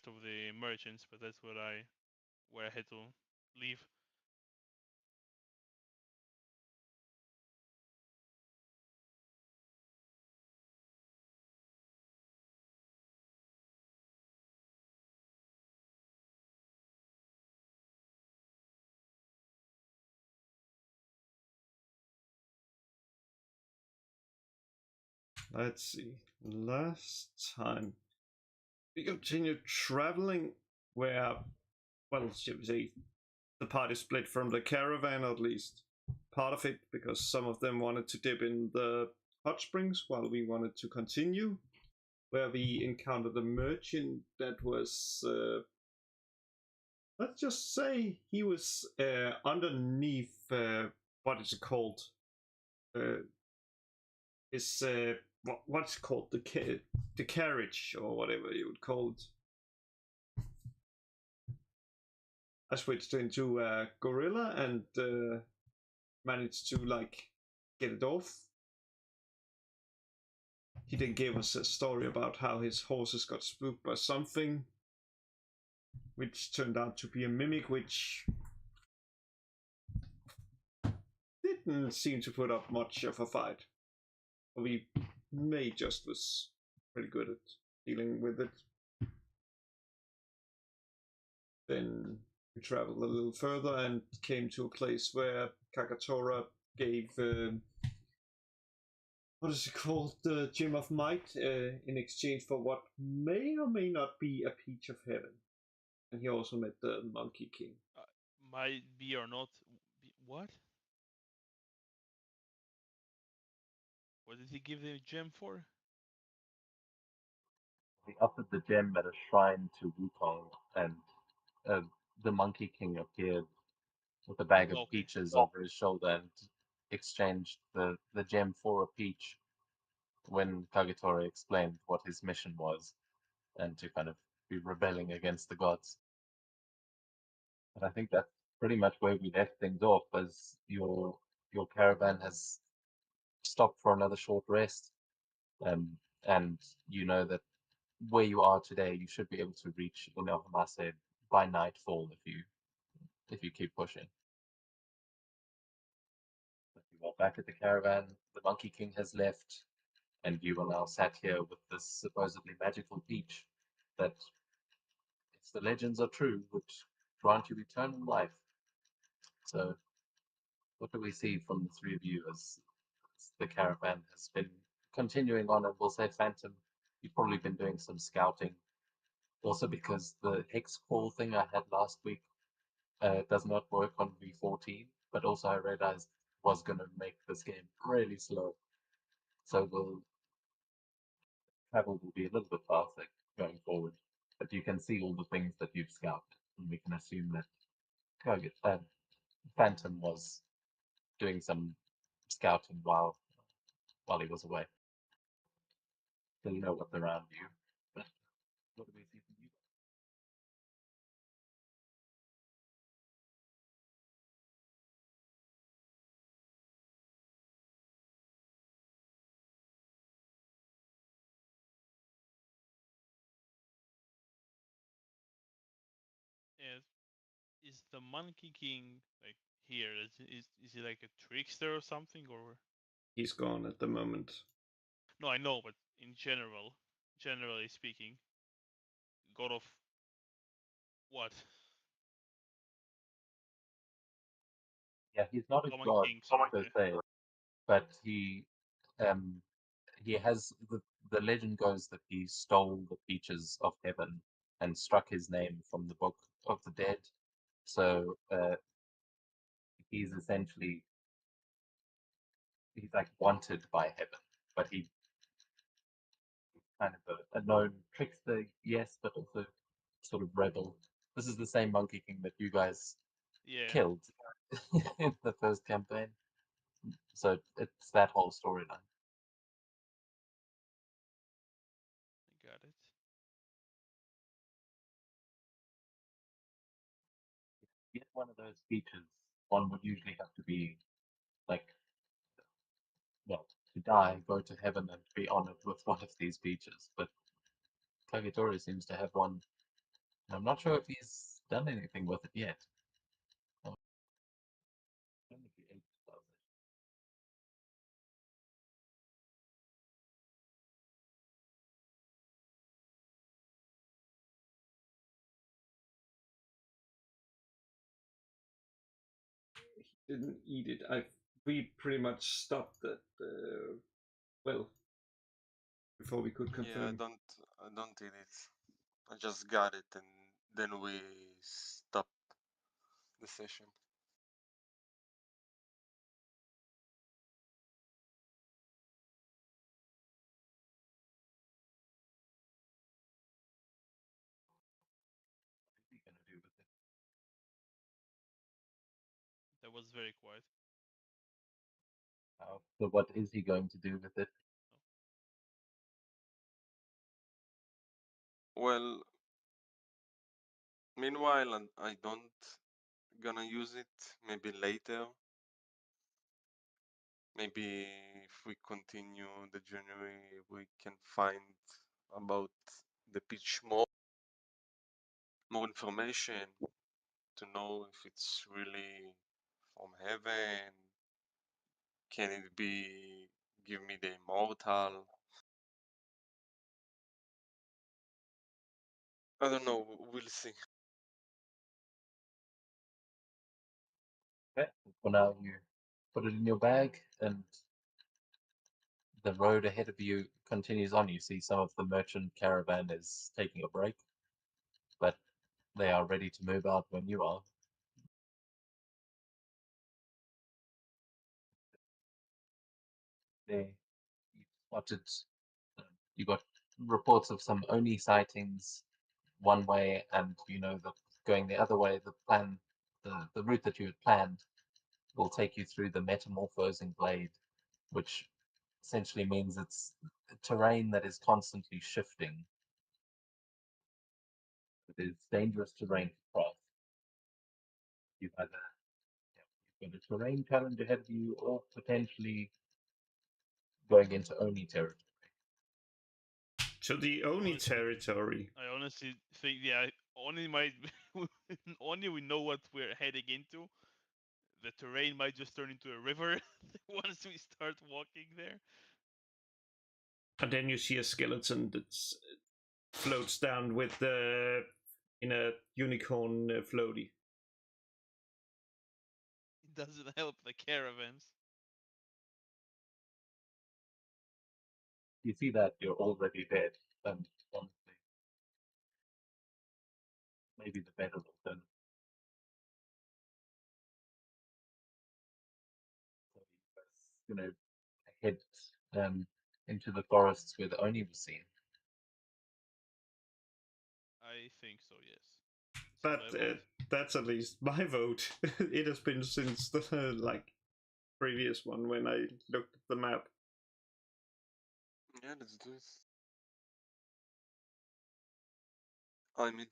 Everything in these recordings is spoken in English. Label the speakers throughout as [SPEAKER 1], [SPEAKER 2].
[SPEAKER 1] rest of the merchants, but that's where I had to leave.
[SPEAKER 2] Let's see. Last time we continued traveling, where, well, should we say, the party split from the caravan, or at least part of it, because some of them wanted to dip in the hot springs while we wanted to continue. Where we encountered a merchant that was, let's just say, he was underneath, what is it called? Uh, is what's it called, the carriage, or whatever you would call it. I switched into gorilla and managed to like get it off. He then gave us a story about how his horses got spooked by something, which turned out to be a mimic, which didn't seem to put up much of a fight. We May just was pretty good at dealing with it. Then we traveled a little further and came to a place where Kakatora gave what is it called, the Gem of Might, in exchange for what may or may not be a Peach of Heaven. And he also met the Monkey King.
[SPEAKER 1] Might be or not. What? What did he give the gem for?
[SPEAKER 3] He offered the gem at a shrine to Wukong, and uh, the Monkey King appeared with a bag of
[SPEAKER 1] Okay.
[SPEAKER 3] peaches over his shoulder and exchanged the gem for a peach when Kagetora explained what his mission was and to kind of be rebelling against the gods. But I think that's pretty much where we left things off, as your caravan has stopped for another short rest, and you know that where you are today, you should be able to reach Inohamase by nightfall if you keep pushing. But you are back at the caravan. The Monkey King has left, and you are now sat here with this supposedly magical peach that, if the legends are true, would grant you eternal life. So, what do we see from the three of you as the caravan has been continuing on? And we'll say, Phantom, you've probably been doing some scouting. Also, because the hex call thing I had last week does not work on V14, but also I realized was going to make this game really slow. So travel will be a little bit faster going forward. But you can see all the things that you've scouted, and we can assume that Phantom was doing some scouting while he was away. So you know what's around you. But what do we see from you?
[SPEAKER 1] Yes. Is the Monkey King like here? Is he like a trickster or something? Or
[SPEAKER 2] He's gone at the moment.
[SPEAKER 1] no, I know, but in general, generally speaking, god of what?
[SPEAKER 3] Yeah, he's not a
[SPEAKER 1] Common
[SPEAKER 3] god
[SPEAKER 1] King, sorry.
[SPEAKER 3] per
[SPEAKER 1] Yeah.
[SPEAKER 3] se, but um he has the legend goes that he stole the peaches of heaven and struck his name from the book of the dead. So he's essentially he's like wanted by heaven, but he's kind of a known trickster, yes, but also sort of rebel. This is the same Monkey King that you guys
[SPEAKER 1] Yeah,
[SPEAKER 3] killed in the first campaign. So it's that whole storyline.
[SPEAKER 1] I got it.
[SPEAKER 3] To get one of those features, one would usually have to be like, well, to die, go to heaven, and be honored with one of these features. But Kagetori seems to have one I'm not sure if he's done anything with it yet. Oh, I don't know if he ate it, though.
[SPEAKER 2] Didn't eat it. We pretty much stopped that. Well, before we could
[SPEAKER 4] Yeah,
[SPEAKER 2] confirm.
[SPEAKER 4] I don't eat it. I just got it and then we stopped the session.
[SPEAKER 3] What is he gonna do with it?
[SPEAKER 1] That was very quiet.
[SPEAKER 3] So what is he going to do with it?
[SPEAKER 4] Well, meanwhile, I don't gonna use it. Maybe later. Maybe if we continue the journey, we can find about the pitch more information to know if it's really from heaven. Can it be give me the immortal? I don't know. We'll see.
[SPEAKER 3] Okay. For now, you put it in your bag, and the road ahead of you continues on. You see some of the merchant caravan is taking a break, but they are ready to move out when you are. There, you spotted. You got reports of some Oni sightings one way, and you know that going the other way, the route that you had planned, will take you through the metamorphosing blade, which essentially means it's terrain that is constantly shifting. It is dangerous terrain to cross. You've either you've got a terrain challenge ahead of you, or potentially going into Oni territory.
[SPEAKER 2] To the Oni
[SPEAKER 1] Honestly,
[SPEAKER 2] territory.
[SPEAKER 1] I honestly think, yeah, only might only we know what we're heading into. The terrain might just turn into a river once we start walking there.
[SPEAKER 2] And then you see a skeleton that floats down with the in a unicorn floaty.
[SPEAKER 1] It doesn't help the caravans.
[SPEAKER 3] You see that you're already dead, and honestly, maybe the better alternative. So you guys, head into the forests where the Oni was seen.
[SPEAKER 1] I think so, yes.
[SPEAKER 2] That's at least my vote. It has been since the like previous one when I looked at the map.
[SPEAKER 4] Yeah, let's do it. I'm in.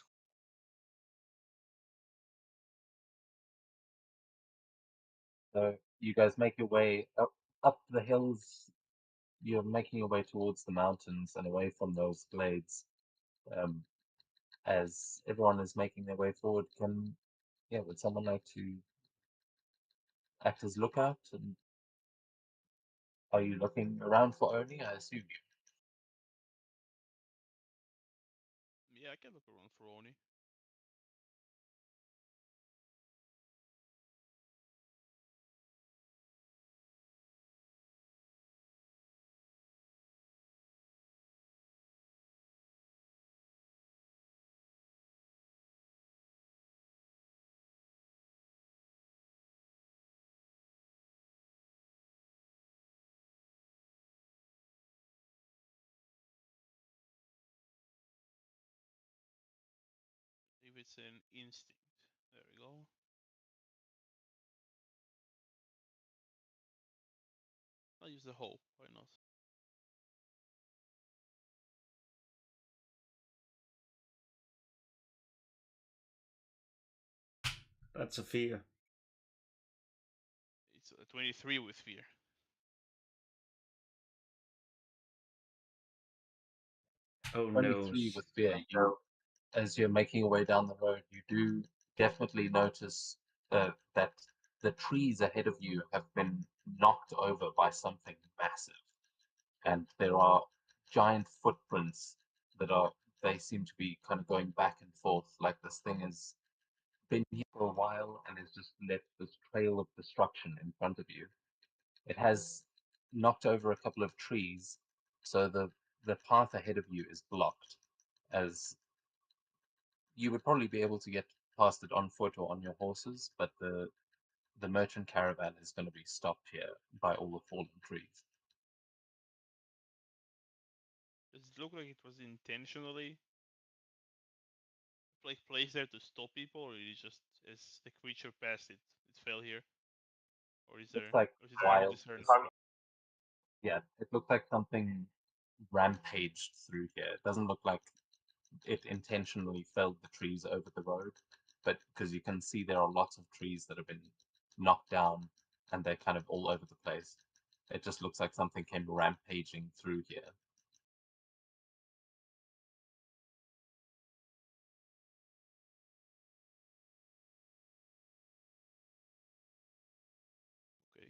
[SPEAKER 3] So you guys make your way up the hills. You're making your way towards the mountains and away from those glades. As everyone is making their way forward, would someone like to act as lookout? And are you looking around for Oni? I assume you.
[SPEAKER 1] Yeah, I can look around for Oni. If it's an instinct. There we go. I'll use the hoe, why not?
[SPEAKER 2] That's a fear.
[SPEAKER 1] It's a 23 with fear.
[SPEAKER 2] Oh no.
[SPEAKER 3] 23 with fear. You as you're making your way down the road, you do definitely notice that the trees ahead of you have been knocked over by something massive, and there are giant footprints that they seem to be kind of going back and forth, like this thing has been here for a while and has just left this trail of destruction in front of you. It has knocked over a couple of trees, so the path ahead of you is blocked, as you would probably be able to get past it on foot or on your horses, but the merchant caravan is going to be stopped here by all the fallen trees.
[SPEAKER 1] Does it look like it was intentionally placed there to stop people, or is it just as the creature passed it, it fell here? Or is there,
[SPEAKER 3] Looks like
[SPEAKER 1] or is it hard to
[SPEAKER 3] wild.
[SPEAKER 1] discern?
[SPEAKER 3] Yeah, it looks like something rampaged through here. It doesn't look like it intentionally felled the trees over the road, but because you can see there are lots of trees that have been knocked down and they're kind of all over the place. It just looks like something came rampaging through here.
[SPEAKER 1] Okay.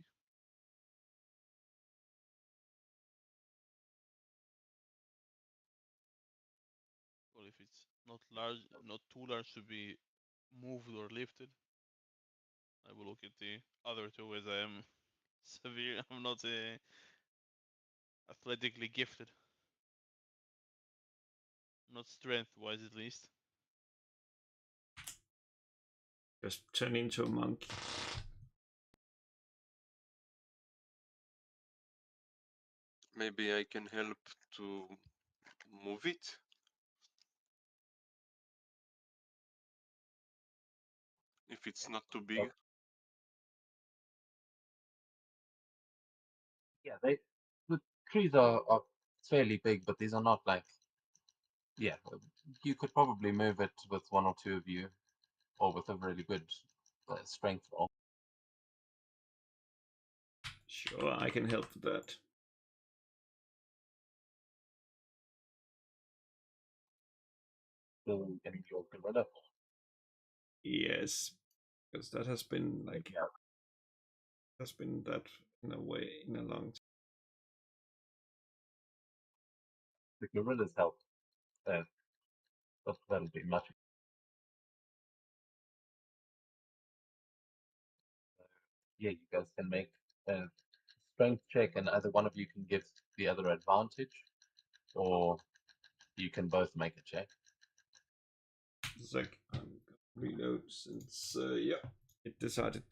[SPEAKER 1] Well, if it's not large, not too large to be moved or lifted, I will look at the other two, as I am severe. I'm not athletically gifted, not strength-wise at least.
[SPEAKER 2] Just turn into a monkey.
[SPEAKER 4] Maybe I can help to move it. If it's not too big.
[SPEAKER 3] Yeah, the trees are fairly big, but these are not like, yeah, you could probably move it with one or two of you, or with a really good strength roll.
[SPEAKER 2] Sure, I can help with that.
[SPEAKER 3] Still getting your gorilla.
[SPEAKER 2] Yes, because that has been like
[SPEAKER 3] Yeah.
[SPEAKER 2] has been that in a way in a long time.
[SPEAKER 3] The gorillas help. That'll be much. Yeah, you guys can make a strength check, and either one of you can give the other advantage, or you can both make a check.
[SPEAKER 2] It's like I'm gonna reload since yeah, it decided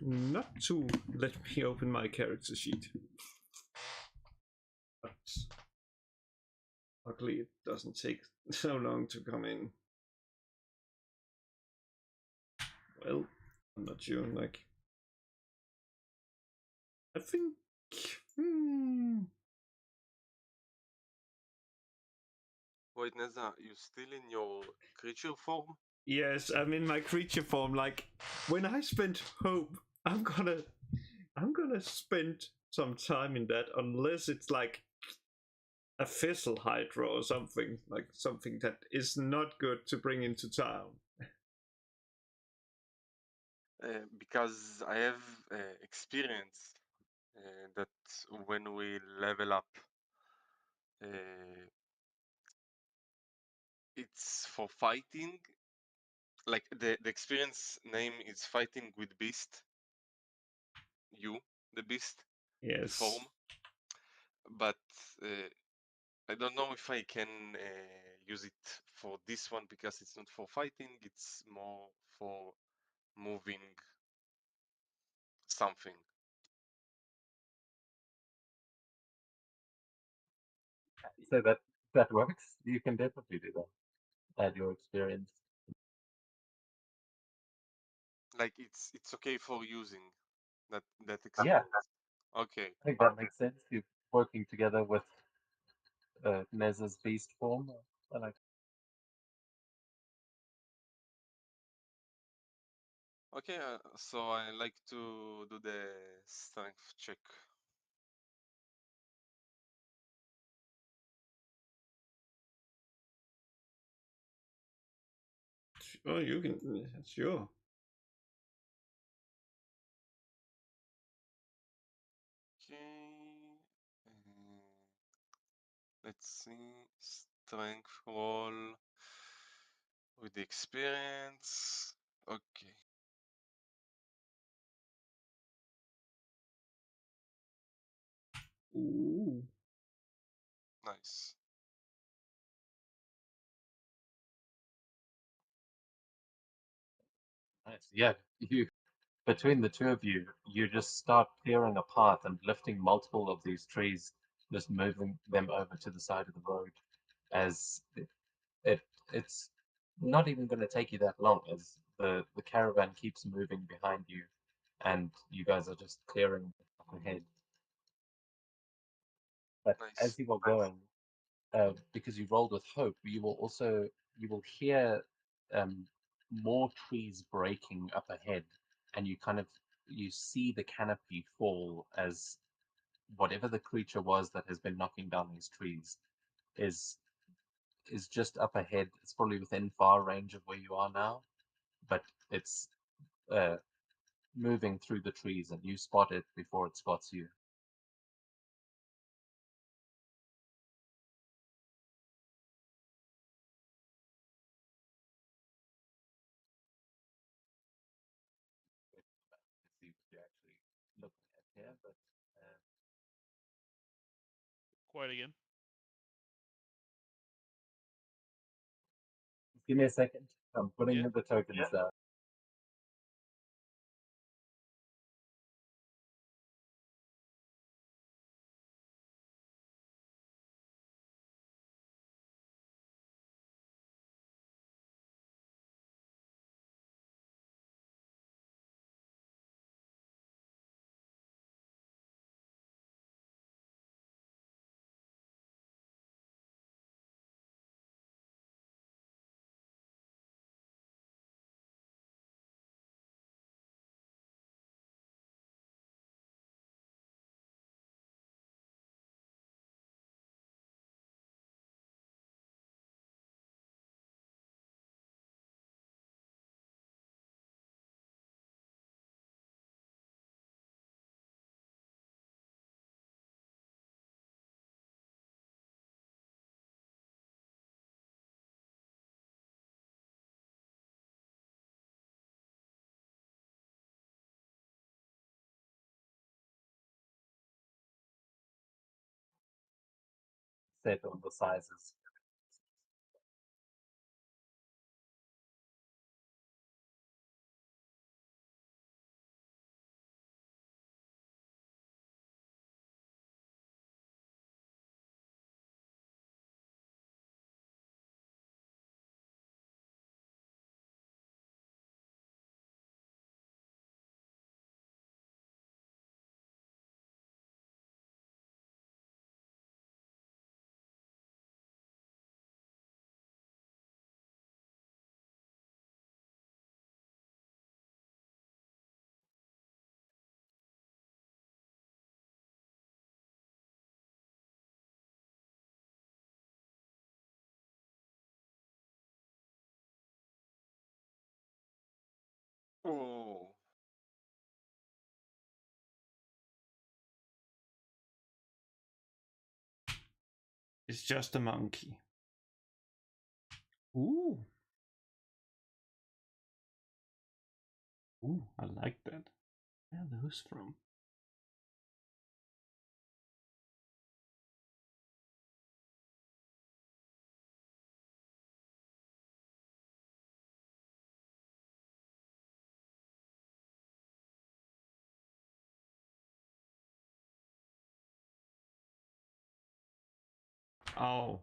[SPEAKER 2] not to let me open my character sheet. But luckily it doesn't take so long to come in. Well, I'm not sure, like I think
[SPEAKER 4] Wait, Neza, you still in your creature form?
[SPEAKER 2] yes, I'm in my creature form. Like when I spend hope, I'm gonna spend some time in that, unless it's like a Fizzle Hydra or something, like something that is not good to bring into town.
[SPEAKER 4] Because I have experience that when we level up, it's for fighting. Like the experience name is fighting with beast. You, the beast
[SPEAKER 2] Yes.
[SPEAKER 4] form. But I don't know if I can use it for this one because it's not for fighting. It's more for moving something.
[SPEAKER 3] So that works. You can definitely do that. Add your experience.
[SPEAKER 4] Like it's okay for using that
[SPEAKER 3] Yeah,
[SPEAKER 4] experience. Okay.
[SPEAKER 3] I think that makes sense. You're working together with Nez's beast form. I like.
[SPEAKER 4] Okay, so I like to do the strength check.
[SPEAKER 2] Oh, you can. Sure.
[SPEAKER 4] Okay. Let's see. Strength roll with the experience. Okay.
[SPEAKER 2] Ooh.
[SPEAKER 4] Nice.
[SPEAKER 3] Nice. Yeah, you between the two of you, you just start clearing a path and lifting multiple of these trees, just moving them over to the side of the road. As it's not even going to take you that long, as the caravan keeps moving behind you, and you guys are just clearing up ahead. But
[SPEAKER 4] Nice.
[SPEAKER 3] as you are going, because you rolled with hope, you will hear um, more trees breaking up ahead, and you see the canopy fall as whatever the creature was that has been knocking down these trees is is just up ahead. It's probably within far range of where you are now, but it's uh, moving through the trees, and you spot it before it spots you. See what you're actually looking at here, but
[SPEAKER 1] Quiet again.
[SPEAKER 3] give me a second. I'm putting
[SPEAKER 1] Yeah.
[SPEAKER 3] in the tokens there. Set on the sizes.
[SPEAKER 4] Oh.
[SPEAKER 2] It's just a monkey. Ooh. Ooh, I like that. Where are those from? Oh.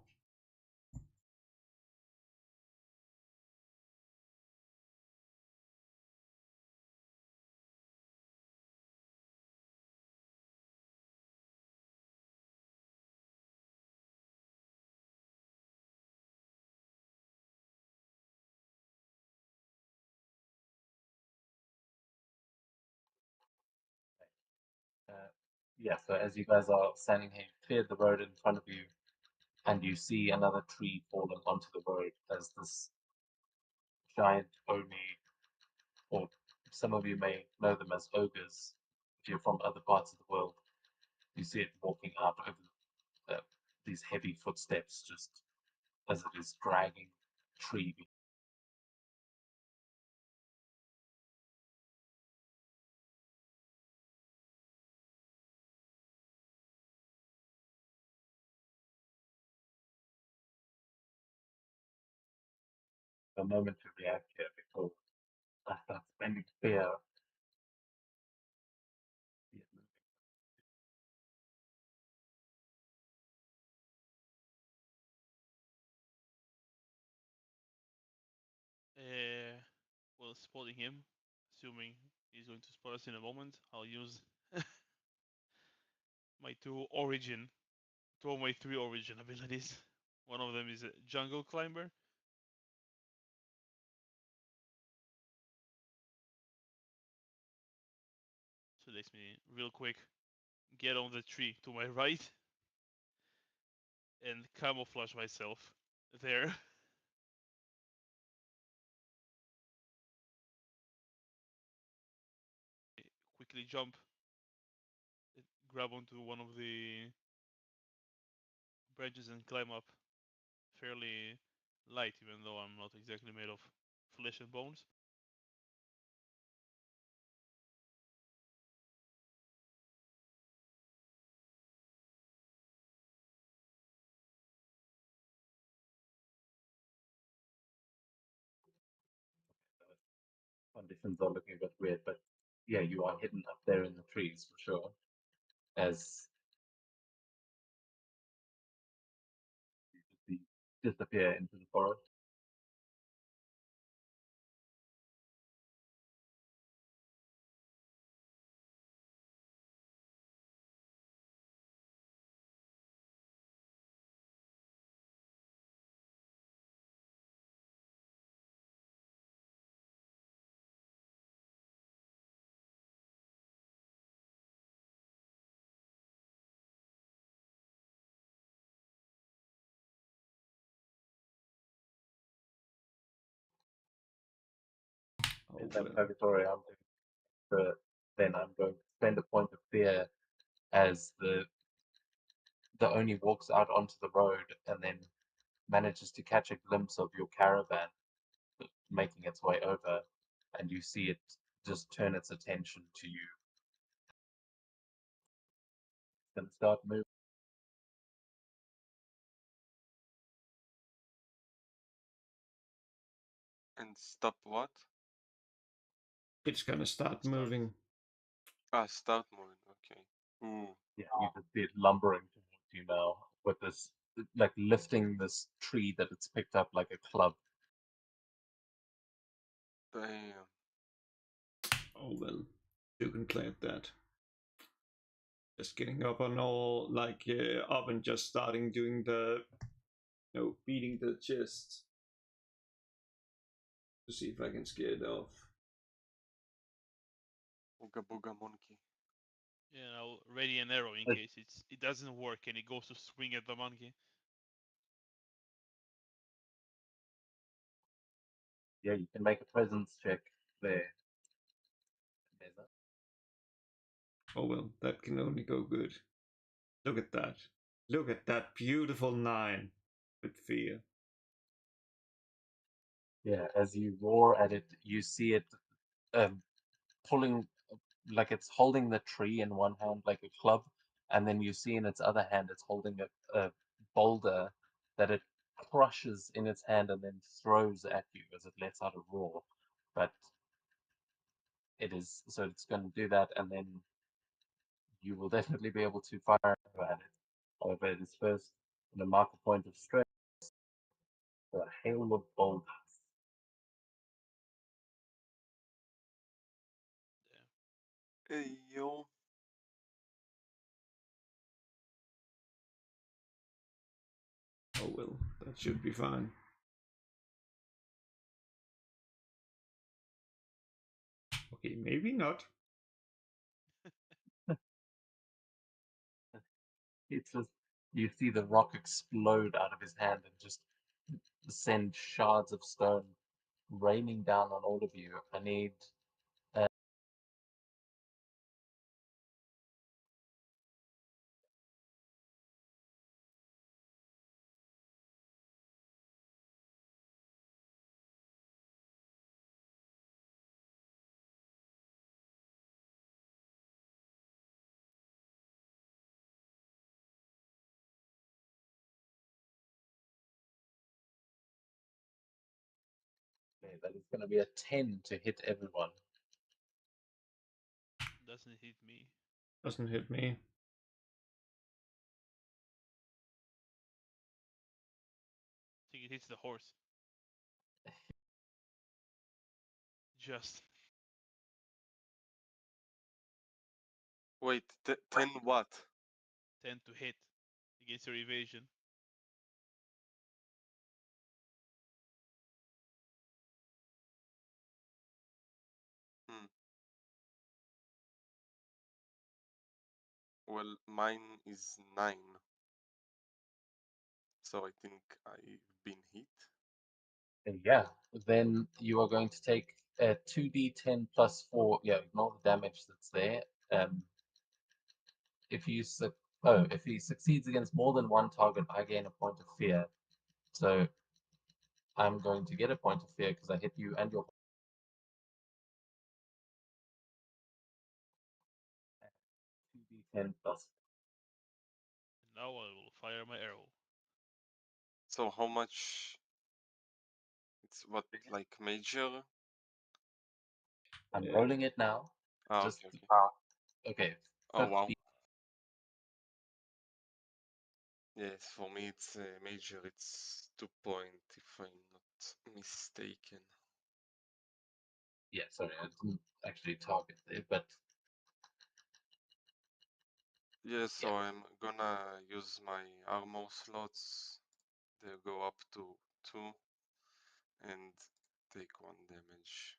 [SPEAKER 3] Uh, yeah, so as you guys are standing here, you cleared the road in front of you, and you see another tree falling onto the road as this giant oni, or some of you may know them as ogres if you're from other parts of the world. You see it walking out over these heavy footsteps, just as it is dragging a tree. A moment to react here before I start spending fear.
[SPEAKER 1] Well, spotting him, assuming he's going to spot us in a moment, I'll use my two of my three origin abilities. One of them is a jungle climber. So lets me real quick get on the tree to my right and camouflage myself there. Quickly jump, grab onto one of the branches and climb up fairly light, even though I'm not exactly made of flesh and bones.
[SPEAKER 3] Conditions are looking a bit weird, but yeah, you are hidden up there in the trees for sure. As you disappear into the forest.
[SPEAKER 2] Oh,
[SPEAKER 3] In that
[SPEAKER 2] well.
[SPEAKER 3] purgatory, then I'm going to spend a point of fear as the Oni walks out onto the road and then manages to catch a glimpse of your caravan making its way over, and you see it just turn its attention to you. It's going to start moving.
[SPEAKER 4] And stop what?
[SPEAKER 2] It's gonna start
[SPEAKER 1] Start.
[SPEAKER 2] moving.
[SPEAKER 4] Start moving. Okay. Ooh.
[SPEAKER 3] Yeah, you just see it lumbering towards you now with this, like lifting this tree that it's picked up like a club.
[SPEAKER 4] Damn.
[SPEAKER 2] Oh well, you can play at that. Just getting up on all, like, up and just starting doing the, beating the chest to see if I can scare it off.
[SPEAKER 4] Ooga booga monkey.
[SPEAKER 1] Yeah, and I'll ready an arrow in case it doesn't work and it goes to swing at the monkey.
[SPEAKER 3] Yeah, you can make a presence check there.
[SPEAKER 2] Oh well, that can only go good. Look at that. Look at that beautiful 9 with fear.
[SPEAKER 3] Yeah, as you roar at it, you see it pulling, like it's holding the tree in one hand like a club, and then you see in its other hand it's holding a boulder that it crushes in its hand and then throws at you as it lets out a roar. But it's going to do that, and then you will definitely be able to fire at it. However, it is first going to mark a point of stress for a hail of boulders.
[SPEAKER 4] Hey yo.
[SPEAKER 2] Oh well, that should be fine. Okay, maybe not.
[SPEAKER 3] It's just, you see the rock explode out of his hand and just send shards of stone raining down on all of you. I need that is going to be a 10 to hit everyone.
[SPEAKER 1] Doesn't hit me.
[SPEAKER 2] Doesn't hit me.
[SPEAKER 1] I think it hits the horse. Just
[SPEAKER 4] Wait, 10 what?
[SPEAKER 1] 10 to hit against your evasion.
[SPEAKER 4] Well, mine is 9. So I think I've been hit.
[SPEAKER 3] Yeah, then you are going to take a 2d10 plus 4. Yeah, ignore the damage that's there. If he succeeds against more than one target, I gain a point of fear. So I'm going to get a point of fear because I hit you and your 2d10 plus.
[SPEAKER 1] Now I will fire my arrow.
[SPEAKER 4] So how much? It's what, like major?
[SPEAKER 3] I'm rolling it now.
[SPEAKER 4] Ah,
[SPEAKER 3] Just
[SPEAKER 4] okay, okay.
[SPEAKER 3] okay.
[SPEAKER 4] Oh wow.
[SPEAKER 3] 50.
[SPEAKER 4] Yes, for me it's major. It's 2 point if I'm not mistaken.
[SPEAKER 3] Yeah, sorry, I didn't actually target there, but
[SPEAKER 4] Yeah, so I'm gonna use my armor slots. They go up to 2 and take 1 damage.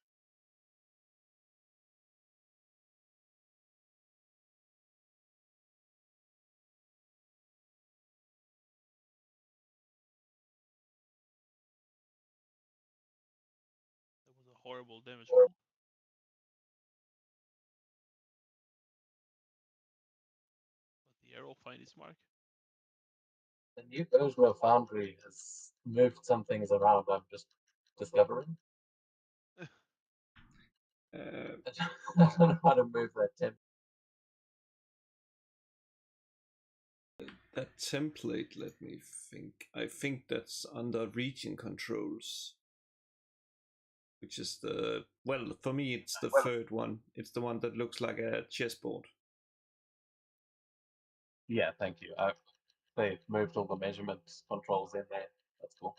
[SPEAKER 1] That was a horrible damage roll. But the arrow find its mark.
[SPEAKER 3] the new version of Foundry has moved some things around. I'm just discovering. I don't know how to move that temp.
[SPEAKER 2] That template, let me think. I think that's under region controls. Which is the, well, for me, it's the third one. It's the one that looks like a chessboard.
[SPEAKER 3] Yeah, thank you. They've moved all the measurement controls in there. That's cool.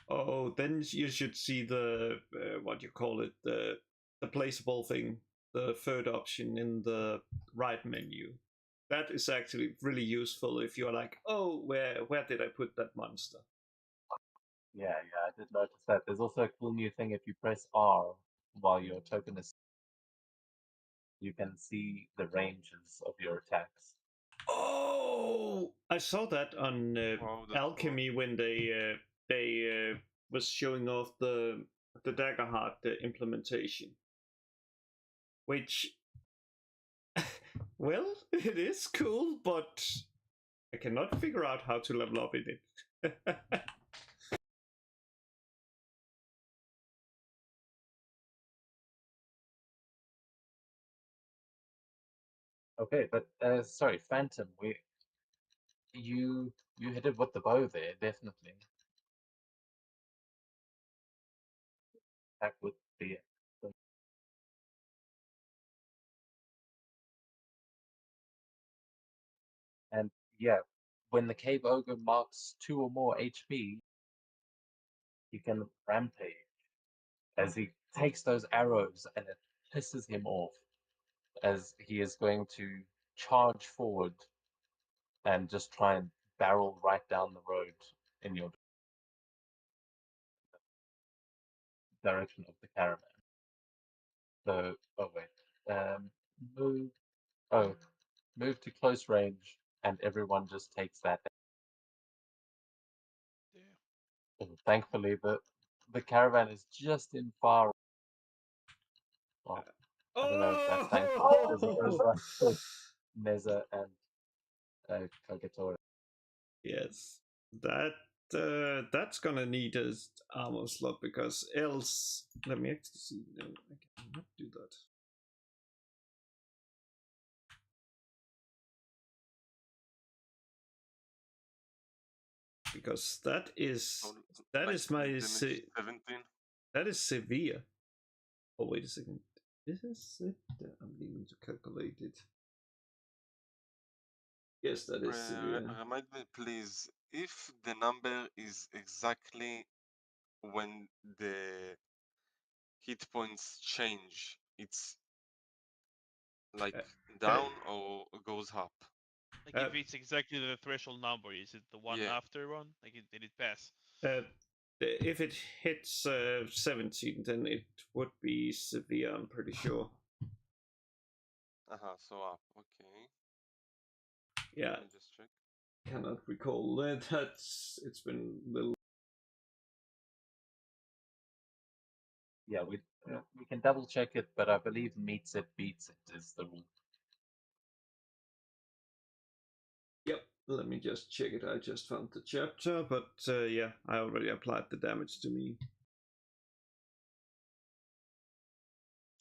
[SPEAKER 2] Oh, then you should see the, what you call it, the placeable thing, the third option in the right menu. That is actually really useful if you're like, oh, where did I put that monster?
[SPEAKER 3] Yeah, I did notice that. There's also a cool new thing if you press R while your token is, you can see the ranges of your attacks.
[SPEAKER 2] Oh, I saw that on
[SPEAKER 4] Wow, that's
[SPEAKER 2] Alchemy when they was showing off the Daggerheart implementation, which, well, it is cool, but I cannot figure out how to level up in it.
[SPEAKER 3] Okay, but sorry, Phantom, you hit it with the bow there, definitely. Attack with the and yeah, when the cave ogre marks 2 or more HP, you can rampage as he takes those arrows and it pisses him off as he is going to charge forward and just try and barrel right down the road in your direction of the caravan. So, oh wait, move. Oh, move to close range, and everyone just takes that.
[SPEAKER 1] Yeah.
[SPEAKER 3] Thankfully, the caravan is just in far. Well, I don't know if that's thankful because it goes right with Neza and Kagatora.
[SPEAKER 2] Yes, that's gonna need a armor slot because else. Let me actually see. No, I cannot do that. Because that is
[SPEAKER 4] So,
[SPEAKER 2] that
[SPEAKER 4] like
[SPEAKER 2] is my
[SPEAKER 4] damage 17.
[SPEAKER 2] that is severe. Oh wait a second. This is it. I'm needing to calculate it. Yes, that is severe.
[SPEAKER 4] Remind me, please, if the number is exactly when the hit points change, it's like down or goes up.
[SPEAKER 1] Like if it's exactly the threshold number, is it the one
[SPEAKER 4] Yeah.
[SPEAKER 1] after one? Like did it pass?
[SPEAKER 2] If it hits 17, then it would be severe. I'm pretty sure.
[SPEAKER 4] So up. Okay.
[SPEAKER 2] Yeah,
[SPEAKER 4] Let me just check.
[SPEAKER 2] cannot recall that. It's been a little.
[SPEAKER 3] Yeah, we can double check it, but I believe meets it beats it is the rule.
[SPEAKER 2] Yep, let me just check it. I just found the chapter, but yeah, I already applied the damage to me.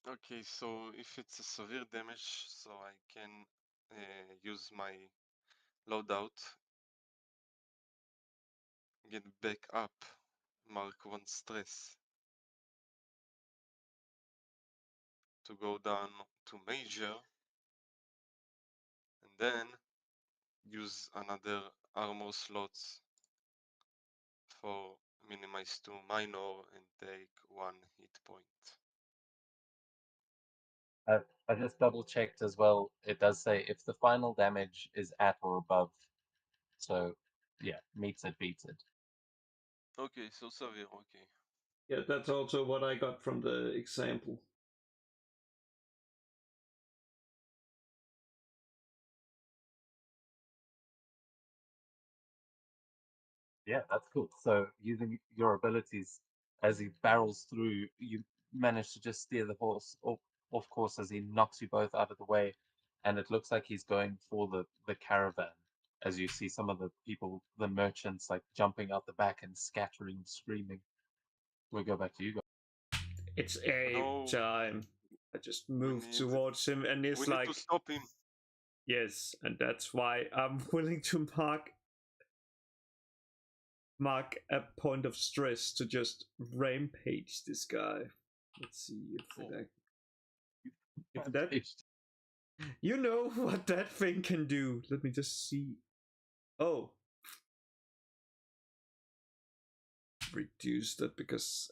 [SPEAKER 4] Okay, so if it's a severe damage, so I can use my loadout, get back up, mark 1 stress, to go down to major, and then use another armor slots for minimize to minor and take 1 hit point.
[SPEAKER 3] I just double checked as well. It does say if the final damage is at or above. So yeah, meets it, beats it.
[SPEAKER 4] Okay, so severe, okay.
[SPEAKER 2] Yeah, that's also what I got from the example.
[SPEAKER 3] Yeah, that's cool. So using your abilities as he barrels through, you manage to just steer the horse off course as he knocks you both out of the way, and it looks like he's going for the caravan. As you see some of the people, the merchants, like jumping out the back and scattering, screaming. We go back to you guys.
[SPEAKER 2] It's a
[SPEAKER 4] No,
[SPEAKER 2] time. I just moved towards him, and
[SPEAKER 4] we
[SPEAKER 2] it's
[SPEAKER 4] need
[SPEAKER 2] like,
[SPEAKER 4] to stop him.
[SPEAKER 2] yes, and that's why I'm willing to mark a point of stress to just rampage this guy. Let's see if that you know what that thing can do. Let me just see. Oh, reduce that because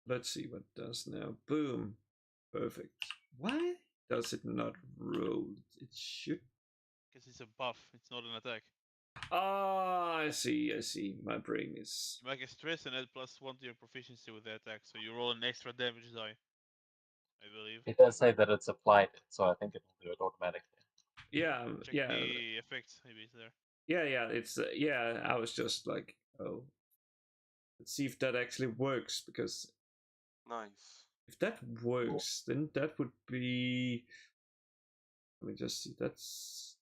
[SPEAKER 2] let's see what it does now. Boom, perfect. Why does it not roll? It should.
[SPEAKER 1] Because it's a buff. It's not an attack.
[SPEAKER 2] Ah, I see. I see. My brain is.
[SPEAKER 1] You make a stress and add +1 to your proficiency with the attack, so you roll an extra damage die. I believe.
[SPEAKER 3] It does say that it's applied, so I think it will do it automatically.
[SPEAKER 2] Yeah,
[SPEAKER 1] Check
[SPEAKER 2] yeah,
[SPEAKER 1] the effects. Maybe it's there.
[SPEAKER 2] yeah. It's yeah. I was just like, oh, let's see if that actually works because
[SPEAKER 4] Nice.
[SPEAKER 2] if that works, then that would be. Let me just see. That's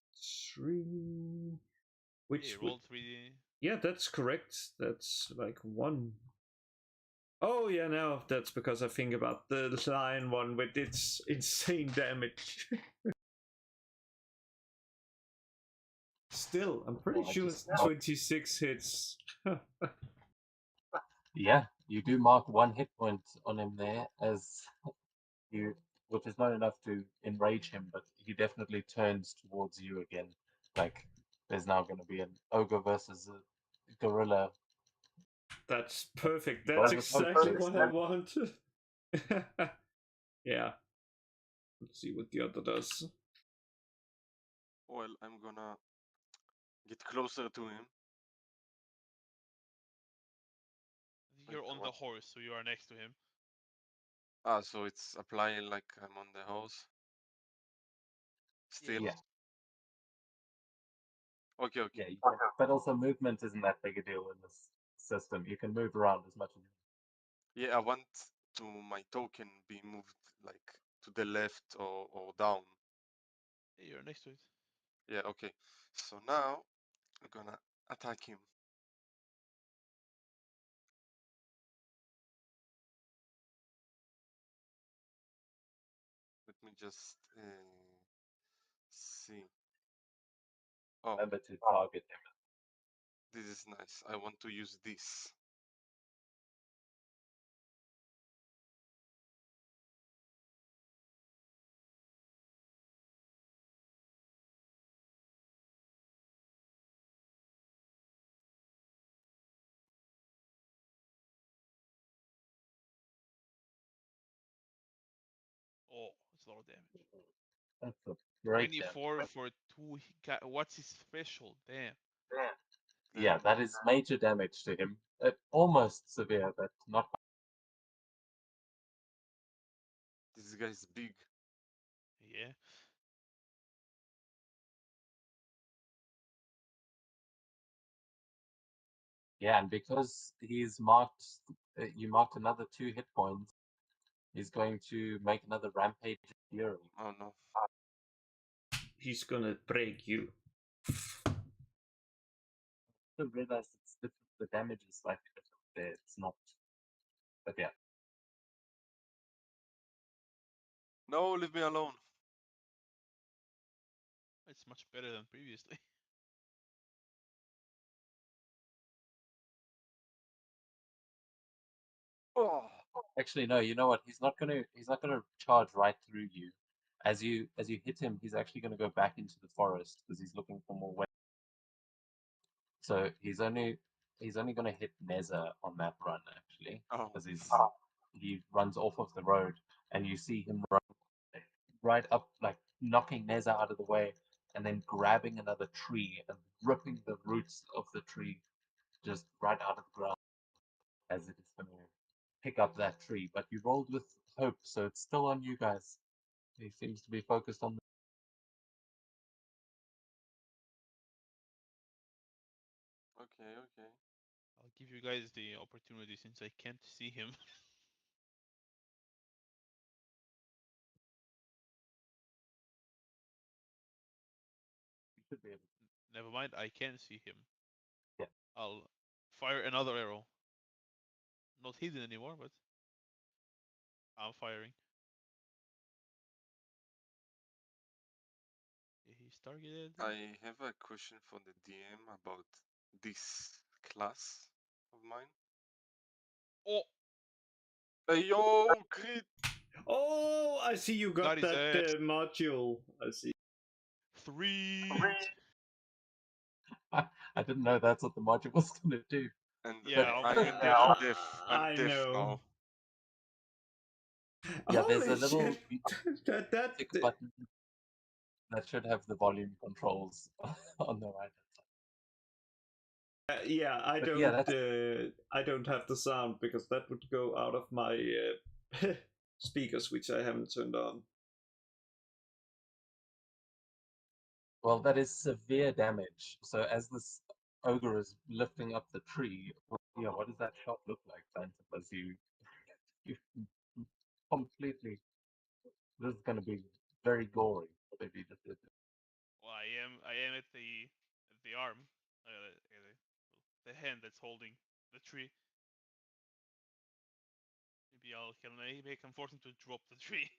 [SPEAKER 2] 3. Which
[SPEAKER 1] Yeah, roll 3D.
[SPEAKER 2] yeah, that's correct. That's like 1. Oh yeah, now that's because I think about the lion one with its insane damage. Still, I'm pretty sure it's 26 hits.
[SPEAKER 3] Yeah, you do mark 1 hit point on him there as you, which is not enough to enrage him, but he definitely turns towards you again. Like there's now going to be an ogre versus a gorilla.
[SPEAKER 2] That's perfect. That's exactly what I want. Yeah. Let's see what the other does.
[SPEAKER 4] Well, I'm gonna get closer to him.
[SPEAKER 1] You're
[SPEAKER 4] Like
[SPEAKER 1] on the horse, so you are next to him.
[SPEAKER 4] So it's applying like I'm on the horse. Still.
[SPEAKER 3] Yeah.
[SPEAKER 4] Okay.
[SPEAKER 3] Yeah, but also movement isn't that big a deal in this system. You can move around as much as you
[SPEAKER 4] Yeah, I want to my token be moved like to the left or down.
[SPEAKER 1] Hey, you're next to it.
[SPEAKER 4] Yeah, okay. So now I'm gonna attack him. Let me just see. Oh,
[SPEAKER 3] remember to target him.
[SPEAKER 4] this is nice. I want to use this.
[SPEAKER 1] Oh, it's a lot of damage.
[SPEAKER 3] That's a great damage.
[SPEAKER 1] 24 for 2. What's his threshold? Damn.
[SPEAKER 3] Yeah, that is major damage to him. Almost severe, but not.
[SPEAKER 4] This guy's big.
[SPEAKER 1] Yeah.
[SPEAKER 3] Yeah, and because he's marked, you marked another 2 hit points. He's going to make another rampage fury.
[SPEAKER 4] Oh no.
[SPEAKER 2] He's gonna break you.
[SPEAKER 3] I realize it's different. The damage is slightly different there. It's not. But yeah.
[SPEAKER 4] No, leave me alone.
[SPEAKER 1] It's much better than previously.
[SPEAKER 4] Oh.
[SPEAKER 3] Actually, no. You know what? He's not gonna charge right through you. As you hit him, he's actually gonna go back into the forest because he's looking for more weapons. So he's only gonna hit Neza on that run actually,
[SPEAKER 4] Oh.
[SPEAKER 3] because he runs off of the road, and you see him run right up, like knocking Neza out of the way, and then grabbing another tree and ripping the roots of the tree just right out of the ground as it is going to pick up that tree. But you rolled with hope, so it's still on you guys. He seems to be focused on.
[SPEAKER 4] Okay, okay.
[SPEAKER 1] I'll give you guys the opportunity since I can't see him.
[SPEAKER 3] You should be able to.
[SPEAKER 1] Never mind, I can see him.
[SPEAKER 3] Yeah.
[SPEAKER 1] I'll fire another arrow. Not hidden anymore, but I'm firing. He's targeted.
[SPEAKER 4] I have a question for the DM about this class of mine.
[SPEAKER 1] Oh!
[SPEAKER 4] Hey, yo, crit!
[SPEAKER 2] Oh, I see you got
[SPEAKER 1] Got his
[SPEAKER 2] that
[SPEAKER 1] ass.
[SPEAKER 2] module. I see.
[SPEAKER 1] 3!
[SPEAKER 3] I didn't know that's what the module was going to do.
[SPEAKER 4] And
[SPEAKER 1] Yeah,
[SPEAKER 4] I'm
[SPEAKER 1] I'm
[SPEAKER 4] in
[SPEAKER 1] deaf.
[SPEAKER 4] deaf. I'm
[SPEAKER 2] I
[SPEAKER 4] deaf
[SPEAKER 2] know.
[SPEAKER 4] now.
[SPEAKER 3] Yeah, there's
[SPEAKER 2] Holy
[SPEAKER 3] a little
[SPEAKER 2] shit. that
[SPEAKER 3] tick button that should have the volume controls on the right.
[SPEAKER 2] yeah,
[SPEAKER 3] But yeah, that's
[SPEAKER 2] I don't have the sound because that would go out of my speakers, which I haven't turned on.
[SPEAKER 3] well, that is severe damage. So as this ogre is lifting up the tree, yeah, what does that shot look like, Phantom? As you completely, this is going to be very gory if you just did it.
[SPEAKER 1] Well, I am at the arm, the hand that's holding the tree. Maybe I can force him to drop the tree.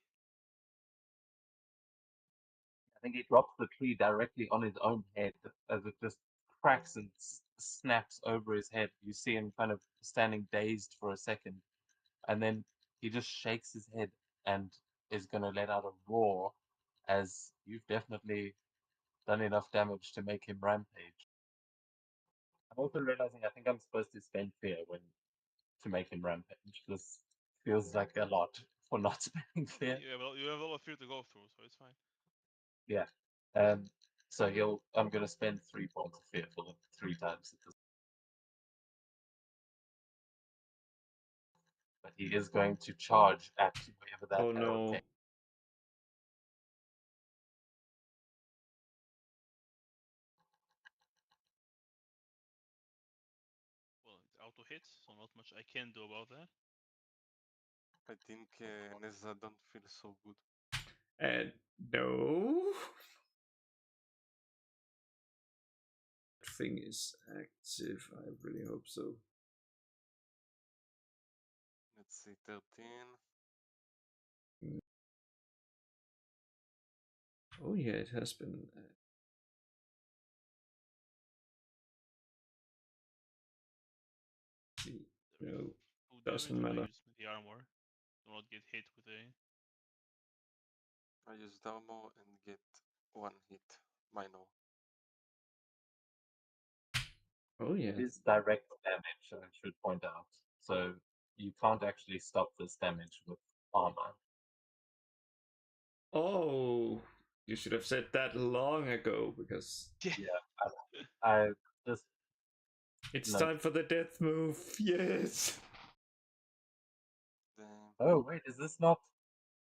[SPEAKER 3] I think he drops the tree directly on his own head as it just cracks and snaps over his head. You see him kind of standing dazed for a second, and then he just shakes his head and is going to let out a roar as you've definitely done enough damage to make him rampage. I'm also realizing I think I'm supposed to spend fear to make him rampage. This feels like a lot for not spending fear.
[SPEAKER 1] You have a lot of fear to go through, so it's fine.
[SPEAKER 3] Yeah. So I'm going to spend 3 points of fear for the 3 times. But he is going to charge at wherever that
[SPEAKER 2] Oh
[SPEAKER 3] arrow
[SPEAKER 2] no.
[SPEAKER 3] came.
[SPEAKER 1] Well, it's auto much I can do about that.
[SPEAKER 4] I think Neza don't feel so good.
[SPEAKER 2] And no. Thing is active. I really hope so.
[SPEAKER 4] Let's see, 13.
[SPEAKER 2] Oh yeah, it has been. See, no,
[SPEAKER 1] 2
[SPEAKER 2] doesn't
[SPEAKER 1] damage. I
[SPEAKER 2] matter.
[SPEAKER 1] use the armor. Do not get hit with a.
[SPEAKER 4] I use Dalmo and get 1 hit. Minor.
[SPEAKER 2] Oh yeah.
[SPEAKER 3] It is direct damage, I should point out. So you can't actually stop this damage with armor.
[SPEAKER 2] Oh, you should have said that long ago because
[SPEAKER 3] I just
[SPEAKER 2] it's
[SPEAKER 3] No.
[SPEAKER 2] time for the death move. Yes.
[SPEAKER 4] Then
[SPEAKER 3] Oh wait, is this not?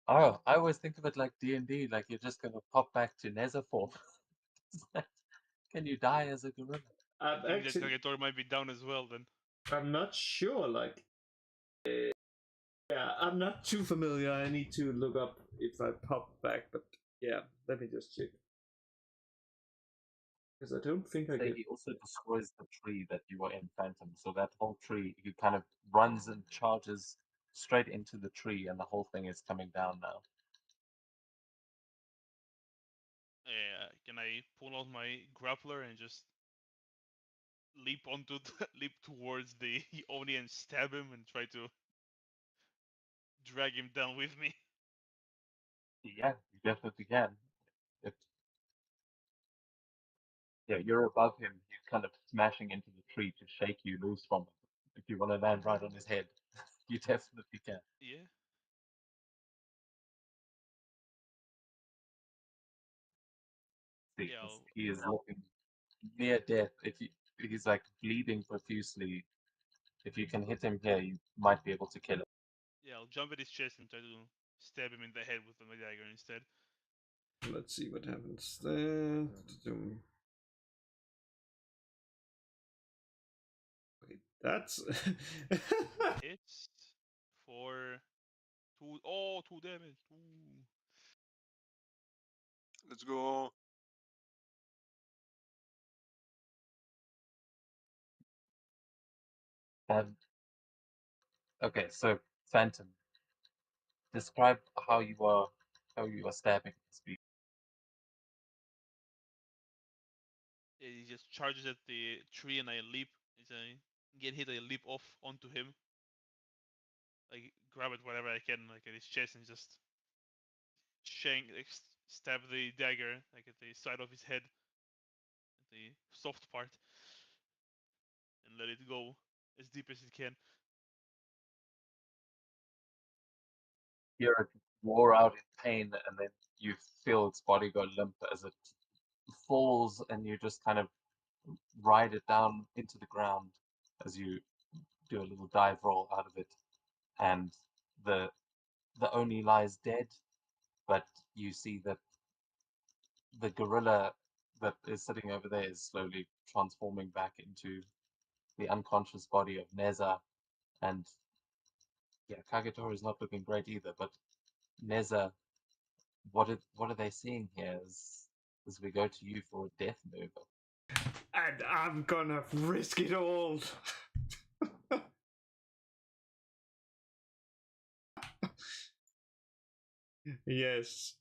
[SPEAKER 3] Oh, I always think of it like D&D, like you're just gonna pop back to Nether form. Can you die as a gorilla?
[SPEAKER 1] I
[SPEAKER 2] I'm
[SPEAKER 1] think
[SPEAKER 2] actually,
[SPEAKER 1] that Kagator might be down as well then.
[SPEAKER 2] I'm not sure. Like, yeah, I'm not too familiar. I need to look up if I pop back, but yeah, let me just check. Because I don't think I
[SPEAKER 3] So
[SPEAKER 2] get.
[SPEAKER 3] he also destroys the tree that you were in Phantom. So that whole tree, he kind of runs and charges straight into the tree, and the whole thing is coming down now.
[SPEAKER 1] Can I pull out my grappler and just leap leap towards the Oni and stab him and try to drag him down with me?
[SPEAKER 3] Yeah, you definitely can. It, yeah, you're above him. He's kind of smashing into the tree to shake you loose from it. If you want to land right on his head, you definitely can.
[SPEAKER 1] Yeah.
[SPEAKER 3] See,
[SPEAKER 1] Yeah.
[SPEAKER 3] he is looking near death. He's like bleeding profusely, if you can hit him here, you might be able to kill him.
[SPEAKER 1] Yeah, I'll jump at his chest and try to stab him in the head with my dagger instead.
[SPEAKER 2] Let's see what happens there. Wait, that's.
[SPEAKER 1] Hits for 2 damage. Ooh.
[SPEAKER 4] let's go.
[SPEAKER 3] Okay, so Phantom, describe how you are stabbing these people.
[SPEAKER 1] He just charges at the tree and I leap. As I get hit, I leap off onto him. I grab it whatever I can, like at his chest, and just stab the dagger like at the side of his head, at the soft part, and let it go as deep as it can.
[SPEAKER 3] Hear it roar out in pain, and then you feel its body go limp as it falls, and you just kind of ride it down into the ground as you do a little dive roll out of it, and the Oni lies dead, but you see that the gorilla that is sitting over there is slowly transforming back into the unconscious body of Neza, and yeah, Kagatora is not looking great either. But Neza, what are they seeing here as we go to you for a death move?
[SPEAKER 2] And I'm gonna risk it all. Yes.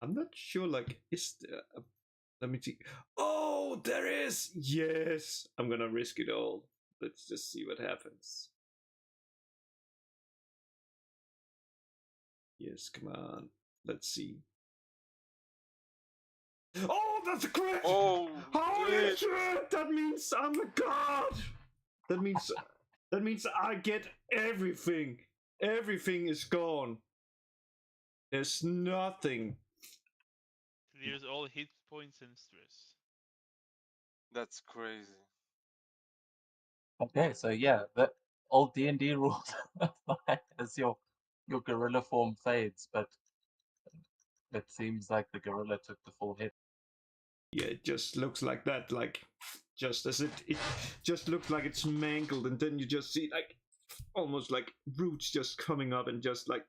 [SPEAKER 2] I'm not sure, like, is there a... Let me see. Oh, there is! Yes! I'm gonna risk it all. Let's just see what happens. Yes, come on. Let's see. Oh, that's a crit!
[SPEAKER 4] Oh,
[SPEAKER 2] Holy
[SPEAKER 4] shit.
[SPEAKER 2] shit! That means I'm a god! That means I get everything. Everything is gone. There's nothing.
[SPEAKER 1] Clears all hit points and stress.
[SPEAKER 4] That's crazy.
[SPEAKER 3] Okay, so yeah, the old D&D rules apply as your gorilla form fades, but it seems like the gorilla took the full hit.
[SPEAKER 2] Yeah, it just looks like that. Like, just as it just looked like it's mangled, and then you just see like almost like roots just coming up and just like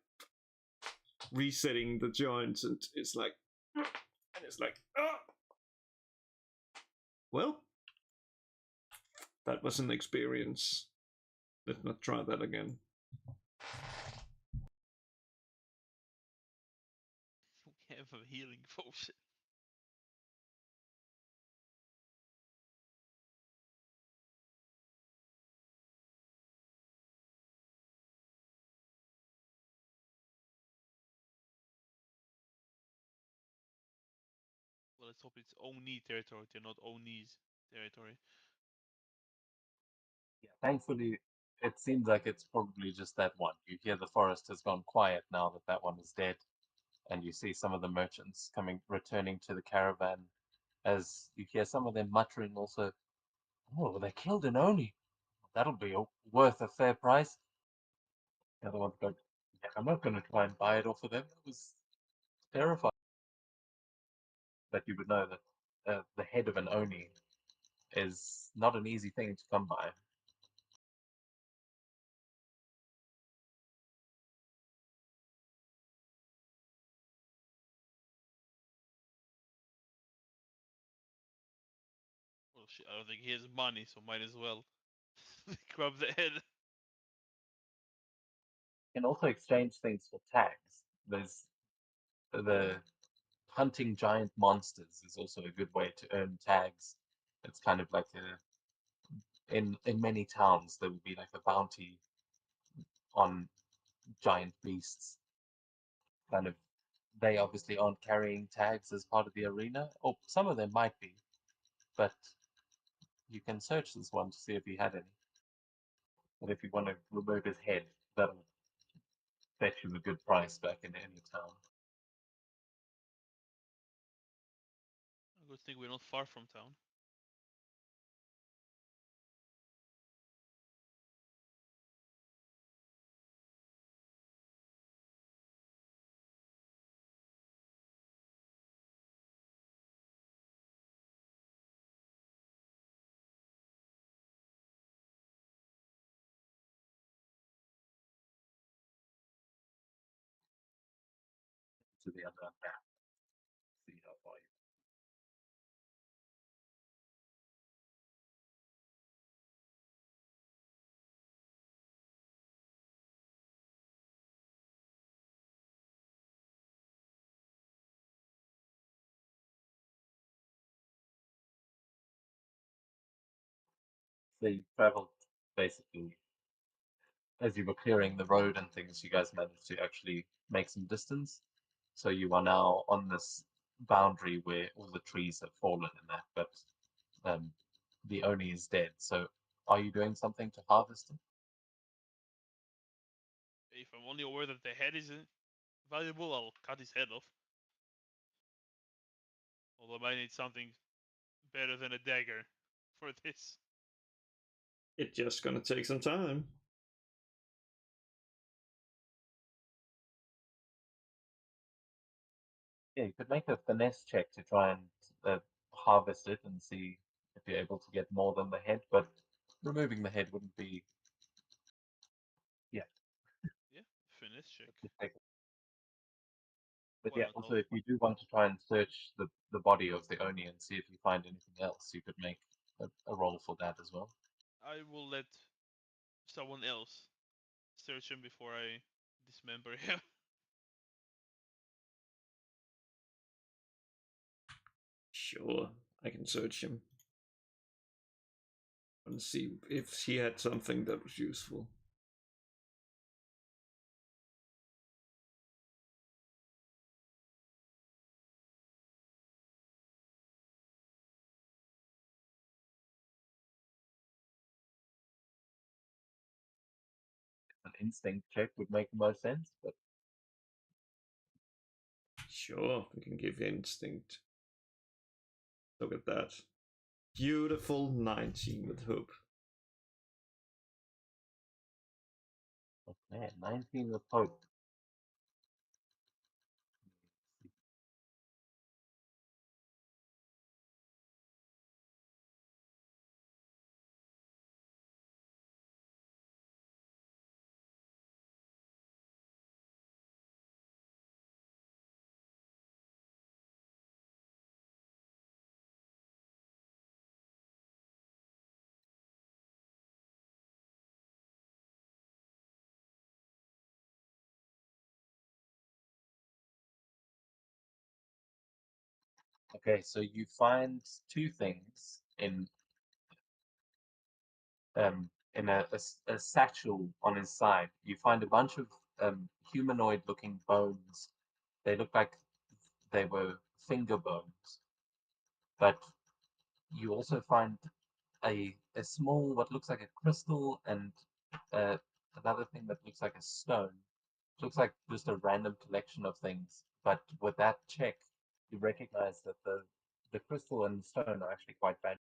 [SPEAKER 2] resetting the joints, and it's like oh! Well, that was an experience. Let's not try that again.
[SPEAKER 1] We have a healing potion. Well, let's hope it's Oni territory, they're not Oni's territory.
[SPEAKER 3] Yeah, thankfully, it seems like it's probably just that one. You hear the forest has gone quiet now that that one is dead, and you see some of the merchants returning to the caravan, as you hear some of them muttering also, "Oh, they killed an Oni. That'll be worth a fair price." The other one's going, "Yeah, I'm not going to try and buy it off of them. It was terrifying." But you would know that the head of an Oni is not an easy thing to come by.
[SPEAKER 1] Well, shit, I don't think he has money, so might as well grab the head.
[SPEAKER 3] You can also exchange things for tags. There's the hunting giant monsters is also a good way to earn tags. It's kind of like in many towns there would be like a bounty on giant beasts. Kind of, they obviously aren't carrying tags as part of the arena, or some of them might be, but you can search this one to see if he had any. And if you want to remove his head, that'll fetch you a good price back in any town.
[SPEAKER 1] A good thing we're not far from town.
[SPEAKER 3] To the other map, see how far you. So you traveled basically as you were clearing the road and things. You guys managed to actually make some distance. So you are now on this boundary where all the trees have fallen and that, but the Oni is dead. So are you doing something to harvest him?
[SPEAKER 1] If I'm only aware that the head is valuable, I'll cut his head off. Although I might need something better than a dagger for this.
[SPEAKER 2] It's just gonna take some time.
[SPEAKER 3] Yeah, you could make a finesse check to try and harvest it and see if you're able to get more than the head, but removing the head wouldn't be.
[SPEAKER 1] Yeah, finesse check.
[SPEAKER 3] But
[SPEAKER 1] Why
[SPEAKER 3] yeah,
[SPEAKER 1] not?
[SPEAKER 3] also if you do want to try and search the body of the Oni and see if you find anything else, you could make a roll for that as well.
[SPEAKER 1] I will let someone else search him before I dismember him.
[SPEAKER 2] Sure, I can search him and see if he had something that was useful.
[SPEAKER 3] An instinct check would make the most sense, but
[SPEAKER 2] Sure, we can give instinct. Look at that. Beautiful 19 with hope.
[SPEAKER 3] oh, man, 19 with hope. Okay, so you find two things in a satchel on his side. You find a bunch of humanoid-looking bones. They look like they were finger bones, but you also find a small, what looks like a crystal, and uh, another thing that looks like a stone. It looks like just a random collection of things. But with that check, you recognize that the crystal and the stone are actually quite valuable.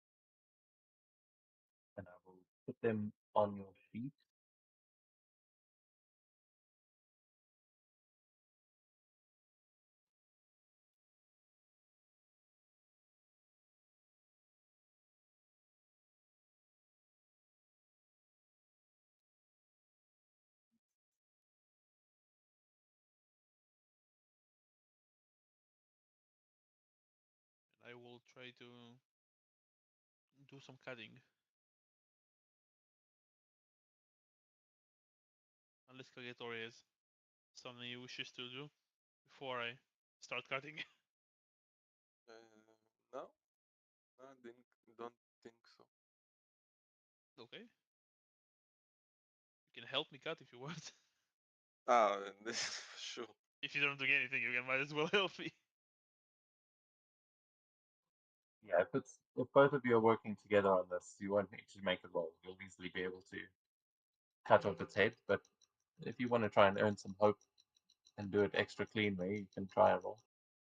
[SPEAKER 3] And I will put them on your sheet.
[SPEAKER 1] I will try to do some cutting. Unless Kagetori has something he wishes to do before I start cutting.
[SPEAKER 4] No, I don't think so.
[SPEAKER 1] Okay. You can help me cut if you want.
[SPEAKER 4] Ah, sure.
[SPEAKER 1] If you don't do anything, you can might as well help me.
[SPEAKER 3] Yeah, if both of you are working together on this, you won't need to make a roll. You'll easily be able to cut off its head. But if you want to try and earn some hope and do it extra cleanly, you can try a roll.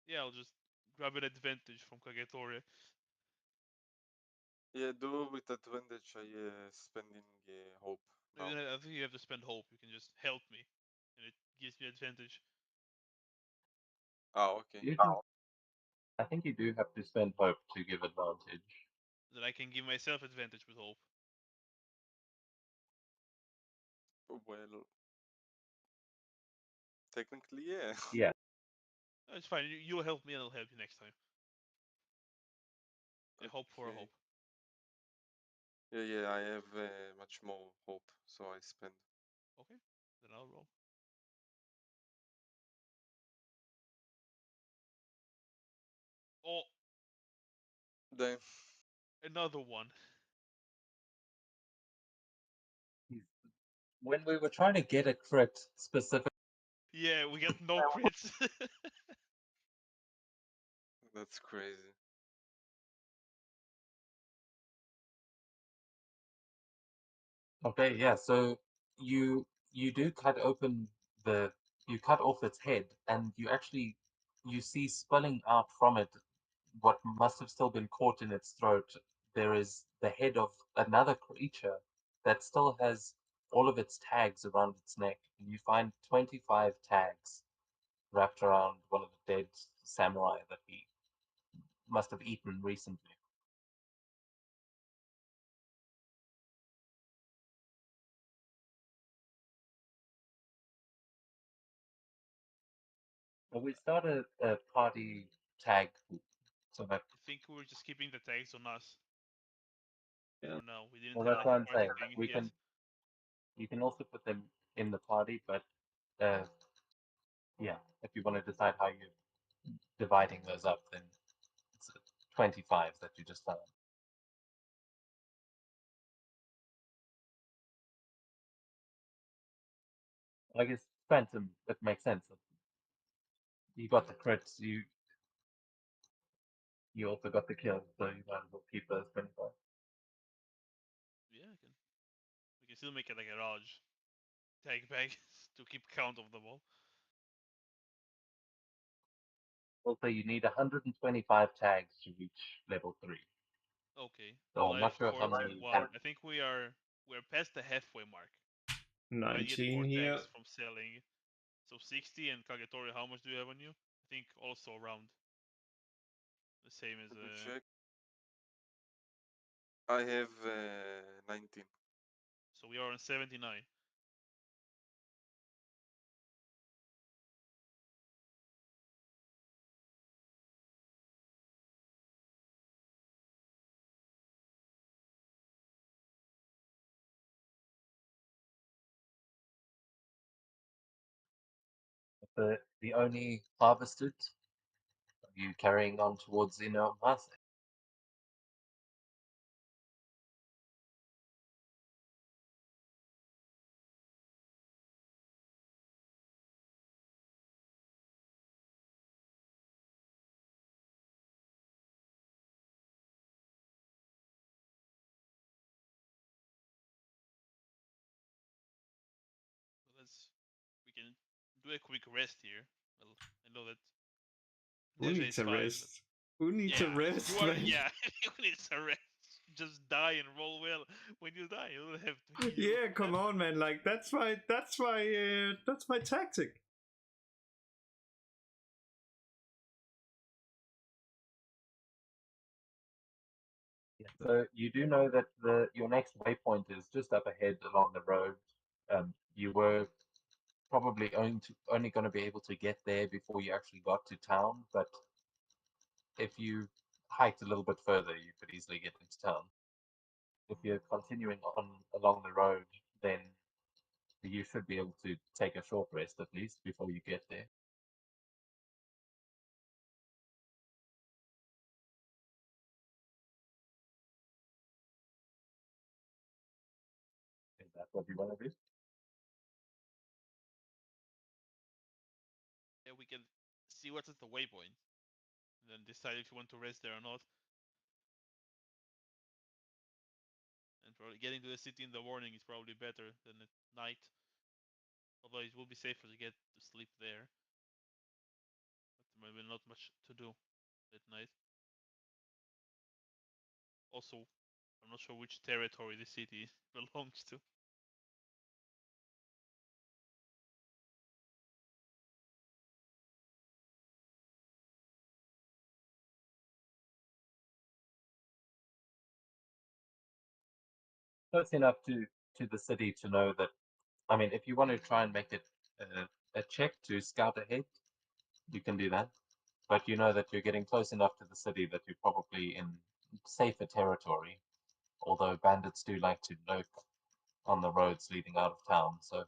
[SPEAKER 1] Yeah, I'll just grab an advantage from Kagetori.
[SPEAKER 4] Yeah, do with advantage. I spending hope now.
[SPEAKER 1] I think you have to spend hope. You can just help me, and it gives me advantage.
[SPEAKER 4] Ah, okay.
[SPEAKER 3] You can, I think you do have to spend hope to give advantage.
[SPEAKER 1] Then I can give myself advantage with hope.
[SPEAKER 4] Well, technically, yeah.
[SPEAKER 3] Yeah.
[SPEAKER 1] No, it's fine. You'll help me, and I'll help you next time. I hope for a
[SPEAKER 4] Okay.
[SPEAKER 1] hope.
[SPEAKER 4] Yeah, I have much more hope, so I spend.
[SPEAKER 1] Okay, then I'll roll. Oh,
[SPEAKER 4] Then,
[SPEAKER 1] another one.
[SPEAKER 3] When we were trying to get a crit specific,
[SPEAKER 1] Yeah, we got no crits.
[SPEAKER 4] that's crazy.
[SPEAKER 3] okay, yeah, so you do cut open you cut off its head, and you see spilling out from it what must have still been caught in its throat. There is the head of another creature that still has all of its tags around its neck, and you find 25 tags wrapped around one of the dead samurai that he must have eaten recently. Well, we started a party tag so that,
[SPEAKER 1] I think we were just keeping the tags on us.
[SPEAKER 2] Yeah.
[SPEAKER 1] For now, we didn't
[SPEAKER 3] well,
[SPEAKER 1] have
[SPEAKER 3] that's
[SPEAKER 1] like
[SPEAKER 3] what
[SPEAKER 1] a
[SPEAKER 3] I'm
[SPEAKER 1] party
[SPEAKER 3] saying.
[SPEAKER 1] thing
[SPEAKER 3] We
[SPEAKER 1] yet.
[SPEAKER 3] you can also put them in the party, but yeah, if you want to decide how you're dividing those up, then it's 25 that you just found. I guess Phantom, that makes sense. You got the crits, you also got the kills, so you might as well keep those 25.
[SPEAKER 1] Yeah, we can still make it like a large tag bag to keep count of them all.
[SPEAKER 3] Also, you need 125 tags to reach level 3.
[SPEAKER 1] Okay.
[SPEAKER 3] So
[SPEAKER 1] Well,
[SPEAKER 3] I'm
[SPEAKER 1] I have
[SPEAKER 3] not sure how many
[SPEAKER 1] 41. I think we're past the halfway mark. I get
[SPEAKER 2] 19
[SPEAKER 1] more
[SPEAKER 2] here.
[SPEAKER 1] tags from selling. So 60, and Kagetori, how much do you have on you? I think also around the same as
[SPEAKER 4] Let me check. I have 19.
[SPEAKER 1] so we are on 79.
[SPEAKER 3] the only harvested you carrying on towards Inomase?
[SPEAKER 1] We can do a quick rest here. Well, I know that
[SPEAKER 2] Who
[SPEAKER 1] Deja
[SPEAKER 2] needs
[SPEAKER 1] is
[SPEAKER 2] a
[SPEAKER 1] fine,
[SPEAKER 2] rest? Who
[SPEAKER 1] but
[SPEAKER 2] needs
[SPEAKER 1] yeah,
[SPEAKER 2] a rest,
[SPEAKER 1] you are.
[SPEAKER 2] man?
[SPEAKER 1] Yeah, you need a rest. Just die and roll well. When you die, you don't have to heal.
[SPEAKER 2] Yeah, come on, man. Like that's my tactic.
[SPEAKER 3] So you do know that your next waypoint is just up ahead along the road. You were probably only going to be able to get there before you actually got to town, but if you hiked a little bit further, you could easily get into town. If you're continuing on along the road, then you should be able to take a short rest at least before you get there. Is that what you want to do?
[SPEAKER 1] Yeah, we can see what's at the waypoint, and then decide if you want to rest there or not. And probably getting to the city in the morning is probably better than at night. Although it will be safer to get to sleep there. But maybe not much to do at night. Also, I'm not sure which territory the city belongs to.
[SPEAKER 3] Close enough to the city to know that. I mean, if you want to try and make it a check to scout ahead, you can do that. But you know that you're getting close enough to the city that you're probably in safer territory. Although bandits do like to lurk on the roads leading out of town, so if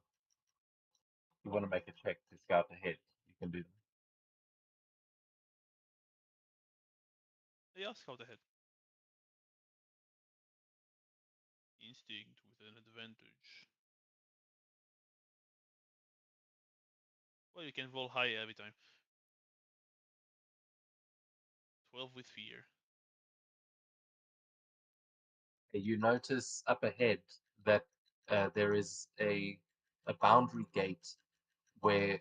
[SPEAKER 3] you want to make a check to scout ahead, you can do that.
[SPEAKER 1] Yeah, scout ahead. Instinct with an advantage. Well, you can roll high every time. 12 with fear.
[SPEAKER 3] You notice up ahead that there is a boundary gate where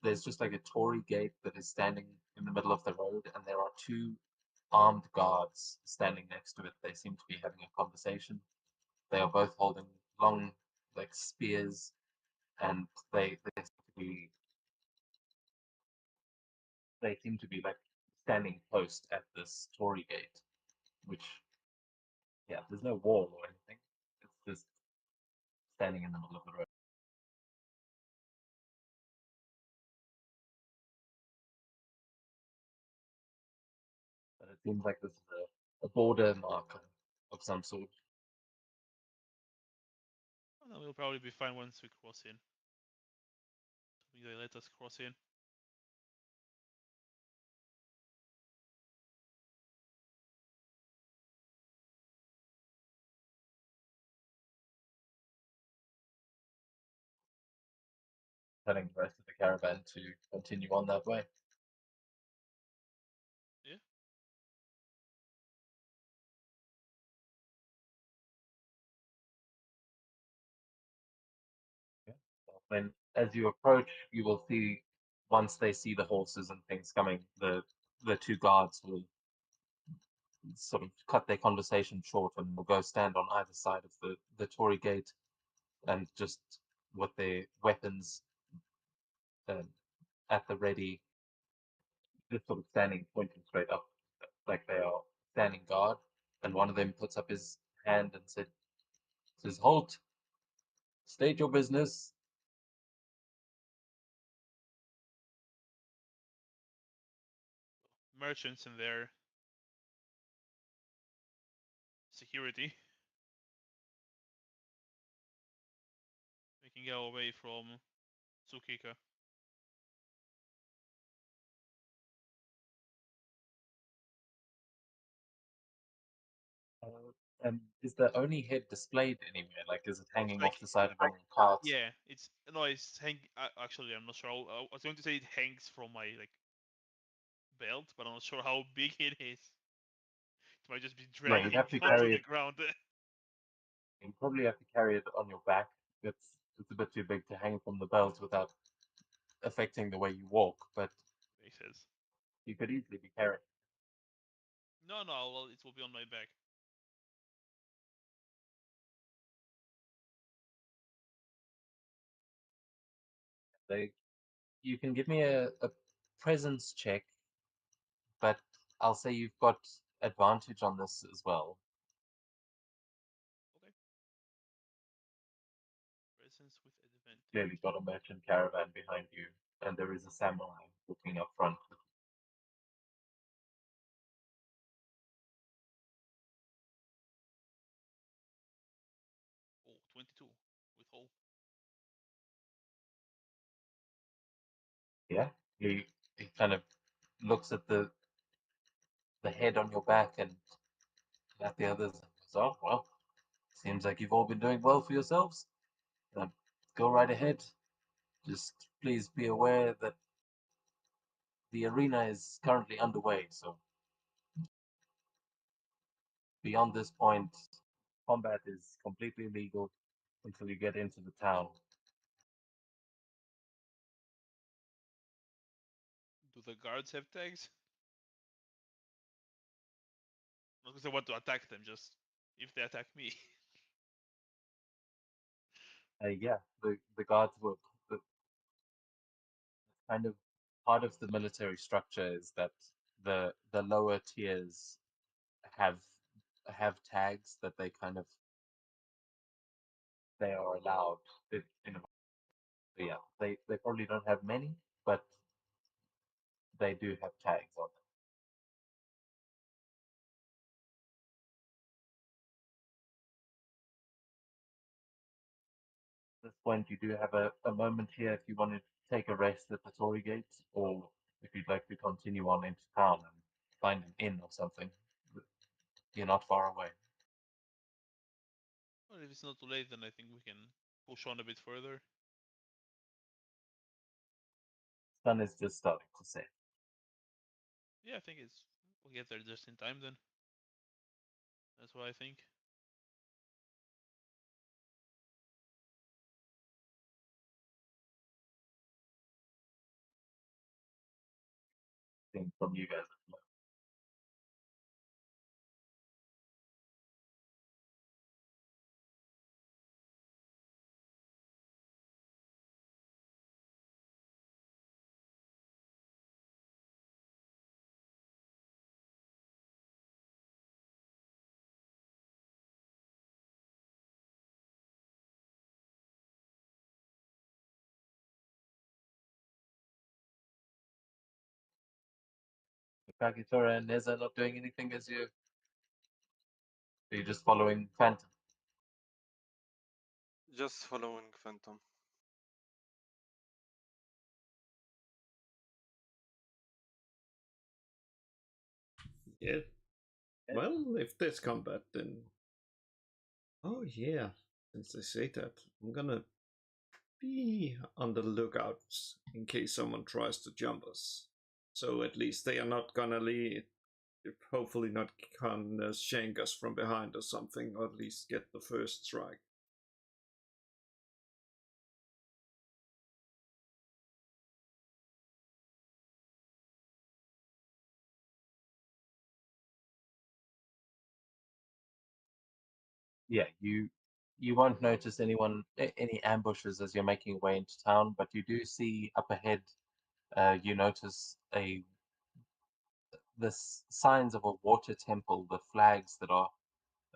[SPEAKER 3] there's just like a Tory gate that is standing in the middle of the road, and there are two armed guards standing next to it. They seem to be having a conversation. They are both holding long, like spears, and they seem to be like standing post at this Tory gate, which, yeah, there's no wall or anything. It's just standing in the middle of the road. But it seems like this is a border marker of some sort.
[SPEAKER 1] Well, we'll probably be fine once we cross in. They let us cross in.
[SPEAKER 3] Telling the rest of the caravan to continue on that way.
[SPEAKER 1] Yeah.
[SPEAKER 3] When as you approach, you will see once they see the horses and things coming, the two guards will sort of cut their conversation short and will go stand on either side of the Tory gate and just with their weapons at the ready, just sort of standing pointing straight up like they are standing guard. And one of them puts up his hand and says, "Halt! State your business."
[SPEAKER 1] Merchants and their security. We can go away from Tsukika.
[SPEAKER 3] Is the Oni head displayed anywhere? Like, is it hanging
[SPEAKER 1] Like,
[SPEAKER 3] off the side of a cart?
[SPEAKER 1] yeah, it's no, it's hang. Actually, I'm not sure. I was going to say it hangs from my like belt, but I'm not sure how big it is. It might just be
[SPEAKER 3] No, you'd
[SPEAKER 1] dragging
[SPEAKER 3] have to
[SPEAKER 1] onto
[SPEAKER 3] carry
[SPEAKER 1] the
[SPEAKER 3] it.
[SPEAKER 1] ground.
[SPEAKER 3] You probably have to carry it on your back. It's a bit too big to hang from the belt without affecting the way you walk, but
[SPEAKER 1] Makes sense.
[SPEAKER 3] you could easily be carrying.
[SPEAKER 1] No, well, it will be on my back.
[SPEAKER 3] They, you can give me a presence check, but I'll say you've got advantage on this as well.
[SPEAKER 1] Okay. Presence with advantage.
[SPEAKER 3] Clearly got a merchant caravan behind you, and there is a samurai looking up front.
[SPEAKER 1] Oh, 22 with hope.
[SPEAKER 3] Yeah, he kind of looks at the head on your back and at the others and goes, "Oh well, seems like you've all been doing well for yourselves. Go right ahead. Just please be aware that the arena is currently underway, so beyond this point, combat is completely legal until you get into the town."
[SPEAKER 1] Do the guards have tags? Not because I want to attack them, just if they attack me.
[SPEAKER 3] Yeah, the guards work. The kind of part of the military structure is that the lower tiers have tags that they kind of they are allowed. In a, yeah, they probably don't have many, but they do have tags on them. At this point, you do have a moment here if you want to take a rest at the Tory Gate, or if you'd like to continue on into town and find an inn or something. You're not far away.
[SPEAKER 1] Well, if it's not too late, then I think we can push on a bit further.
[SPEAKER 3] Sun is just starting to set.
[SPEAKER 1] Yeah, I think we'll get there just in time then. That's what I think.
[SPEAKER 3] Thing from you guys. Kagitora and Neza not doing anything as you. Are you just following Phantom?
[SPEAKER 4] Just following Phantom.
[SPEAKER 2] Yeah. Well, if there's combat, then. Oh, yeah. Since they say that, I'm gonna be on the lookout in case someone tries to jump us. So at least they are not gonna lead. Hopefully, not gonna shank us from behind or something, or at least get the first strike.
[SPEAKER 3] Yeah, you won't notice any ambushes as you're making your way into town, but you do see up ahead. You notice the signs of a water temple. The flags that are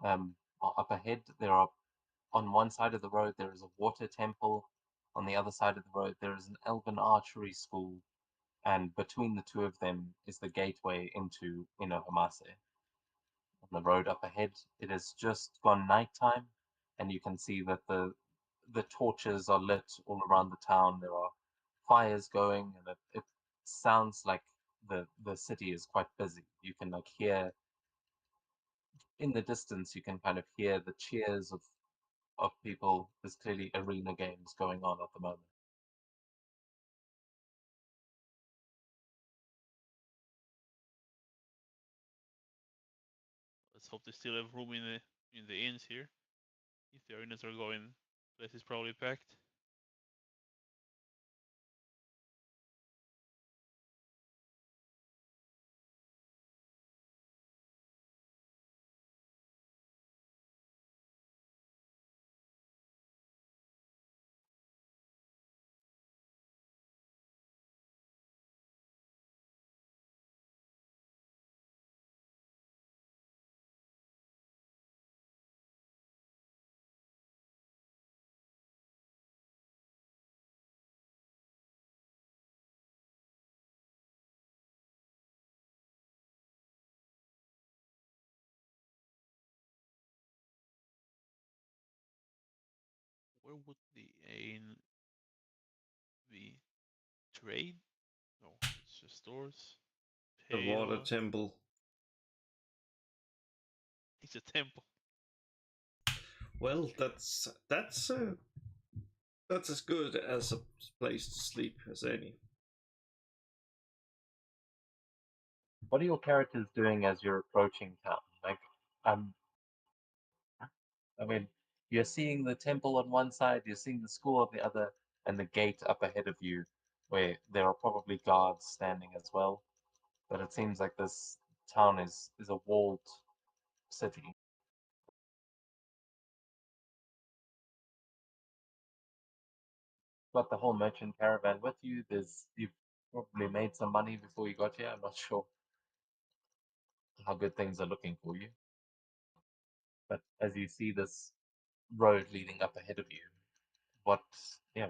[SPEAKER 3] up ahead. There are on one side of the road there is a water temple. On the other side of the road there is an elven archery school, and between the two of them is the gateway into Inohamase. On the road up ahead, it has just gone nighttime, and you can see that the torches are lit all around the town. There are fires going, and it sounds like the city is quite busy. You can like hear in the distance you can kind of hear the cheers of people. There's clearly arena games going on at the moment.
[SPEAKER 1] Let's hope they still have room in the inns here. If the arenas are going, place is probably packed. Where would the inn be? Trade? No, it's just stores.
[SPEAKER 2] The water
[SPEAKER 1] Pale.
[SPEAKER 2] temple.
[SPEAKER 1] It's a temple.
[SPEAKER 2] Well, that's as good as a place to sleep as any.
[SPEAKER 3] What are your characters doing as you're approaching town? Like, um, I mean, you're seeing the temple on one side, you're seeing the school on the other, and the gate up ahead of you, where there are probably guards standing as well. But it seems like this town is a walled city. Got the whole merchant caravan with you. You've probably made some money before you got here. I'm not sure how good things are looking for you. But as you see this road leading up ahead of you, what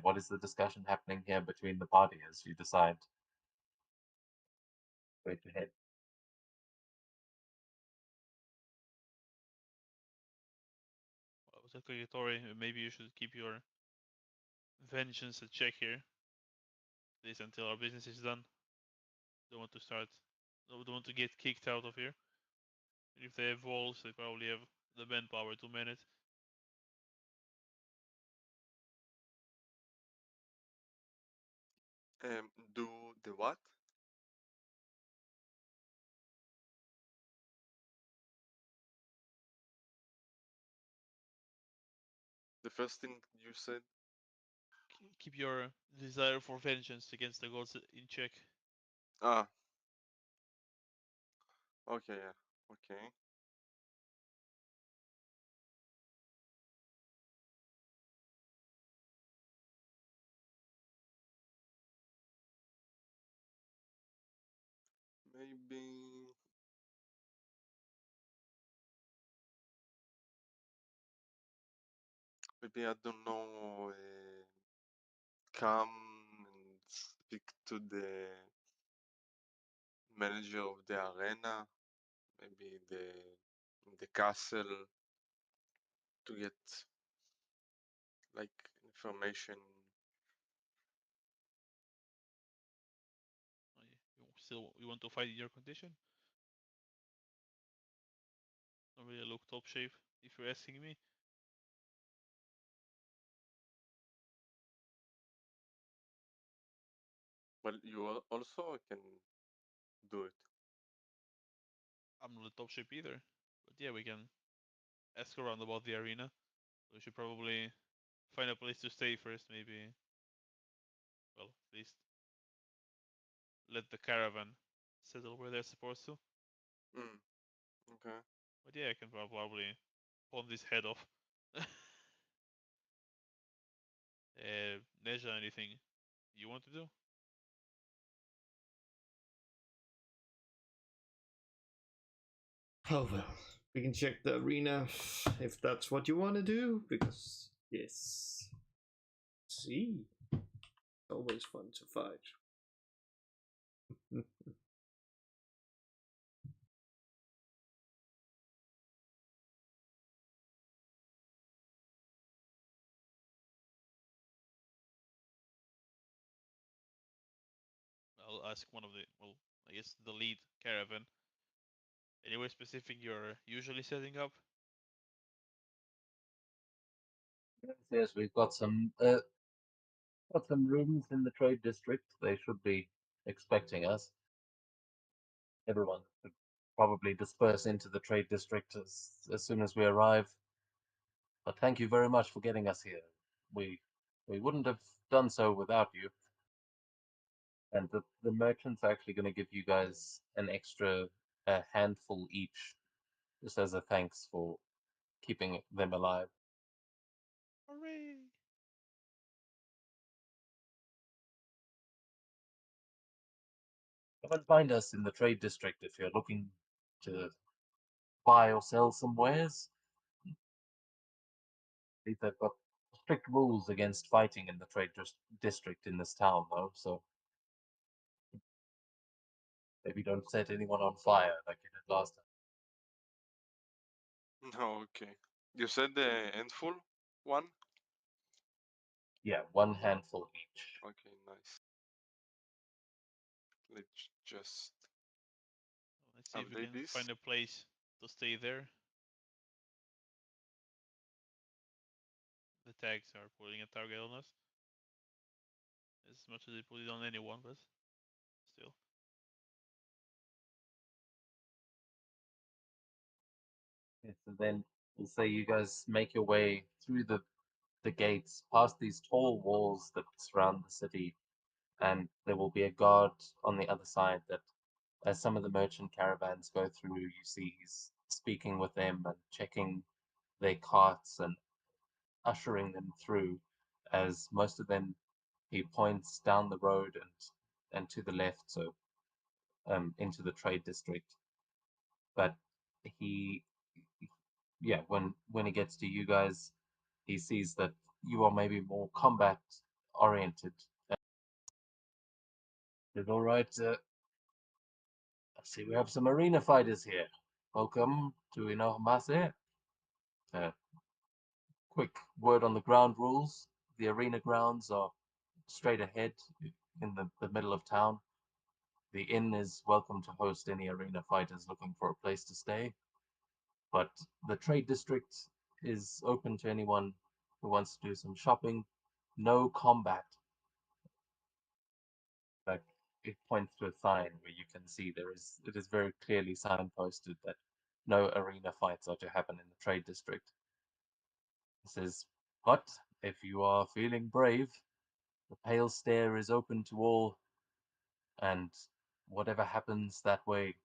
[SPEAKER 3] what is the discussion happening here between the party as you decide where to head?
[SPEAKER 1] Well, exactly, Tori. Maybe you should keep your vengeance at check here. At least until our business is done. Don't want to start. Don't want to get kicked out of here. If they have walls, they probably have the manpower to man it.
[SPEAKER 4] Do the what? The first thing you said?
[SPEAKER 1] Keep your desire for vengeance against the gods in check.
[SPEAKER 4] Ah, okay, yeah, okay. Maybe I don't know. Come and speak to the manager of the arena, maybe the castle, to get like information.
[SPEAKER 1] You want to fight in your condition? Not really look top shape, if you're asking me.
[SPEAKER 4] Well, also can do it.
[SPEAKER 1] I'm not a top shape either. But yeah, we can ask around about the arena. We should probably find a place to stay first, maybe. Well, at least let the caravan settle where they're supposed to.
[SPEAKER 4] Mm, okay.
[SPEAKER 1] But yeah, I can probably pawn this head off. Neja, anything you want to do?
[SPEAKER 2] Oh well, we can check the arena if that's what you want to do. Because yes, see, it's always fun to fight.
[SPEAKER 1] I'll ask one of the, well, I guess the lead caravan Anywhere specific you're usually setting up?
[SPEAKER 3] Yes, we've got some rooms in the trade district. They should be expecting us. Everyone should probably disperse into the trade district as soon as we arrive. But thank you very much for getting us here. We wouldn't have done so without you. And the merchant's actually going to give you guys an extra handful each, just as a thanks for keeping them alive.
[SPEAKER 1] Hooray!
[SPEAKER 3] Come and find us in the trade district if you're looking to buy or sell some wares. They've got strict rules against fighting in the trade district in this town, though, so maybe don't set anyone on fire like you did last time.
[SPEAKER 4] No, okay. You said the handful one?
[SPEAKER 3] Yeah, one handful each.
[SPEAKER 4] Okay, nice. Let's just
[SPEAKER 1] Let's see if we
[SPEAKER 4] update
[SPEAKER 1] can
[SPEAKER 4] this.
[SPEAKER 1] find a place to stay there. The tags are putting a target on us. As much as they put it on anyone, but still.
[SPEAKER 3] Okay, so then we'll say you guys make your way through the gates, past these tall walls that surround the city, and there will be a guard on the other side that, as some of the merchant caravans go through, you see he's speaking with them and checking their carts and ushering them through, as most of them he points down the road and to the left, so into the trade district. But he, yeah, when he gets to you guys, he sees that you are maybe more combat oriented. It's all right. I see we have some arena fighters here. Welcome to Inohamase. Quick word on the ground rules. The arena grounds are straight ahead in the middle of town. The inn is welcome to host any arena fighters looking for a place to stay. But the trade district is open to anyone who wants to do some shopping. No combat. Like it points to a sign where you can see it is very clearly signposted that no arena fights are to happen in the trade district. It says, but if you are feeling brave, the pale stare is open to all, and whatever happens that way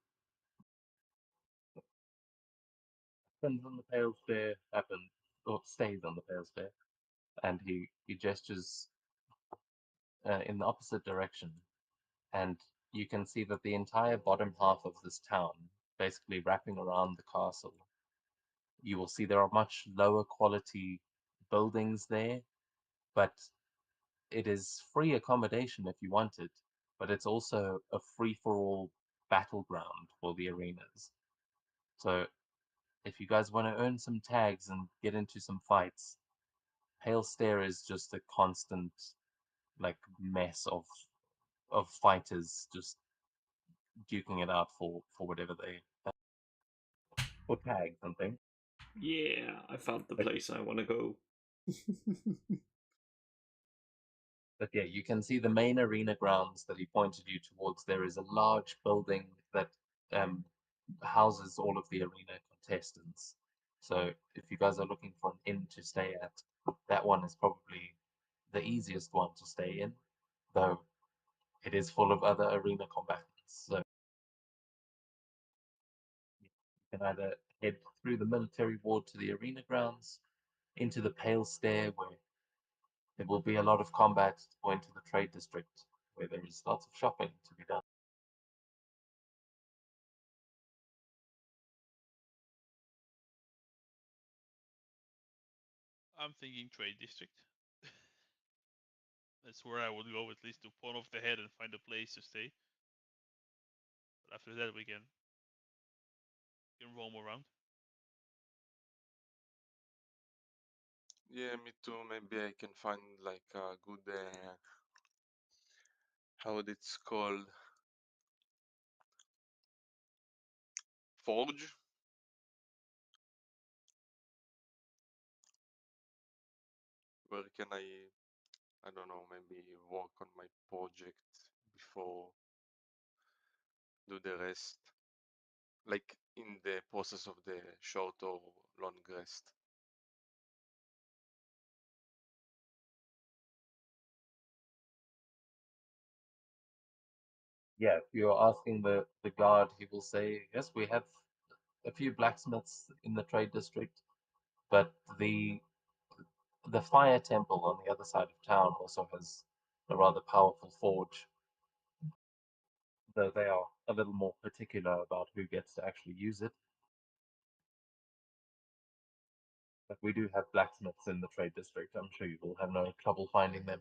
[SPEAKER 3] happens on the pale stare happens or stays on the pale stare. And he gestures in the opposite direction, and you can see that the entire bottom half of this town, basically wrapping around the castle, you will see there are much lower quality buildings there, but it is free accommodation if you want it, but it's also a free-for-all battleground for the arenas. So if you guys want to earn some tags and get into some fights, Pale Stare is just a constant like mess of fighters just duking it out for whatever they for tags and things.
[SPEAKER 2] Yeah, I found the place I want to go.
[SPEAKER 3] But yeah, you can see the main arena grounds that he pointed you towards. There is a large building that houses all of the arena contestants. So if you guys are looking for an inn to stay at, that one is probably the easiest one to stay in, though it is full of other arena combatants. So you can either head through the military ward to the arena grounds, into the Pale Stair, where there will be a lot of combat, or into the trade district, where there is lots of shopping to be done.
[SPEAKER 1] I'm thinking trade district. That's where I would go, at least to pawn off the head and find a place to stay. But after that, we can roam around.
[SPEAKER 4] Yeah, me too. Maybe I can find like a good how it's called, forge. Where can I don't know, maybe work on my project before do the rest, like in the process of the short or long rest.
[SPEAKER 3] Yeah, if you're asking the guard, he will say, yes, we have a few blacksmiths in the trade district, but the fire temple on the other side of town also has a rather powerful forge, though they are a little more particular about who gets to actually use it. But we do have blacksmiths in the trade district. I'm sure you will have no trouble finding them.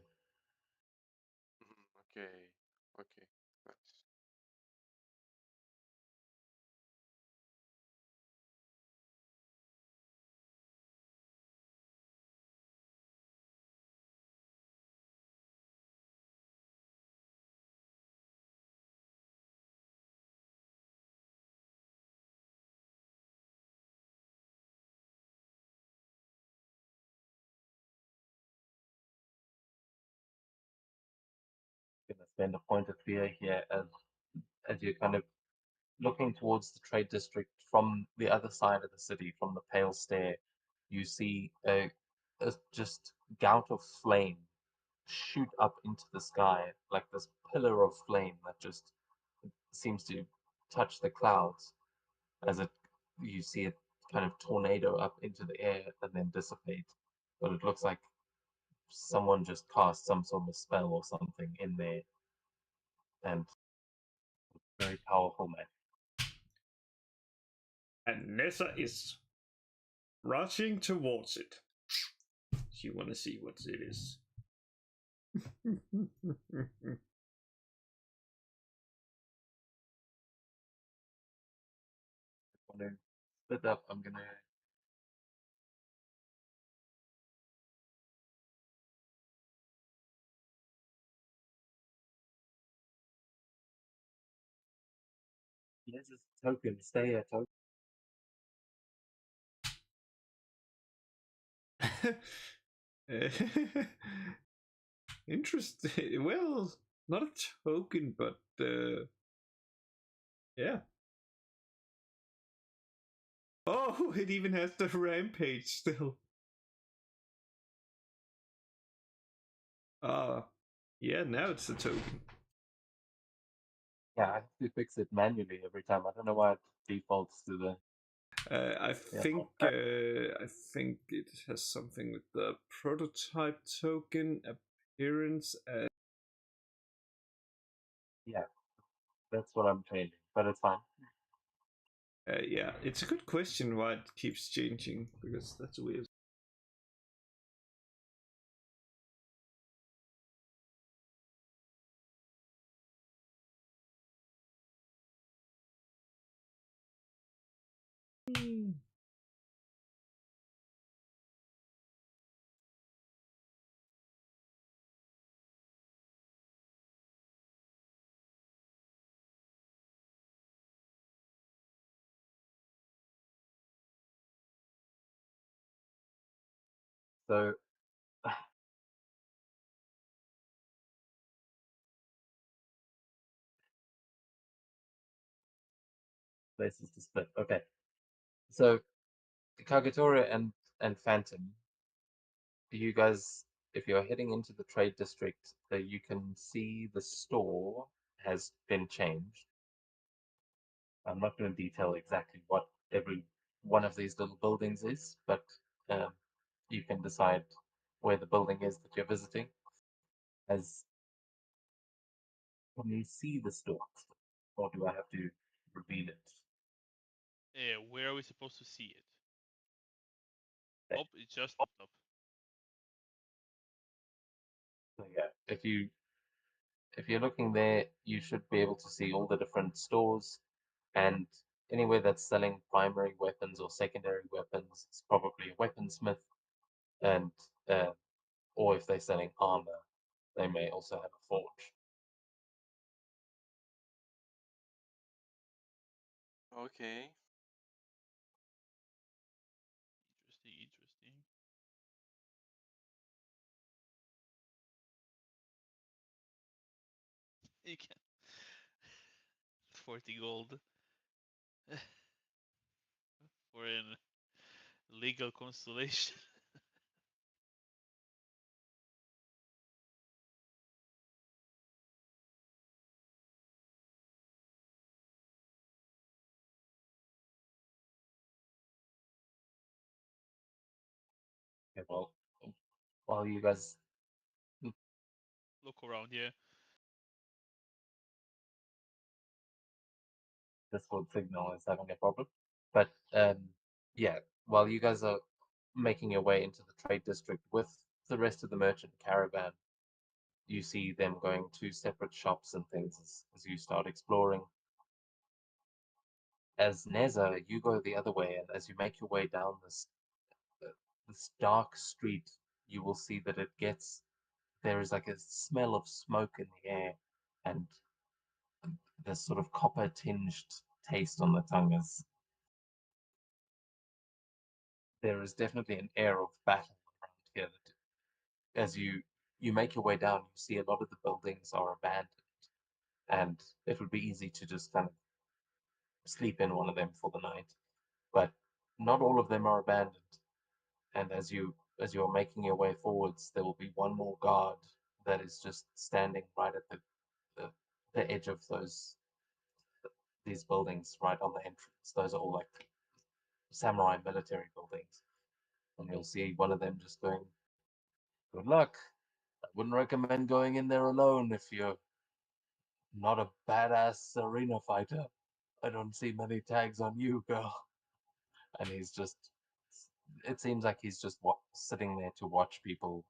[SPEAKER 4] Okay, okay, nice.
[SPEAKER 3] Going to spend a point of fear here as you're kind of looking towards the trade district from the other side of the city, from the Pale Stair. You see a just gout of flame shoot up into the sky, like this pillar of flame that just seems to touch the clouds as you see it kind of tornado up into the air and then dissipate. But it looks like someone just cast some sort of spell or something in there, and very powerful magic.
[SPEAKER 2] And Nessa is rushing towards it. You want to see what it is.
[SPEAKER 3] I'm gonna split up. I'm gonna. Yes, it's a token. Stay a token.
[SPEAKER 2] Interesting. Well, not a token, but yeah. Oh, it even has the rampage still. Yeah, now it's a token.
[SPEAKER 3] Yeah, I have to fix it manually every time. I don't know why it defaults to the.
[SPEAKER 2] I think it has something with the prototype token appearance.
[SPEAKER 3] Yeah, that's what I'm changing, but it's fine.
[SPEAKER 2] Yeah, it's a good question why it keeps changing because that's weird.
[SPEAKER 3] So places to split. Okay, so Kagatoria and Phantom, you guys, if you're heading into the trade district, you can see the store has been changed. I'm not going to detail exactly what every one of these little buildings is, but you can decide where the building is that you're visiting. As can you see the store, or do I have to reveal it?
[SPEAKER 1] Where are we supposed to see it?
[SPEAKER 3] Okay.
[SPEAKER 1] Oh, it just popped up.
[SPEAKER 3] So yeah, if you're looking there, you should be able to see all the different stores, and anywhere that's selling primary weapons or secondary weapons, it's probably a weaponsmith, and or if they're selling armor, they may also have a forge.
[SPEAKER 4] Okay.
[SPEAKER 1] You can 40 gold for an legal constellation.
[SPEAKER 3] Okay, well, while you guys
[SPEAKER 1] Look around here.
[SPEAKER 3] Discord signal is having a problem. But yeah, while you guys are making your way into the trade district with the rest of the merchant caravan, you see them going to separate shops and things as you start exploring. As Neza, you go the other way, and as you make your way down this dark street, you will see that there is like a smell of smoke in the air, and this sort of copper tinged taste on the tongue as there is definitely an air of battle around here. As you make your way down, you see a lot of the buildings are abandoned, and it would be easy to just kind of sleep in one of them for the night. But not all of them are abandoned. And as you're making your way forwards, there will be one more guard that is just standing right at the edge of these buildings, right on the entrance. Those are all like samurai military buildings, and you'll see one of them just going, "Good luck. I wouldn't recommend going in there alone if you're not a badass arena fighter. I don't see many tags on you, girl." And he's just, it seems like he's just sitting there to watch people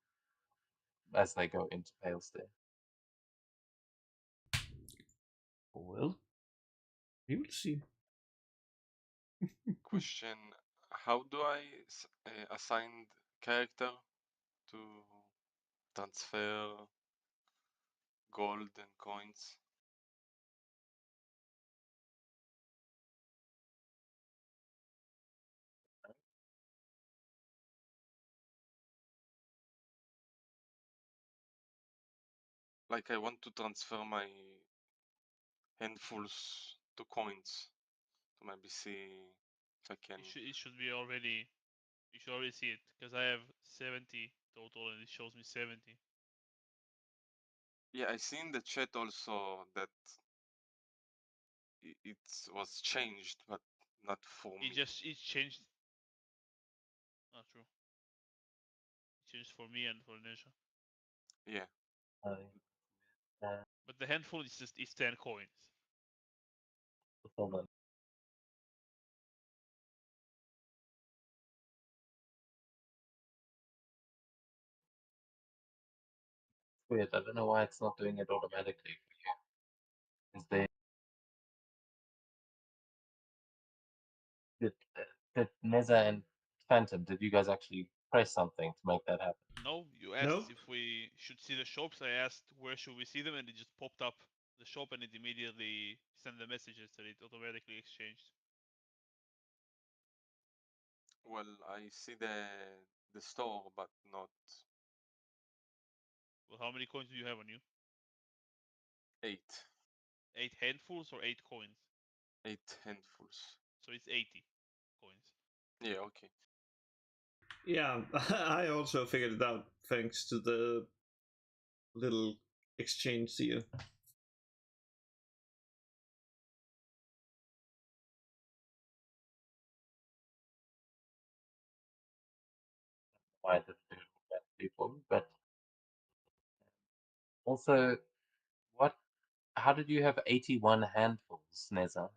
[SPEAKER 3] as they go into Palestine.
[SPEAKER 2] Well, we will see.
[SPEAKER 4] Question: how do I assign character to transfer gold and coins? Like I want to transfer my handfuls to coins to maybe see if I can.
[SPEAKER 1] It should be already. You should already see it because I have 70 total and it shows me 70.
[SPEAKER 4] Yeah, I see in the chat also that it was changed, but not for me.
[SPEAKER 1] It changed. Not true. It changed for me and for Nesha.
[SPEAKER 4] Yeah.
[SPEAKER 1] But the handful is just 10 coins.
[SPEAKER 3] Hold on. Weird. I don't know why it's not doing it automatically for you. Is there did Neza and Phantom, did you guys actually press something to make that happen?
[SPEAKER 1] No, you asked
[SPEAKER 2] Nope.
[SPEAKER 1] if we should see the shops. I asked where should we see them, and it just popped up the shop, and it immediately sent the messages that it automatically exchanged.
[SPEAKER 4] Well, I see the store, but not
[SPEAKER 1] Well, how many coins do you have on you?
[SPEAKER 4] 8.
[SPEAKER 1] 8 handfuls or 8 coins?
[SPEAKER 4] 8 handfuls.
[SPEAKER 1] So it's 80 coins.
[SPEAKER 4] Yeah, okay.
[SPEAKER 2] Yeah, I also figured it out thanks to the little exchange here.
[SPEAKER 3] Why did it do that people? But also, how did you have 81 handfuls, Neza?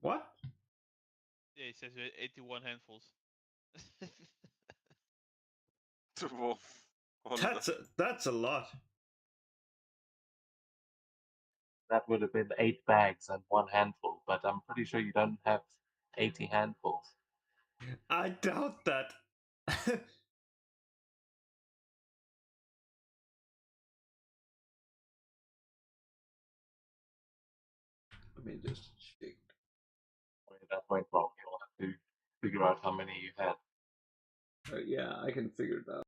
[SPEAKER 2] What?
[SPEAKER 1] Yeah, it says 81 handfuls.
[SPEAKER 4] Whoa. Hold on.
[SPEAKER 2] That's a lot.
[SPEAKER 3] That would have been 8 bags and 1 handful, but I'm pretty sure you don't have 80 handfuls.
[SPEAKER 2] I doubt that. Let me just check.
[SPEAKER 3] That went wrong. You'll have to figure out how many you had.
[SPEAKER 2] Yeah, I can figure it out.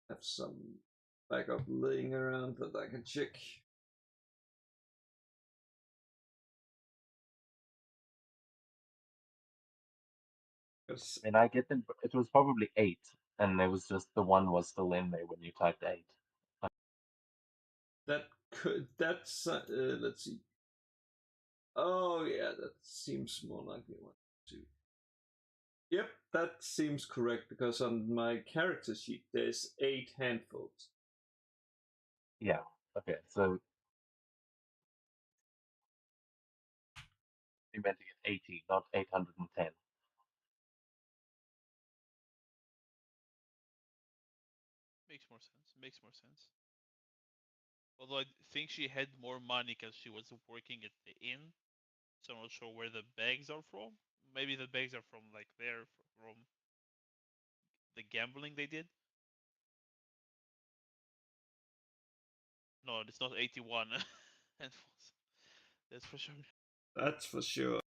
[SPEAKER 2] Have some backup laying around that I can check.
[SPEAKER 3] And I get them. It was probably 8, and there was just the one was still in there when you typed 8.
[SPEAKER 2] That could. That's. Let's see. Oh yeah, that seems more likely one two. Yep, that seems correct because on my character sheet there's 8 handfuls.
[SPEAKER 3] Yeah. Okay. So you meant to get 80, not 810.
[SPEAKER 1] Makes more sense. Makes more sense. Although I think she had more money because she was working at the inn, so I'm not sure where the bags are from. Maybe the bags are from like there from the gambling they did. No, it's not 81 handfuls. That's for sure.
[SPEAKER 2] That's for sure.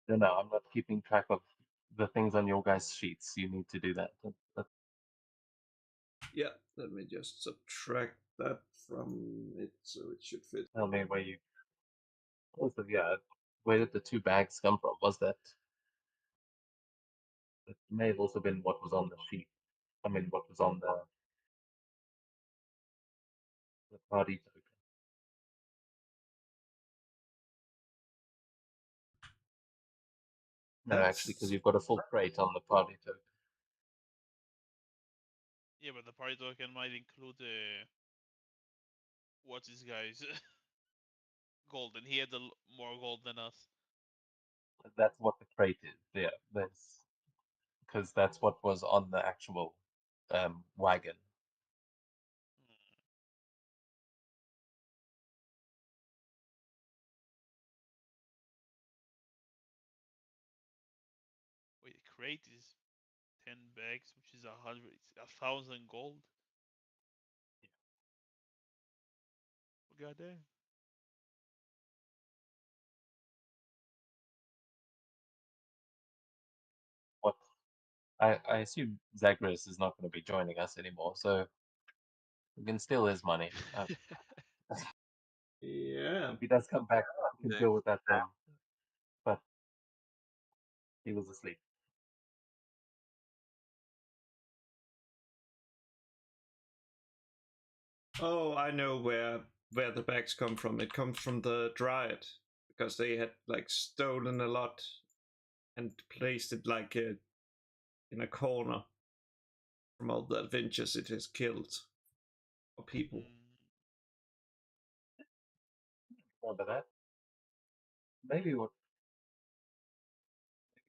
[SPEAKER 3] No, I'm not keeping track of the things on your guys' sheets. You need to do that.
[SPEAKER 2] Yeah, let me just subtract that from it so it should fit.
[SPEAKER 3] Tell me where you. Also, yeah, where did the 2 bags come from? Was that? It may have also been what was on the sheet. I mean, what was on the party token. No, actually, because you've got a full crate on the party token.
[SPEAKER 1] Yeah, but the party token might include what's this guy's gold, and he had more gold than us.
[SPEAKER 3] That's what the crate is. Yeah, that's because that's what was on the actual wagon.
[SPEAKER 1] Wait, the crate is 10 bags, which is 1,000 gold. Goddamn.
[SPEAKER 3] What I assume Zagreus is not going to be joining us anymore, so we can steal his money.
[SPEAKER 2] Yeah.
[SPEAKER 3] If he does come back, we can
[SPEAKER 4] Yeah.
[SPEAKER 3] deal with that then. But he was asleep.
[SPEAKER 2] Oh, I know where the bags come from. It comes from the Dryad because they had like stolen a lot and placed it like in a corner from all the adventures it has killed or people.
[SPEAKER 3] Remember that? Maybe what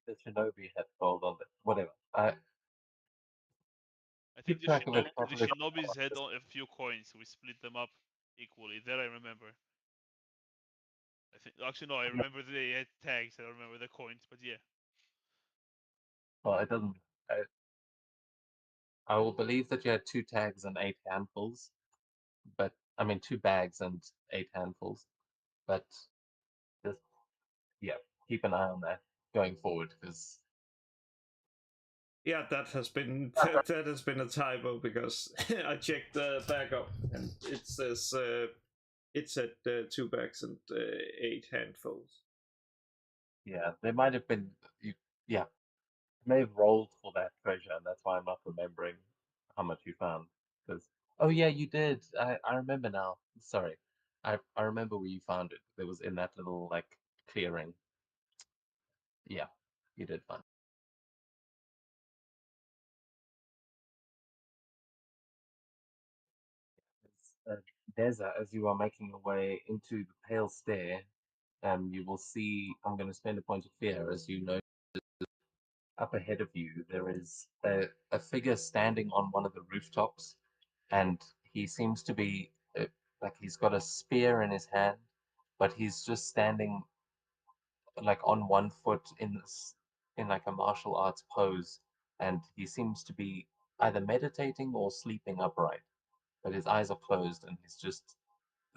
[SPEAKER 3] the Shinobi had told on it. Whatever.
[SPEAKER 1] I think
[SPEAKER 3] Keep track of it
[SPEAKER 1] the
[SPEAKER 3] properly.
[SPEAKER 1] Shinobis had a few coins. We split them up equally. That I remember. I think actually no, I remember they had tags. I don't remember the coins, but yeah.
[SPEAKER 3] Well, it doesn't. I will believe that you had 2 tags and 8 handfuls, but I mean 2 bags and 8 handfuls. But just yeah, keep an eye on that going forward because
[SPEAKER 2] Yeah, that has been that has been a typo because I checked the backup and it says it's at 2 bags and 8 handfuls.
[SPEAKER 3] yeah, there might have been yeah, you may have rolled for that treasure, and that's why I'm not remembering how much you found. Because oh yeah, you did. I remember now. Sorry, I remember where you found it. It was in that little like clearing. Yeah, you did find. Deza, as you are making your way into the pale stair, you will see. I'm going to spend a point of fear as you know. Up ahead of you, there is a figure standing on one of the rooftops, and he seems to be like he's got a spear in his hand, but he's just standing like on one foot in like a martial arts pose, and he seems to be either meditating or sleeping upright, but his eyes are closed, and he's just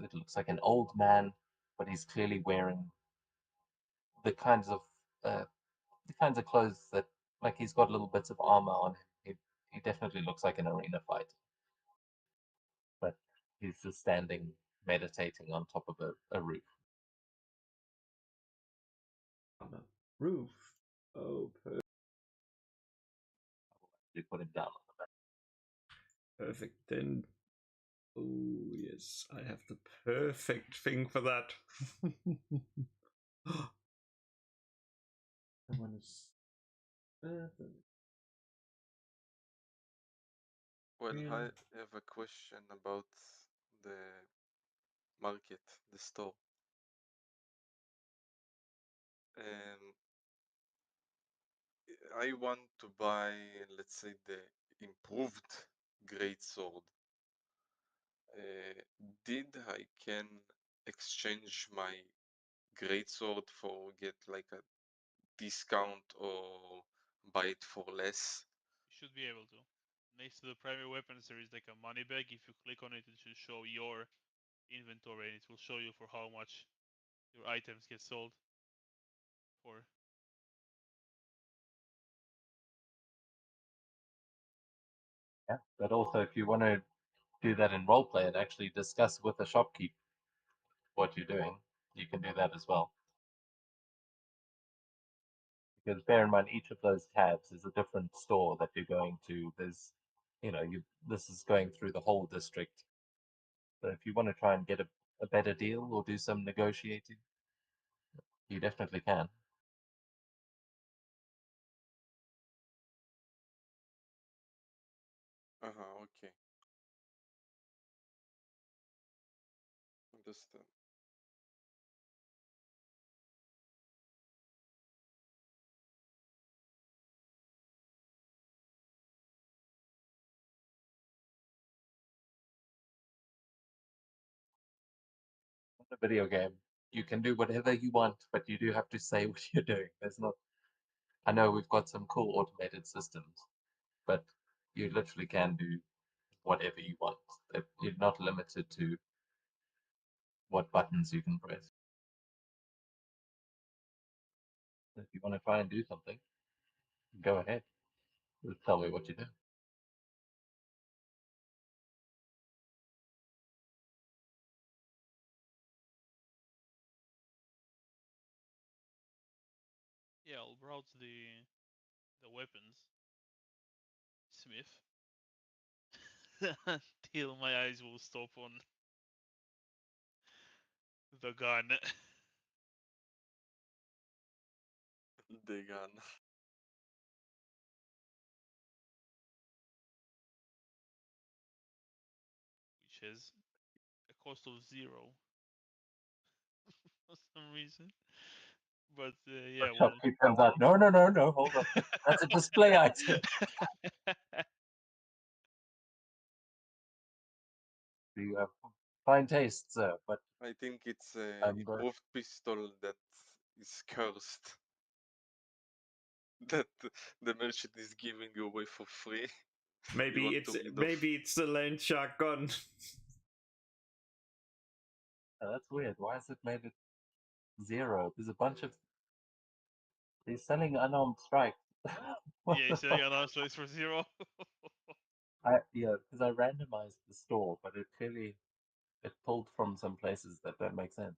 [SPEAKER 3] it looks like an old man, but he's clearly wearing the kinds of the kinds of clothes that, like, he's got little bits of armor on him. He definitely looks like an arena fighter, but he's just standing, meditating on top of a roof.
[SPEAKER 2] On a roof. Oh,
[SPEAKER 3] You put him down on the back.
[SPEAKER 2] perfect. Then, oh yes, I have the perfect thing for that. Someone is.
[SPEAKER 4] Well,
[SPEAKER 2] Yeah.
[SPEAKER 4] I have a question about the market, the store. I want to buy, let's say, the improved great sword. Did I can exchange my great sword for get like a discount or buy it for less?
[SPEAKER 1] You should be able to. Next to the primary weapons, there is like a money bag. If you click on it, it should show your inventory, and it will show you for how much your items get sold for.
[SPEAKER 3] Yeah, but also if you want to do that in roleplay and actually discuss with the shopkeep what you're doing, you can do that as well. Because bear in mind, each of those tabs is a different store that you're going to. There's, this is going through the whole district. So if you want to try and get a better deal or do some negotiating, you definitely can.
[SPEAKER 4] Okay. Understand.
[SPEAKER 3] In a video game, you can do whatever you want, but you do have to say what you're doing. There's not. I know we've got some cool automated systems, but you literally can do whatever you want. You're not limited to what buttons you can press. If you want to try and do something, go ahead. Just tell me what you do.
[SPEAKER 1] Yeah, I'll browse the weapons, Smith, until my eyes will stop on the gun.
[SPEAKER 4] The gun.
[SPEAKER 1] Which has a cost of 0 for some reason. But yeah,
[SPEAKER 3] The
[SPEAKER 1] well.
[SPEAKER 3] shopkeep comes out. No, no, no, no. Hold on. That's a display item. You have fine taste, sir, but
[SPEAKER 4] I think it's a improved pistol that is cursed. That the merchant is giving away for free.
[SPEAKER 2] Maybe it's the land shark gun.
[SPEAKER 3] that's weird. Why has it made it 0? There's a bunch of. He's selling unarmed strike.
[SPEAKER 1] Yeah, he's selling unarmed strikes for 0.
[SPEAKER 3] Because I randomized the store, but it clearly pulled from some places that don't make sense.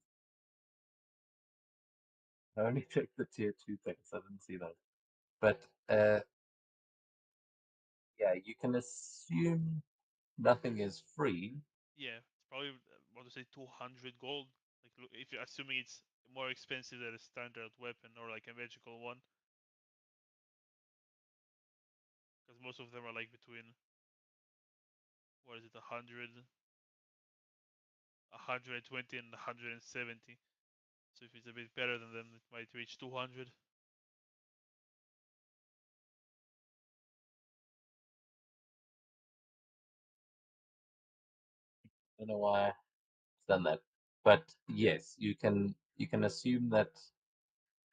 [SPEAKER 3] I only checked the tier 2 things. I didn't see those. But yeah, you can assume nothing is free.
[SPEAKER 1] Yeah, it's probably, I want to say 200 gold. Like, if you're assuming it's more expensive than a standard weapon or like a magical one. Because most of them are like between, what is it, 100, 120 and 170. So if it's a bit better than them, it might reach 200.
[SPEAKER 3] I don't know why it's done that, but yes, you can assume that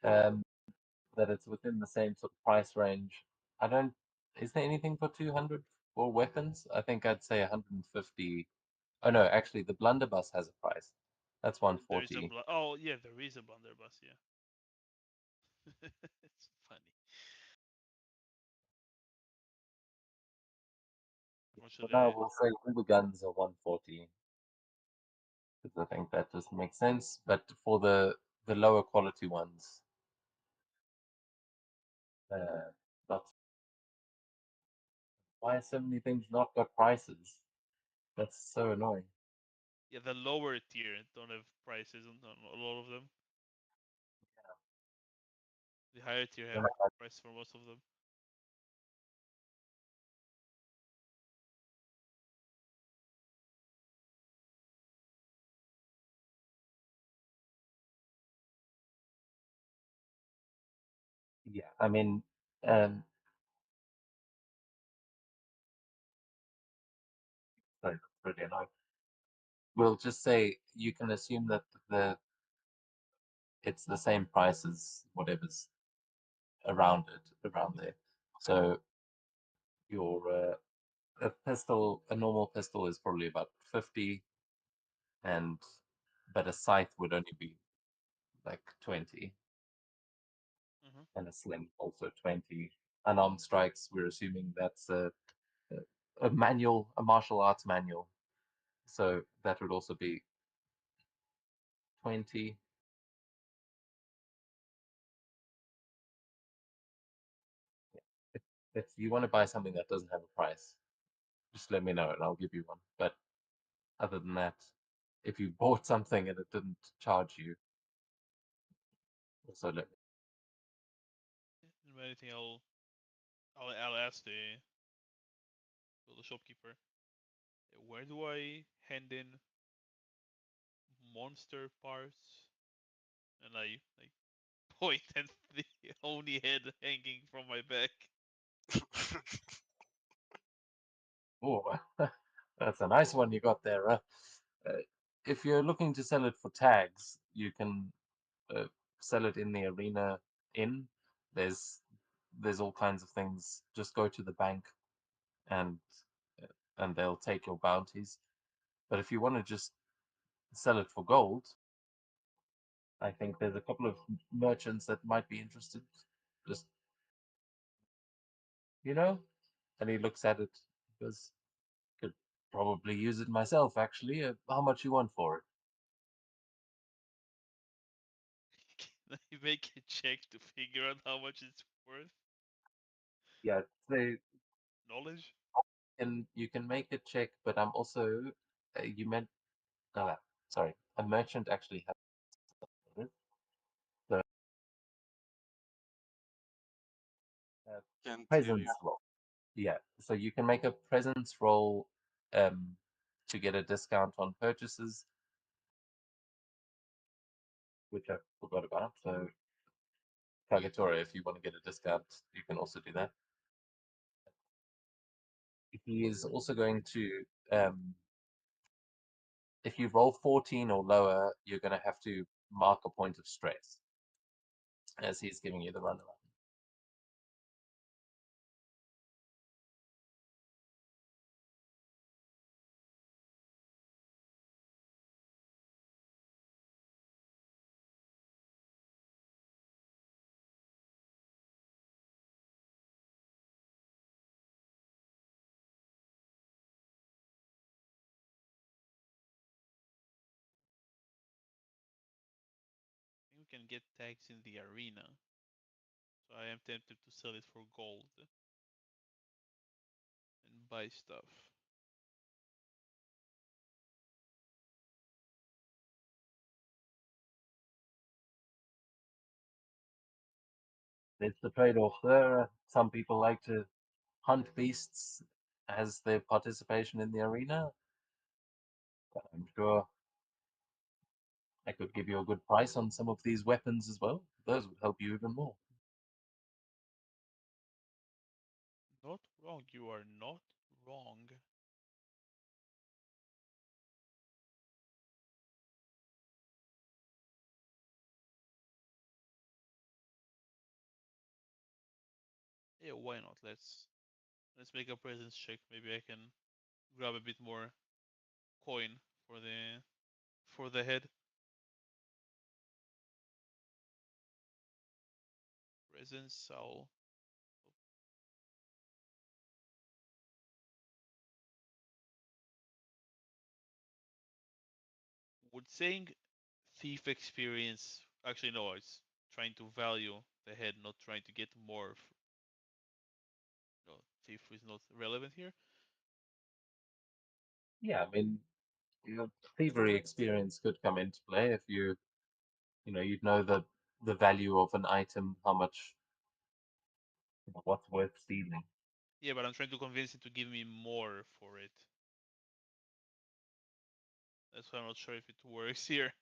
[SPEAKER 3] that it's within the same sort of price range. I don't. Is there anything for 200 for weapons? I think I'd say 150. Oh no, actually, the blunderbuss has a price. That's
[SPEAKER 1] There is
[SPEAKER 3] 140.
[SPEAKER 1] oh yeah, there is a blunderbuss. Yeah. It's funny. What
[SPEAKER 3] For
[SPEAKER 1] should
[SPEAKER 3] now,
[SPEAKER 1] I?
[SPEAKER 3] we'll say all the guns are 140 because I think that just makes sense. But for the lower quality ones, not why are so many things not got prices? That's so annoying.
[SPEAKER 1] Yeah, the lower tier don't have prices on a lot of them. The higher tier have prices for most of them.
[SPEAKER 3] Yeah, I mean, um, sorry, that's really annoying. We'll just say you can assume that it's the same price as whatever's around there. So your a normal pistol is probably about 50, and but a scythe would only be like 20,
[SPEAKER 1] Mm-hmm.
[SPEAKER 3] and a sling also 20. Unarmed strikes, we're assuming that's a manual, a martial arts manual. So that would also be 20. If you want to buy something that doesn't have a price, just let me know and I'll give you one. But other than that, if you bought something and it didn't charge you, also let me.
[SPEAKER 1] If anything, I'll ask the shopkeeper. Where do I hand in monster parts? And I point at the only head hanging from my back.
[SPEAKER 3] Oh, that's a nice one you got there. If you're looking to sell it for tags, you can sell it in the arena inn. There's there's all kinds of things. Just go to the bank and and they'll take your bounties. But if you want to just sell it for gold, I think there's a couple of merchants that might be interested. Just you know, and he looks at it because could probably use it myself. Actually, how much you want for it?
[SPEAKER 1] Can I make a check to figure out how much it's worth?
[SPEAKER 3] Yeah, they
[SPEAKER 1] Knowledge?
[SPEAKER 3] and you can make a check, but I'm also you meant sorry, a merchant actually has it. So uh,
[SPEAKER 4] Can't hear
[SPEAKER 3] presence
[SPEAKER 4] you.
[SPEAKER 3] roll. Yeah, so you can make a presence roll um, to get a discount on purchases, which I forgot about. So Kagatoria, if you want to get a discount, you can also do that. He is also going to if you roll 14 or lower, you're going to have to mark a point of stress as he's giving you the runaround.
[SPEAKER 1] I think we can get tags in the arena. So I am tempted to sell it for gold and buy stuff.
[SPEAKER 3] It's the trade-off there. Some people like to hunt beasts as their participation in the arena. But I'm sure I could give you a good price on some of these weapons as well. Those would help you even more.
[SPEAKER 1] Not wrong, you are not wrong. Yeah, why not? Let's make a presence check. Maybe I can grab a bit more coin for the head. peasants. I'll would saying thief experience. Actually, no. It's trying to value the head, not trying to get more. No, thief is not relevant here.
[SPEAKER 3] Yeah, I mean, your thievery experience could come into play if you'd know the value of an item, how much, what's worth stealing.
[SPEAKER 1] Yeah, but I'm trying to convince him to give me more for it. That's why I'm not sure if it works here.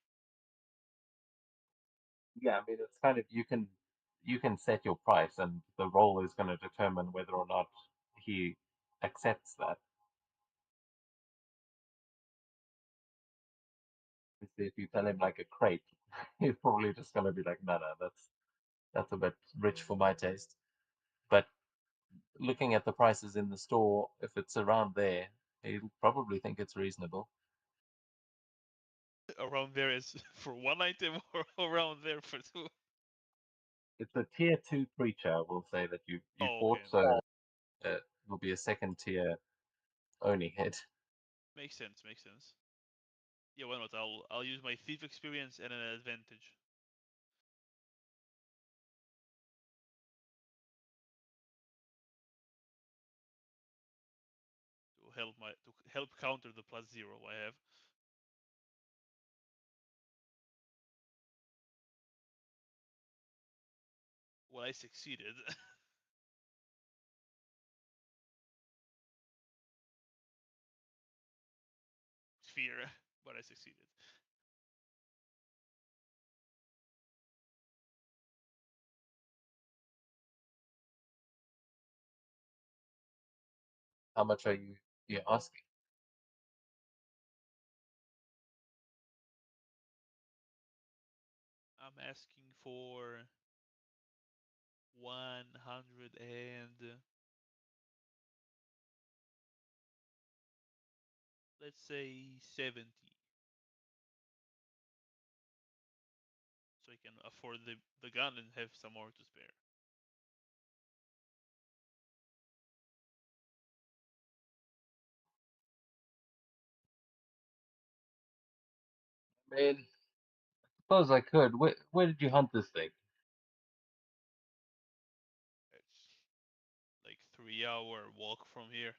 [SPEAKER 3] Yeah, I mean, it's kind of you can set your price, and the role is going to determine whether or not he accepts that. If you tell him like a crate, he's probably just going to be like, no, that's a bit rich for my taste. But looking at the prices in the store, if it's around there, he'll probably think it's reasonable.
[SPEAKER 1] Around there is for one item, or around there for two.
[SPEAKER 3] It's a tier 2 creature, we'll say, that you
[SPEAKER 1] Oh,
[SPEAKER 3] fought,
[SPEAKER 1] okay.
[SPEAKER 3] so it will be a second tier Oni hit.
[SPEAKER 1] Makes sense. Makes sense. Yeah, why not? I'll use my thief experience and an advantage. To help counter the +0 I have. Well, I succeeded. Sphere, but I succeeded.
[SPEAKER 3] How much are you asking?
[SPEAKER 1] I'm asking for 100 and let's say 70, so I can afford the gun and have some more to spare.
[SPEAKER 3] I mean, I suppose I could. Where did you hunt this thing?
[SPEAKER 1] It's like 3-hour walk from here.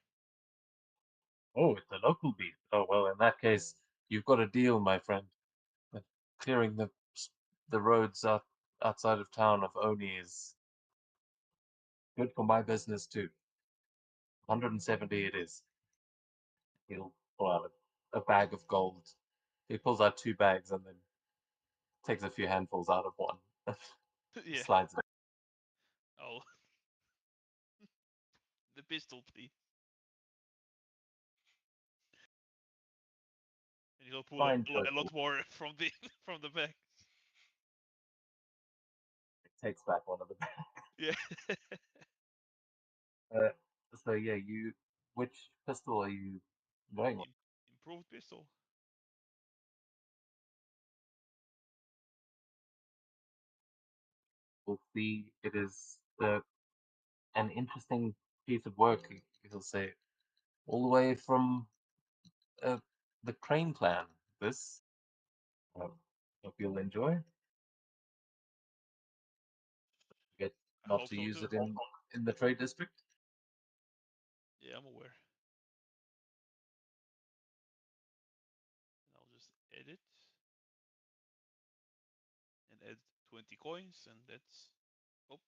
[SPEAKER 3] Oh, it's a local beast. Oh, well, in that case, you've got a deal, my friend. Clearing the roads outside of town of Oni is good for my business too. 170 it is. He'll pull out a bag of gold. He pulls out 2 bags and then takes a few handfuls out of one.
[SPEAKER 1] Yeah.
[SPEAKER 3] Slides it.
[SPEAKER 1] Oh, the pistol, please. And he'll pull
[SPEAKER 3] Fine
[SPEAKER 1] a
[SPEAKER 3] choice.
[SPEAKER 1] lot more from the from the back.
[SPEAKER 3] Takes back one of the bags.
[SPEAKER 1] Yeah.
[SPEAKER 3] Uh, so yeah, which pistol are you going with?
[SPEAKER 1] Improved pistol.
[SPEAKER 3] We'll see. It is an interesting piece of work, you'll say, all the way from uh, the Crane clan. This, uh, hope you'll enjoy. Get
[SPEAKER 1] I
[SPEAKER 3] not
[SPEAKER 1] hope
[SPEAKER 3] to
[SPEAKER 1] so
[SPEAKER 3] use
[SPEAKER 1] too.
[SPEAKER 3] it in the trade district.
[SPEAKER 1] Yeah, I'm aware. And I'll just edit and add 20 coins, and that's not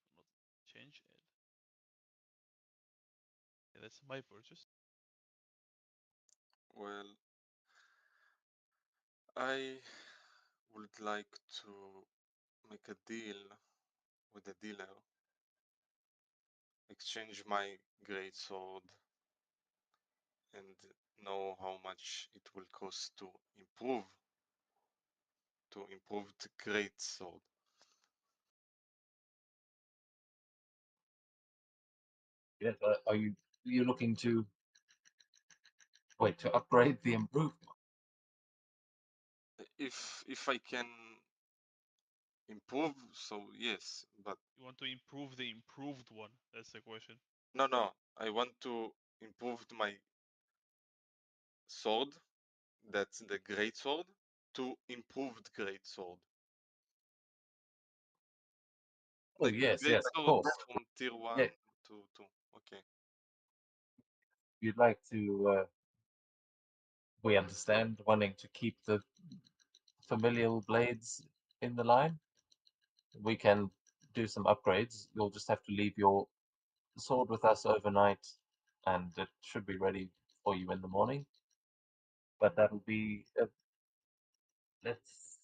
[SPEAKER 1] change. Add. Yeah, that's my purchase.
[SPEAKER 4] Well, I would like to make a deal with a dealer, exchange my great sword, and know how much it will cost to improve the great sword.
[SPEAKER 3] Yes. Are you looking to wait to upgrade the improved one?
[SPEAKER 4] If I can Improve, so yes, but
[SPEAKER 1] You want to improve the improved one. That's the question.
[SPEAKER 4] no, I want to improve my sword, that's the great sword, to improved great sword.
[SPEAKER 3] Oh
[SPEAKER 4] Like
[SPEAKER 3] yes,
[SPEAKER 4] great
[SPEAKER 3] yes, of
[SPEAKER 4] sword
[SPEAKER 3] course.
[SPEAKER 4] from tier 1
[SPEAKER 3] Yeah,
[SPEAKER 4] to 2. Okay.
[SPEAKER 3] you'd like to. We understand wanting to keep the familial blades in the line. We can do some upgrades. You'll just have to leave your sword with us overnight, and it should be ready for you in the morning. But that'll be let's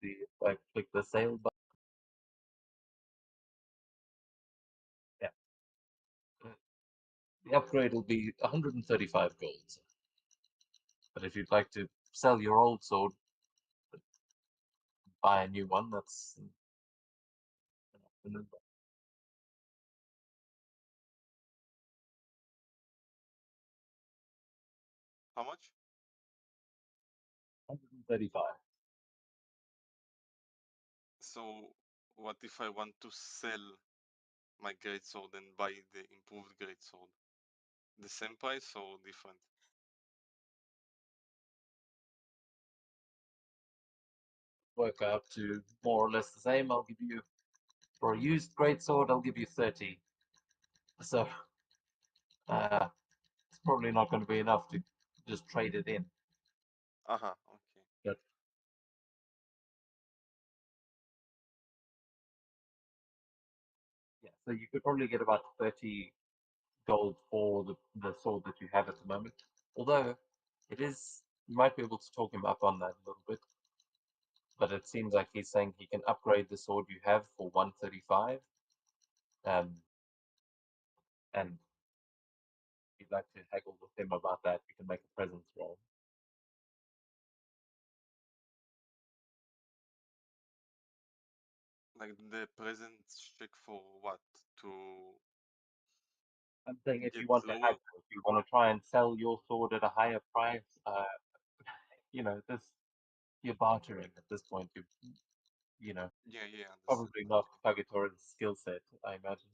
[SPEAKER 3] see if I click the sale button. Yeah, the upgrade will be 135 gold. But if you'd like to sell your old sword, buy a new one, that's an option.
[SPEAKER 4] How much?
[SPEAKER 3] 135.
[SPEAKER 4] So what if I want to sell my great sword and buy the improved great sword? The same price or different?
[SPEAKER 3] Work out to more or less the same. I'll give you for a used greatsword, I'll give you 30. So it's probably not going to be enough to just trade it in.
[SPEAKER 4] Okay.
[SPEAKER 3] But yeah, so you could probably get about 30 gold for the sword that you have at the moment. Although it is, you might be able to talk him up on that a little bit. But it seems like he's saying he can upgrade the sword you have for 135. And if you'd like to haggle with him about that, you can make a presence roll.
[SPEAKER 4] Like the present check for what? To
[SPEAKER 3] I'm saying if
[SPEAKER 4] get
[SPEAKER 3] you want to
[SPEAKER 4] lower?
[SPEAKER 3] haggle, if you want to try and sell your sword at a higher price, this you're bartering at this point.
[SPEAKER 4] Yeah, understand.
[SPEAKER 3] Probably not Kagitora's skill set, I imagine.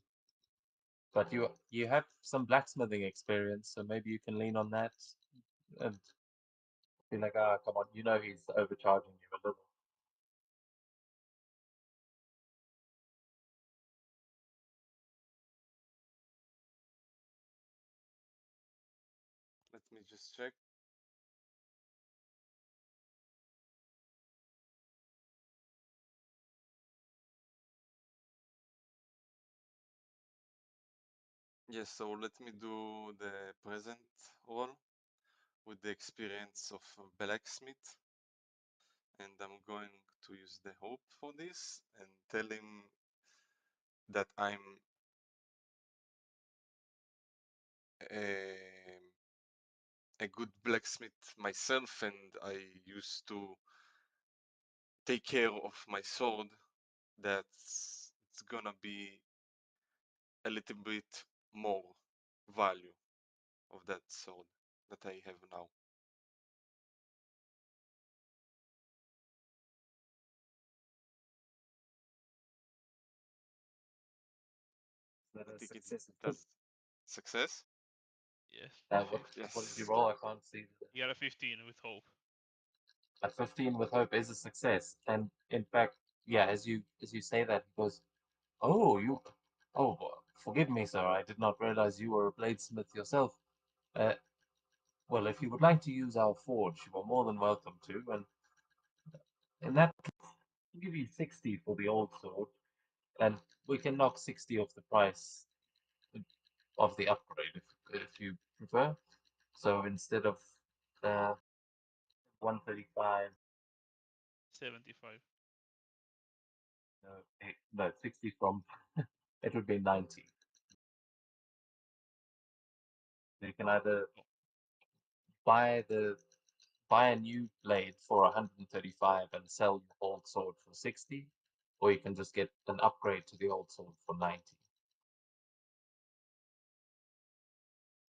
[SPEAKER 3] But you have some blacksmithing experience, so maybe you can lean on that and be like, ah, come on, he's overcharging you a little.
[SPEAKER 4] Let me just check. Yes, so let me do the present roll with the experience of a blacksmith, and I'm going to use the hope for this and tell him that I'm a good blacksmith myself, and I used to take care of my sword. That's it's gonna be a little bit more value of that sword that I have now.
[SPEAKER 3] Is that
[SPEAKER 4] I
[SPEAKER 3] a
[SPEAKER 4] think
[SPEAKER 3] success?
[SPEAKER 4] that's success.
[SPEAKER 1] Yes.
[SPEAKER 3] What did you
[SPEAKER 4] Yes.
[SPEAKER 3] roll? I can't see.
[SPEAKER 1] You got a 15 with hope.
[SPEAKER 3] A 15 with hope is a success, and in fact, yeah, as you say that, he goes, "Oh, oh, forgive me, sir. I did not realize you were a bladesmith yourself. Uh, well, if you would like to use our forge, you are more than welcome to. And in that, I'll give you 60 for the old sword, and we can knock 60 off the price of the upgrade if you prefer. So instead of uh, 135,
[SPEAKER 1] 75.
[SPEAKER 3] no, 60 from it would be 90. So you can either
[SPEAKER 1] Oh,
[SPEAKER 3] buy a new blade for 135 and sell your old sword for 60, or you can just get an upgrade to the old sword for 90.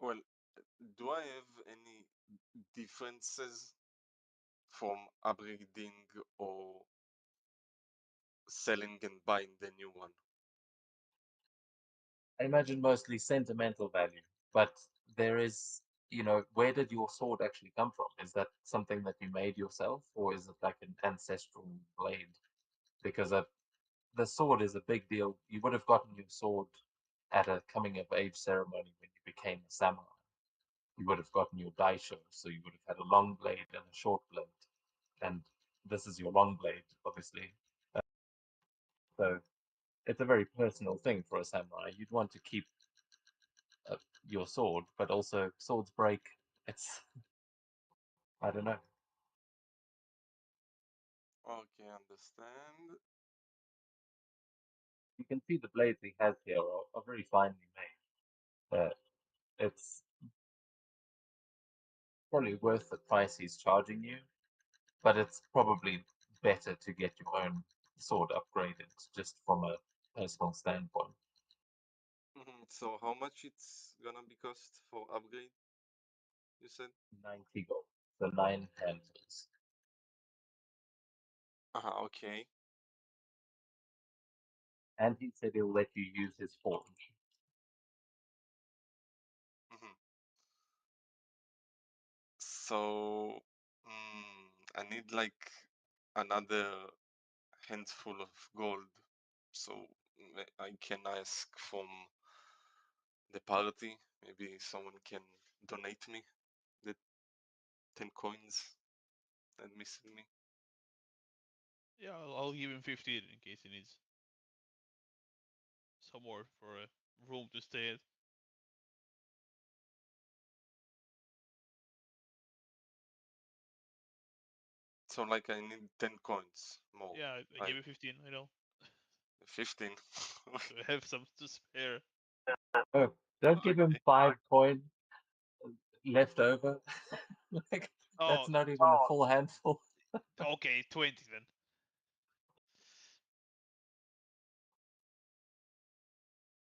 [SPEAKER 4] Well, do I have any differences from upgrading or selling and buying the new one?
[SPEAKER 3] I imagine mostly sentimental value, but there is, where did your sword actually come from? Is that something that you made yourself, or is it like an ancestral blade? Because the sword is a big deal. You would have gotten your sword at a coming of age ceremony when you became a samurai. You would have gotten your daisho, so you would have had a long blade and a short blade. And this is your long blade, obviously. So it's a very personal thing for a samurai. You'd want to keep uh, your sword, but also swords break. It's, I don't know.
[SPEAKER 4] Okay, understand.
[SPEAKER 3] You can see the blades he has here are very finely made. It's probably worth the price he's charging you, but it's probably better to get your own sword upgraded just from a personal standpoint.
[SPEAKER 4] So how much it's gonna be cost for upgrade? You said?
[SPEAKER 3] 90 gold, so 9 handles.
[SPEAKER 4] Okay.
[SPEAKER 3] And he said he'll let you use his forge.
[SPEAKER 4] Mhm. So I need like another handful of gold, so I can ask from the party. Maybe someone can donate me the 10 coins that missing me.
[SPEAKER 1] Yeah, I'll give him 15 in case he needs some more for a room to stay at.
[SPEAKER 4] So like I need 10 coins more.
[SPEAKER 1] Yeah, I
[SPEAKER 4] Right?
[SPEAKER 1] gave him 15. I know.
[SPEAKER 4] 15.
[SPEAKER 1] So I have some to spare.
[SPEAKER 3] Oh, don't give him
[SPEAKER 4] Okay.
[SPEAKER 3] 5 coins left over. Like,
[SPEAKER 1] Oh,
[SPEAKER 3] that's not even a full handful.
[SPEAKER 1] okay, 20 then.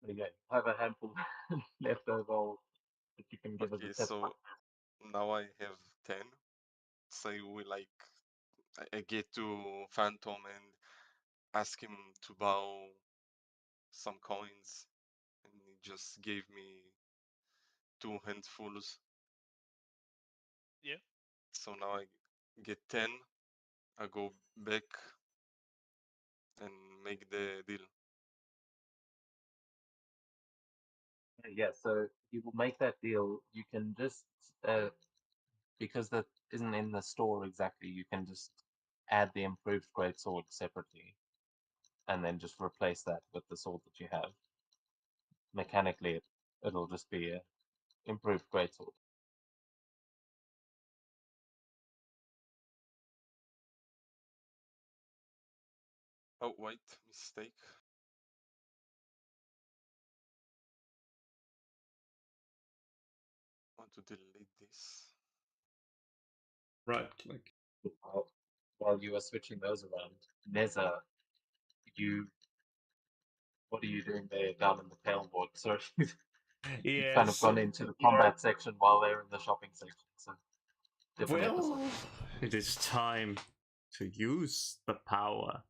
[SPEAKER 3] There you go. Have a handful left over that you can give as a
[SPEAKER 4] Okay,
[SPEAKER 3] tip.
[SPEAKER 4] so now I have 10. Say we like I get to Phantom and ask him to borrow some coins, and he just gave me 2 handfuls.
[SPEAKER 1] Yeah.
[SPEAKER 4] So now I get 10. I go back and make the deal.
[SPEAKER 3] Yeah, so you will make that deal. You can just, because that isn't in the store exactly, you can just add the improved greatsword separately and then just replace that with the sword that you have. Mechanically, it'll just be a improved greatsword.
[SPEAKER 4] Oh, wait, mistake. Want to delete this.
[SPEAKER 2] Right click.
[SPEAKER 3] While you are switching those around, Neza, what are you doing there down in the tailboard? Sorry, you've kind of
[SPEAKER 2] Yes.
[SPEAKER 3] gone into the combat section while they're in the shopping section. So different
[SPEAKER 2] Well,
[SPEAKER 3] episode.
[SPEAKER 2] it is time to use the power.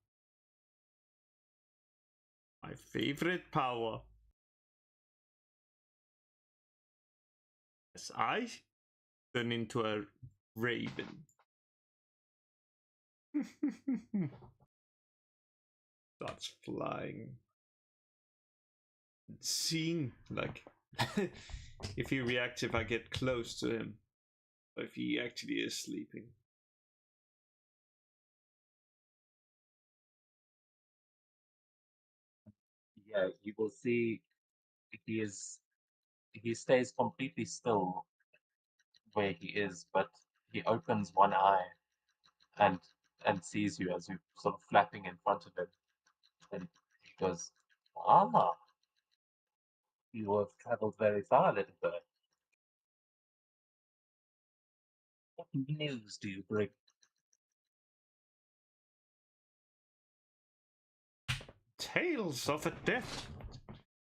[SPEAKER 2] My favorite power. As I turn into a raven. Starts flying. Seeing, like, if he reacts if I get close to him, or if he actually is sleeping.
[SPEAKER 3] Yeah, you will see he stays completely still where he is, but he opens one eye and sees you as you're sort of flapping in front of him, and he goes, "Ah, you have traveled very far, little bird. What news do you bring?"
[SPEAKER 2] Tales of a death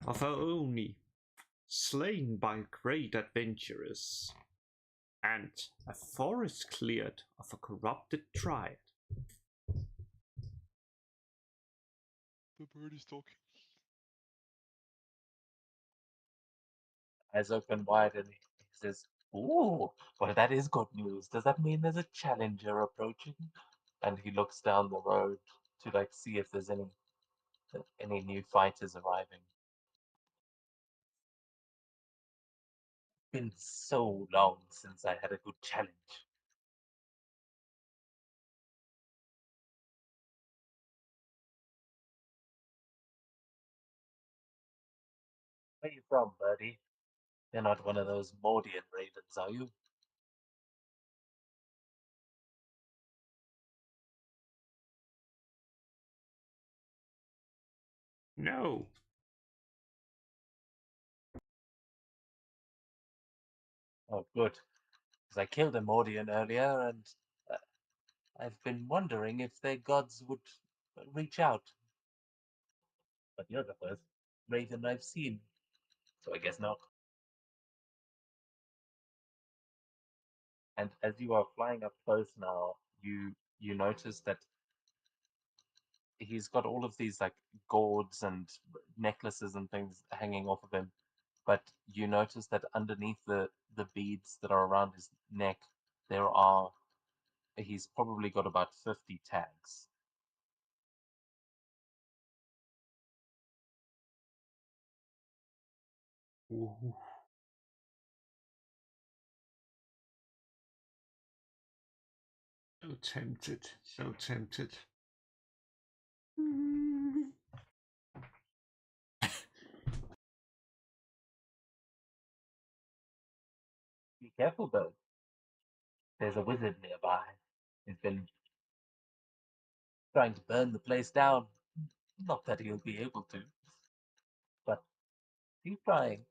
[SPEAKER 2] of a Oni. slain by great adventurers, and a forest cleared of a corrupted triad.
[SPEAKER 1] The bird is talking.
[SPEAKER 3] Eyes open wide, and he says, "Ooh, well, that is good news. Does that mean there's a challenger approaching?" And he looks down the road to like see if there's any new fighters arriving. Been so long since I had a good challenge. Where you from, birdie? You're not one of those Mordian ravens, are you?
[SPEAKER 2] No.
[SPEAKER 3] Oh, good. Because I killed a Mordian earlier, and uh, I've been wondering if their gods would reach out. But you're the first raven I've seen, so I guess not. And as you are flying up close now, you notice that he's got all of these like gourds and necklaces and things hanging off of him, but you notice that underneath the beads that are around his neck, he's probably got about 50 tags.
[SPEAKER 2] Ooh. So tempted, so tempted.
[SPEAKER 3] Be careful though. There's a wizard nearby. He's been trying to burn the place down. Not that he'll be able to, but he's trying.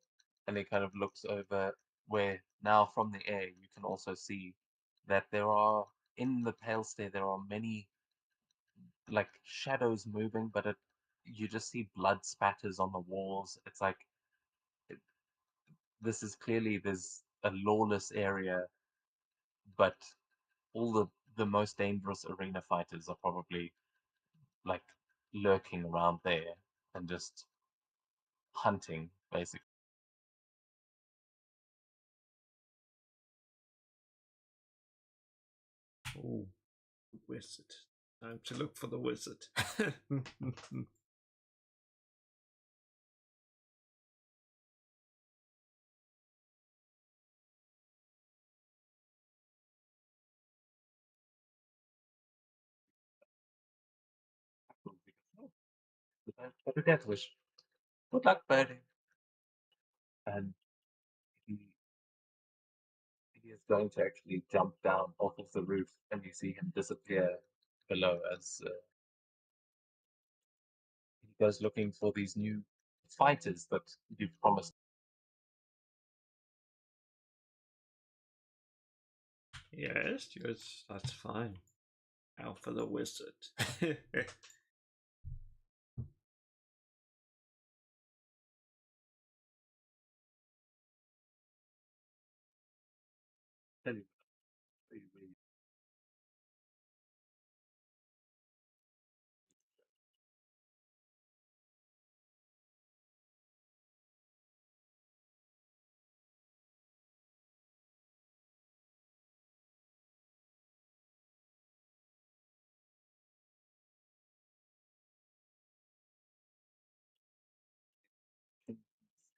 [SPEAKER 3] And he kind of looks over where now from the air you can also see that there are in the pale stare there are many like shadows moving, but you just see blood spatters on the walls. It's like this is clearly there's a lawless area, but all the most dangerous arena fighters are probably like lurking around there and just hunting basically.
[SPEAKER 2] Oh, wizard. Time to look for the wizard.
[SPEAKER 3] But a death wish. Good luck, birdie. And he he is going to actually jump down off of the roof, and you see him disappear below as he goes looking for these new fighters that you've promised.
[SPEAKER 2] Yes, that's fine. Now for the wizard.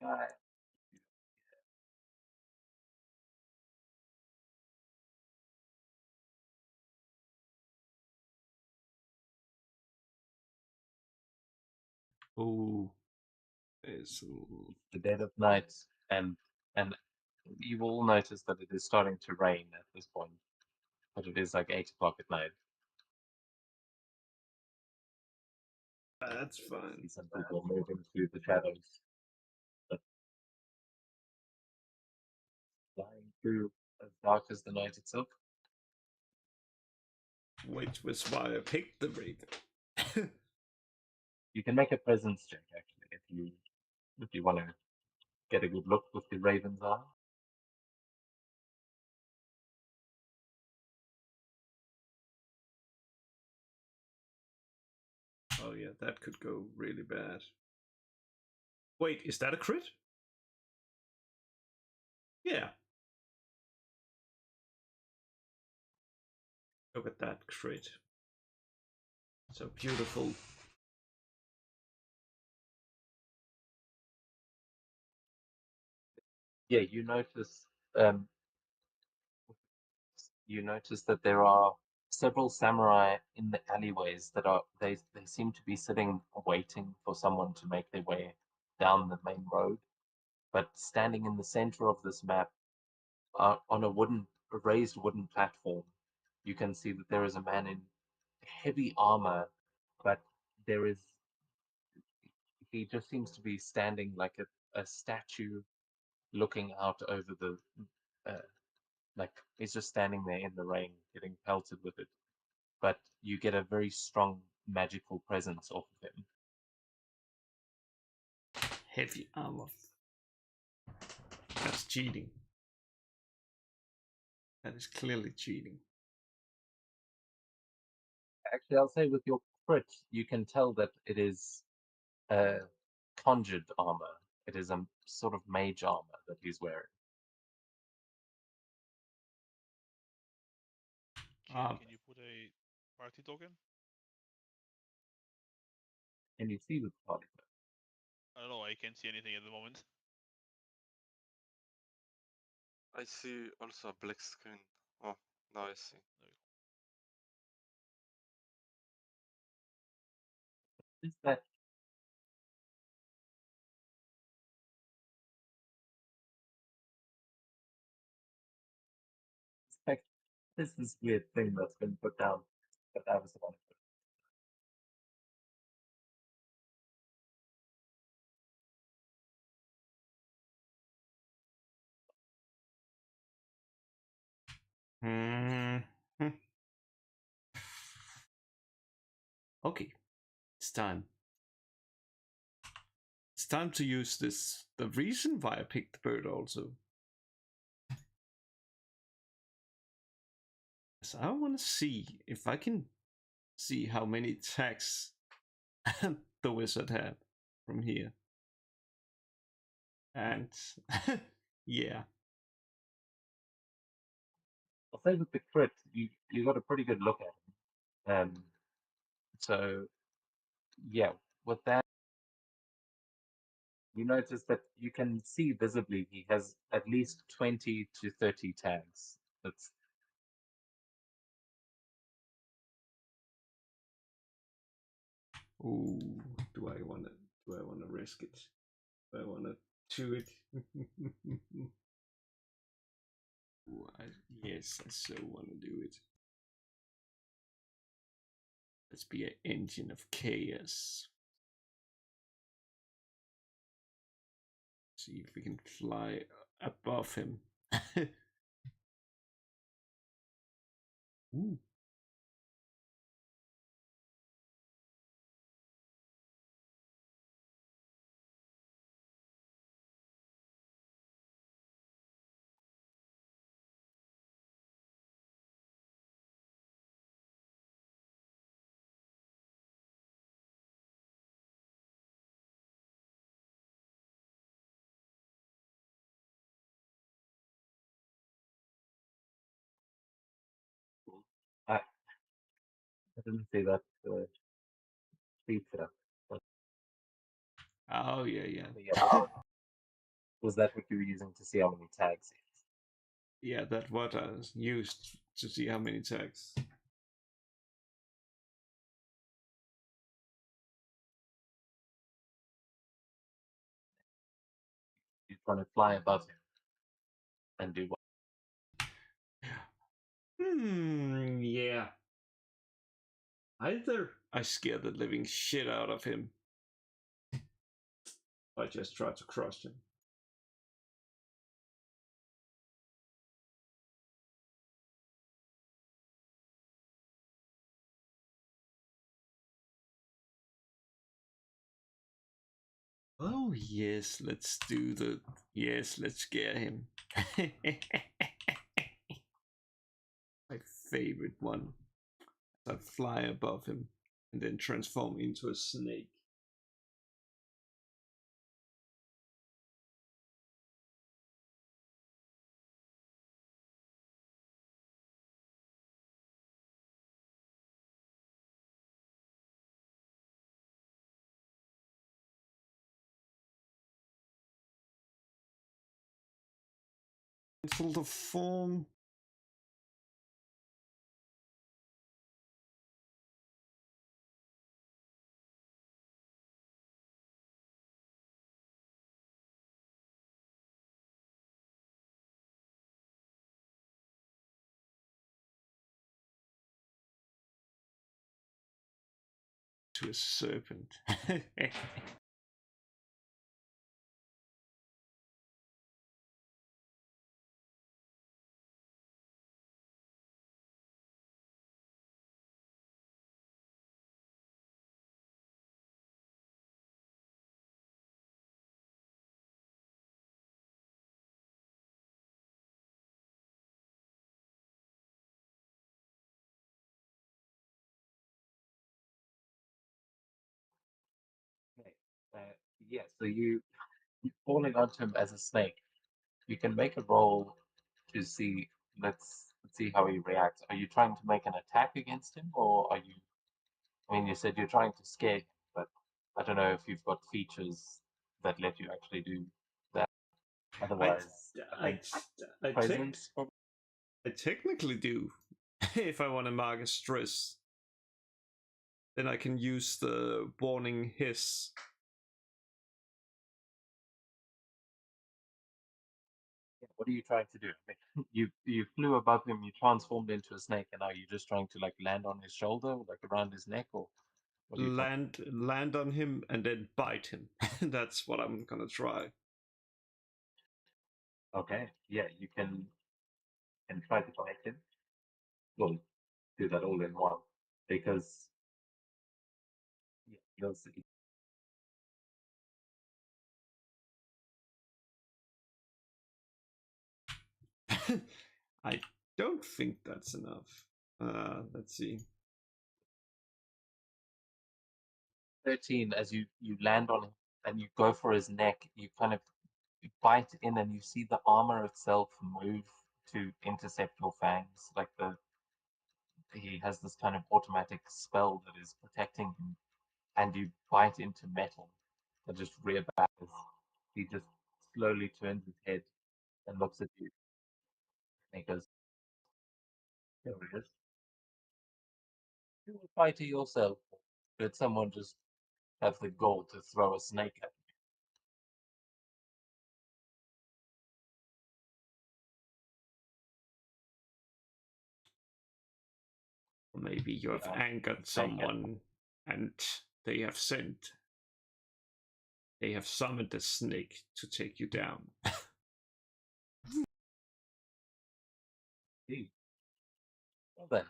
[SPEAKER 3] Sky.
[SPEAKER 2] Oh, it's
[SPEAKER 3] The dead of night, and you will notice that it is starting to rain at this point, but it is like 8 o'clock at night.
[SPEAKER 2] that's
[SPEAKER 3] See
[SPEAKER 2] fine.
[SPEAKER 3] some people moving through the shadows, but flying through as dark as the night itself.
[SPEAKER 2] Which was why I picked the raven.
[SPEAKER 3] You can make a presence check actually if you want to get a good look with the Raven's Eye.
[SPEAKER 2] Oh yeah, that could go really bad. Wait, is that a crit? Yeah. Look at that crit. So beautiful.
[SPEAKER 3] Yeah, you notice that there are several samurai in the alleyways that they seem to be sitting waiting for someone to make their way down the main road. But standing in the center of this map, on a raised wooden platform, you can see that there is a man in heavy armor, but he just seems to be standing like a statue, looking out over the like he's just standing there in the rain, getting pelted with it. But you get a very strong magical presence off of him.
[SPEAKER 2] Heavy armor. That's cheating. That is clearly cheating.
[SPEAKER 3] Actually, I'll say with your crit, you can tell that it is conjured armor. It is a sort of mage armor that he's wearing.
[SPEAKER 1] Can you put a party token?
[SPEAKER 3] Can you see the party?
[SPEAKER 1] I don't know. I can't see anything at the moment.
[SPEAKER 4] I see also a black screen. Oh, now I see.
[SPEAKER 3] Is that like this is weird thing that's been put down, but that was the one.
[SPEAKER 2] Okay, it's time. It's time to use this. The reason why I picked the bird also. So I want to see if I can see how many attacks the wizard had from here. And yeah.
[SPEAKER 3] I'll say with the crit, you got a pretty good look at him. So yeah, with that, you notice that you can see visibly he has at least 20 to 30 tags. That's
[SPEAKER 2] Ooh, do I wanna risk it? Do I wanna do it? Ooh, yes, I so wanna do it. Let's be an engine of chaos. See if we can fly above him. Ooh.
[SPEAKER 3] I didn't see that feature. But
[SPEAKER 2] Oh yeah, yeah.
[SPEAKER 3] yeah, was that what you were using to see how many tags?
[SPEAKER 2] Yeah, that's what I used to see how many tags.
[SPEAKER 3] You're trying to fly above him and do what?
[SPEAKER 2] Yeah. Either I scare the living shit out of him, or I just try to crush him. Oh yes, let's do the let's scare him. My favorite one. I fly above him and then transform into a snake. Cancel the form. To a serpent.
[SPEAKER 3] Okay. Yeah, so you're falling onto him as a snake. You can make a roll to see. Let's see how he reacts. Are you trying to make an attack against him, or are you? I mean, you said you're trying to scare him, but I don't know if you've got features that let you actually do that. Otherwise, I think presence.
[SPEAKER 2] I technically do. If I want to mark a stress, then I can use the warning hiss.
[SPEAKER 3] What are you trying to do? I mean, you flew above him, you transformed into a snake, and now you're just trying to like land on his shoulder, like around his neck, or what are you trying?
[SPEAKER 2] Land on him and then bite him. That's what I'm gonna try.
[SPEAKER 3] Okay, yeah, you can try to bite him. Well, do that all in one because yeah, you'll see.
[SPEAKER 2] I don't think that's enough. Let's see.
[SPEAKER 3] 13 as you land on him and you go for his neck, you kind of bite in and you see the armor itself move to intercept your fangs. Like he has this kind of automatic spell that is protecting him, and you bite into metal and just rear back as he just slowly turns his head and looks at you. And he goes, "There it is. You're a fighter yourself. Did someone just have the gall to throw a snake at me?"
[SPEAKER 2] Maybe you have
[SPEAKER 3] Yeah,
[SPEAKER 2] angered
[SPEAKER 3] snake at
[SPEAKER 2] someone and they have summoned a snake to take you down.
[SPEAKER 3] you. Well then,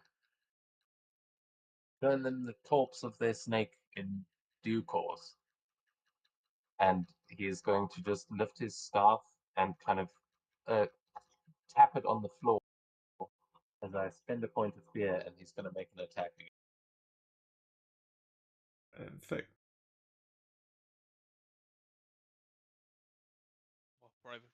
[SPEAKER 3] turn them the corpse of their snake in due course. And he is going to just lift his staff and kind of tap it on the floor as I spend a point of fear, and he's going to make an attack again.
[SPEAKER 2] In fact,
[SPEAKER 1] Well, private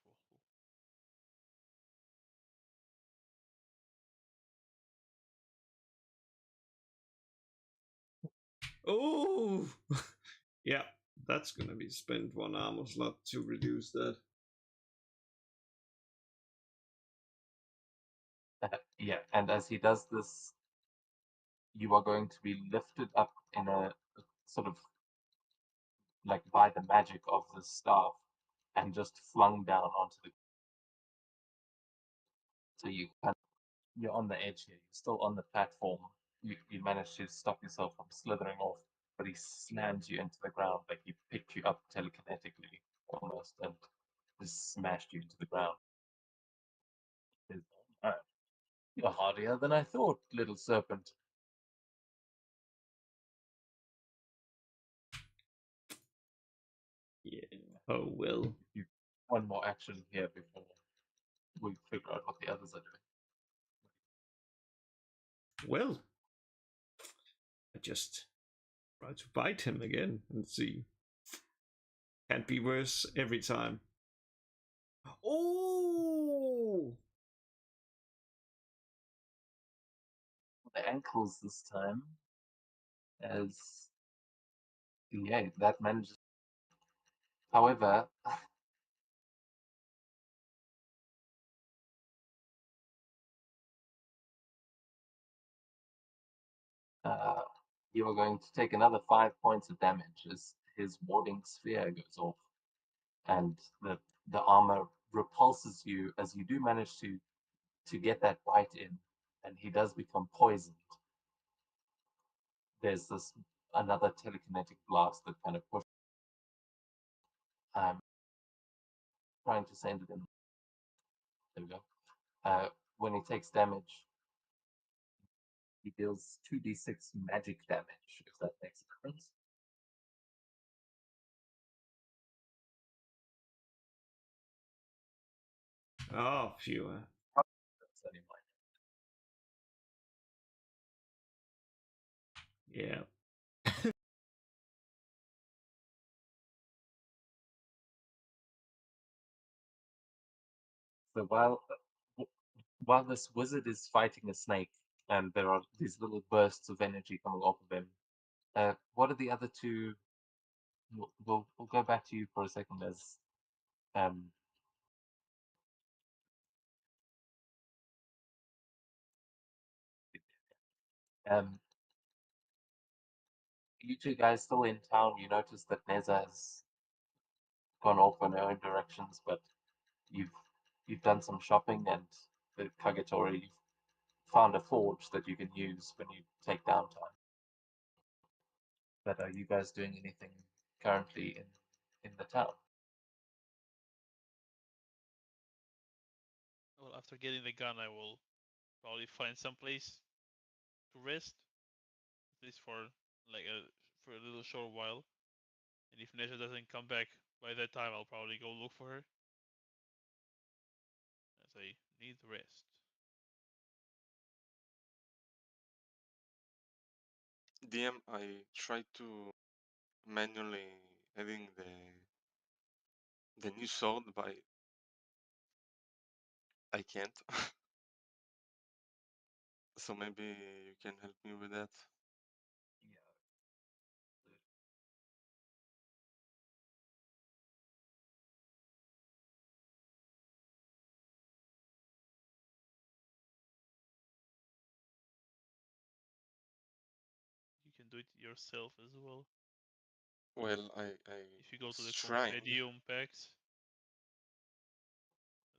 [SPEAKER 2] oh, yeah, that's gonna be spent one armor slot to reduce that.
[SPEAKER 3] Yeah, and as he does this, you are going to be lifted up in a sort of like by the magic of the staff and just flung down onto the. So you're on the edge here. You're still on the platform. You manage to stop yourself from slithering off, but he slams you into the ground like he picked you up telekinetically almost and just smashed you into the ground. You're hardier than I thought, little serpent.
[SPEAKER 2] Yeah, Oh, Will.
[SPEAKER 3] One more action here before we figure out what the others are doing.
[SPEAKER 2] Well, I just try to bite him again and see. Can't be worse every time. Oh!
[SPEAKER 3] The ankles this time, as yeah, that manages. However, you are going to take another 5 points of damage as his warding sphere goes off, and the armor repulses you as you do manage to get that bite in, and he does become poisoned. There's this another telekinetic blast that kind of pushes. Trying to send it in. There we go. When he takes damage, he deals 2d6 magic damage, if that makes a difference.
[SPEAKER 2] Oh, fewer.
[SPEAKER 3] That's only mine.
[SPEAKER 2] Yeah.
[SPEAKER 3] So while this wizard is fighting a snake, and there are these little bursts of energy coming off of him, what are the other two? We'll go back to you for a second as you two guys still in town. You notice that Neza has gone off on her own directions, but you've done some shopping, and the Kagetori found a forge that you can use when you take downtime. But are you guys doing anything currently in the town?
[SPEAKER 1] Well, after getting the gun, I will probably find some place to rest, at least for for a little short while. And if Nesha doesn't come back by that time, I'll probably go look for her, as I need rest.
[SPEAKER 4] DM, I tried to manually adding the new sword, but I can't. So maybe you can help me with that.
[SPEAKER 1] You can do it yourself as well.
[SPEAKER 4] Well, I
[SPEAKER 1] If you go to the
[SPEAKER 4] was trying.
[SPEAKER 1] Compendium packs,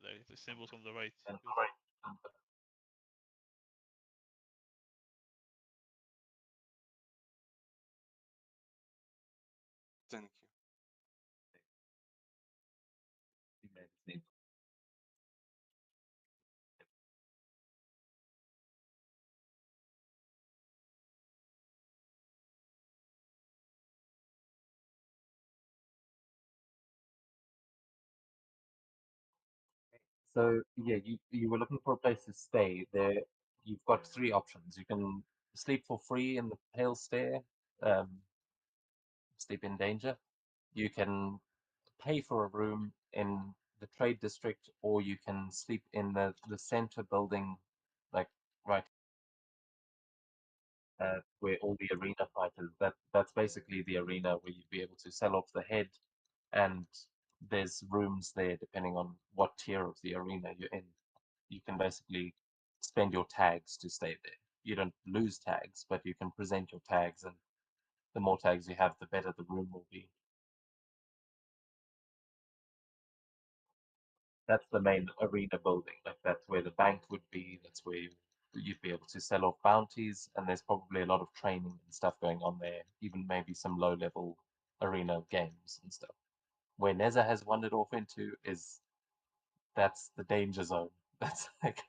[SPEAKER 1] the symbols on the right.
[SPEAKER 3] And
[SPEAKER 4] Thank you.
[SPEAKER 3] you may just need. So yeah, you were looking for a place to stay. There, you've got three options. You can sleep for free in the Pale Stair, sleep in danger. You can pay for a room in the trade district, or you can sleep in the center building, like right where all the arena fighters. That's basically the arena where you'd be able to sell off the head, and there's rooms there depending on what tier of the arena you're in. You can basically spend your tags to stay there. You don't lose tags, but you can present your tags, and the more tags you have, the better the room will be. That's the main arena building. Like that's where the bank would be. That's where you'd be able to sell off bounties, and there's probably a lot of training and stuff going on there. Even maybe some low-level arena games and stuff. Where Neza has wandered off into is that's the danger zone. That's like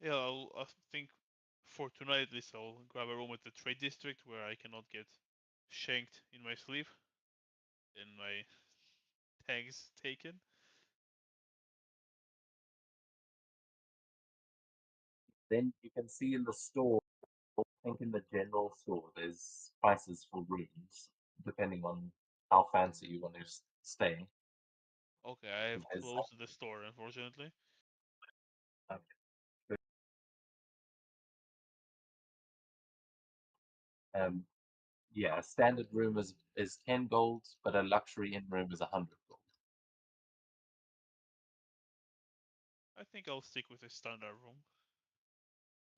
[SPEAKER 1] Yeah, I think for tonight at least, I'll grab a room at the trade district where I cannot get shanked in my sleep and my tags taken.
[SPEAKER 3] Then you can see in the store, I think in the general store, there's prices for rooms depending on how fancy you want to stay.
[SPEAKER 1] Okay, I have
[SPEAKER 3] There's,
[SPEAKER 1] closed the store, unfortunately.
[SPEAKER 3] yeah, a standard room is 10 gold, but a luxury inn room is 100 gold.
[SPEAKER 1] I think I'll stick with a standard room.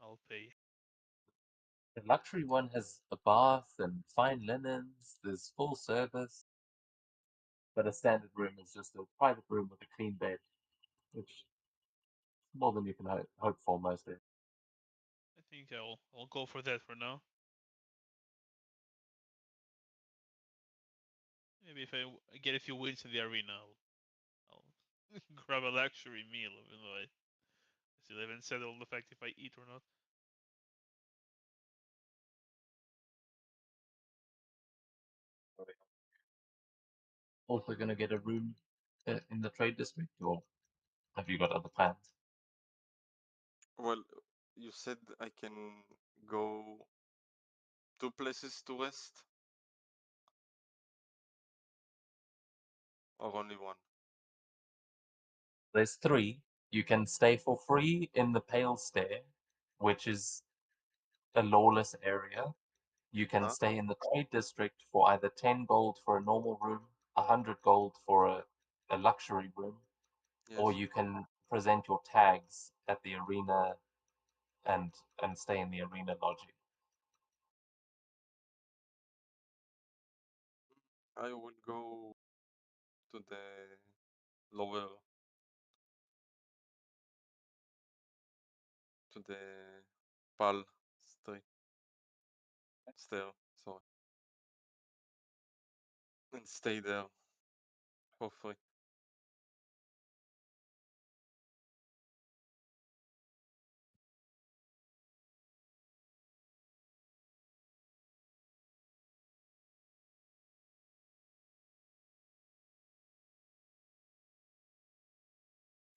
[SPEAKER 1] I'll pay.
[SPEAKER 3] The luxury one has a bath and fine linens, there's full service, but a standard room is just a private room with a clean bed, which is more than you can hope for most days.
[SPEAKER 1] I think I'll go for that for now. Maybe if I get a few wins in the arena, I'll grab a luxury meal, even though I still haven't settled the fact if I eat or not.
[SPEAKER 3] Also going to get a room in the trade district, or have you got other plans?
[SPEAKER 4] Well, you said I can go 2 places to rest? Or only one?
[SPEAKER 3] There's 3. You can stay for free in the Pale Stair, which is a lawless area. You can
[SPEAKER 4] Huh?
[SPEAKER 3] stay in the trade district for either 10 gold for a normal room, 100 gold for a luxury room, or
[SPEAKER 4] Yes.
[SPEAKER 3] you can present your tags at the arena and stay in the arena lodging.
[SPEAKER 4] I will go to the lower, to the Pal Street stair, sorry, and stay there for free.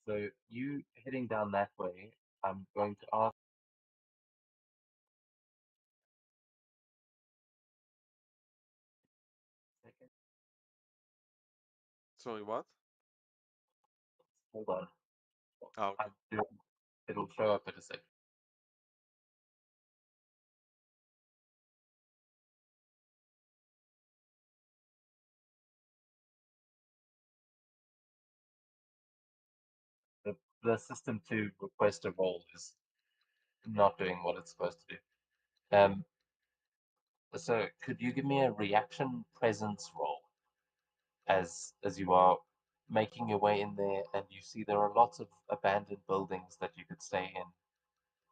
[SPEAKER 3] So you heading down that way, I'm going to ask.
[SPEAKER 4] Sorry, what?
[SPEAKER 3] Hold on.
[SPEAKER 4] Ah, okay.
[SPEAKER 3] It'll show up in a second. The system to request a role is not doing what it's supposed to do. So could you give me a reaction presence roll as you are making your way in there and you see there are lots of abandoned buildings that you could stay in,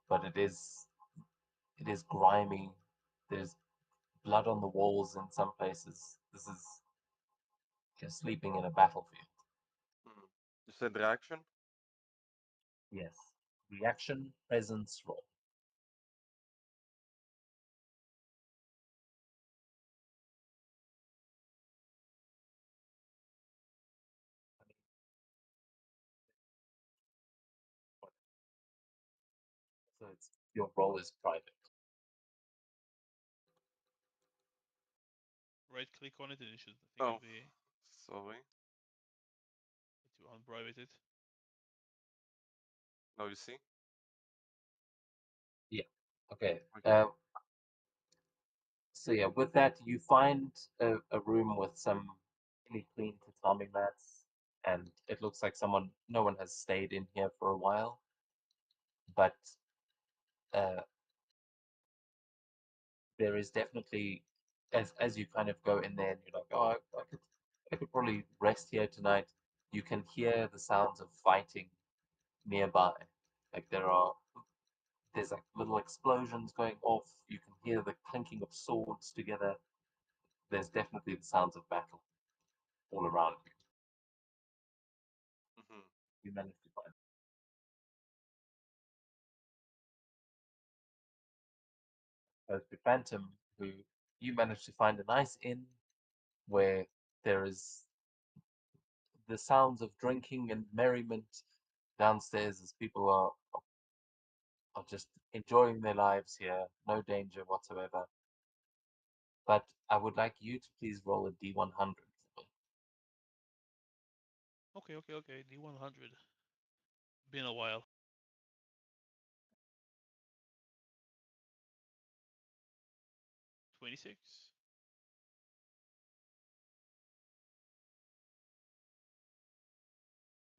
[SPEAKER 3] but it is grimy. There's blood on the walls in some places. This is just sleeping in a battlefield.
[SPEAKER 4] Hmm. You said reaction?
[SPEAKER 3] Yes. Reaction presence roll. So your role is private.
[SPEAKER 1] Right click on it and it should, I think,
[SPEAKER 4] Oh,
[SPEAKER 1] it'll be
[SPEAKER 4] sorry.
[SPEAKER 1] to unprivate it.
[SPEAKER 4] Now you see?
[SPEAKER 3] Yeah. Okay.
[SPEAKER 4] Okay.
[SPEAKER 3] So yeah, with that you find a room with some really clean tatami mats, and it looks like no one has stayed in here for a while. But uh, there is definitely, as you kind of go in there and you're like, oh, I could probably rest here tonight. You can hear the sounds of fighting nearby. Like there's like little explosions going off. You can hear the clinking of swords together. There's definitely the sounds of battle all around you.
[SPEAKER 4] Hmm.
[SPEAKER 3] You manage to find. goes to Phantom, who you manage to find a nice inn where there is the sounds of drinking and merriment downstairs as people are just enjoying their lives here, no danger whatsoever. But I would like you to please roll a D100 for me.
[SPEAKER 1] Okay. D100. Been a while. 26.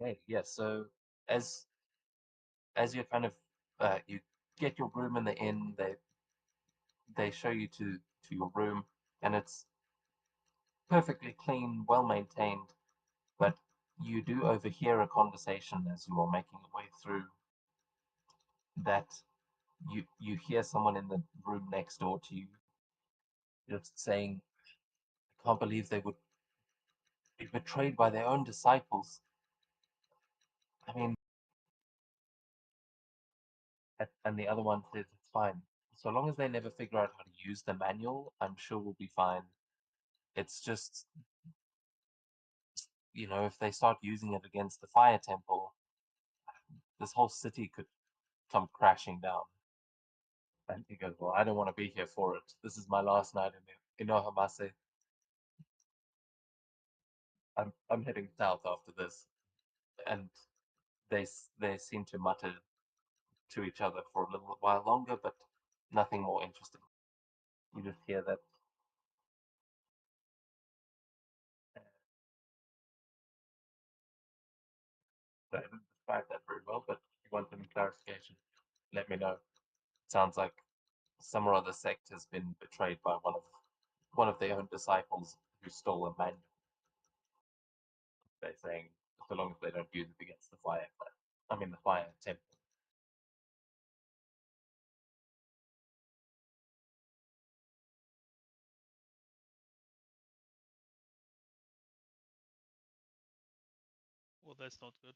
[SPEAKER 3] Okay, yeah. So as you kind of you get your room in the inn, they show you to your room, and it's perfectly clean, well maintained. But you do overhear a conversation as you are making your way through that you hear someone in the room next door to you just saying, I can't believe they would be betrayed by their own disciples. I mean, and the other one says it's fine. So long as they never figure out how to use the manual, I'm sure we'll be fine. It's just, if they start using it against the fire temple, this whole city could come crashing down. And he goes, well, I don't want to be here for it. This is my last night in Ohamase. I'm heading south after this. And they seem to mutter to each other for a little while longer, but nothing more interesting. You just hear that. I didn't describe that very well, but if you want any clarification, let me know. Sounds like some or other sect has been betrayed by one of their own disciples who stole a manual. They're saying so long as they don't use it against the fire temple.
[SPEAKER 1] Well, that's not good.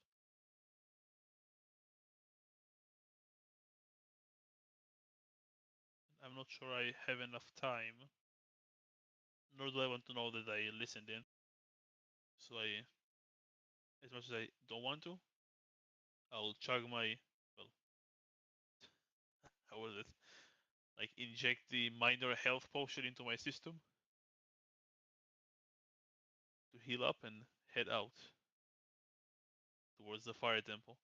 [SPEAKER 1] I'm not sure I have enough time. Nor do I want to know that I listened in. So as much as I don't want to, I'll chug my, well, how was it? Like inject the minor health potion into my system to heal up and head out towards the fire temple.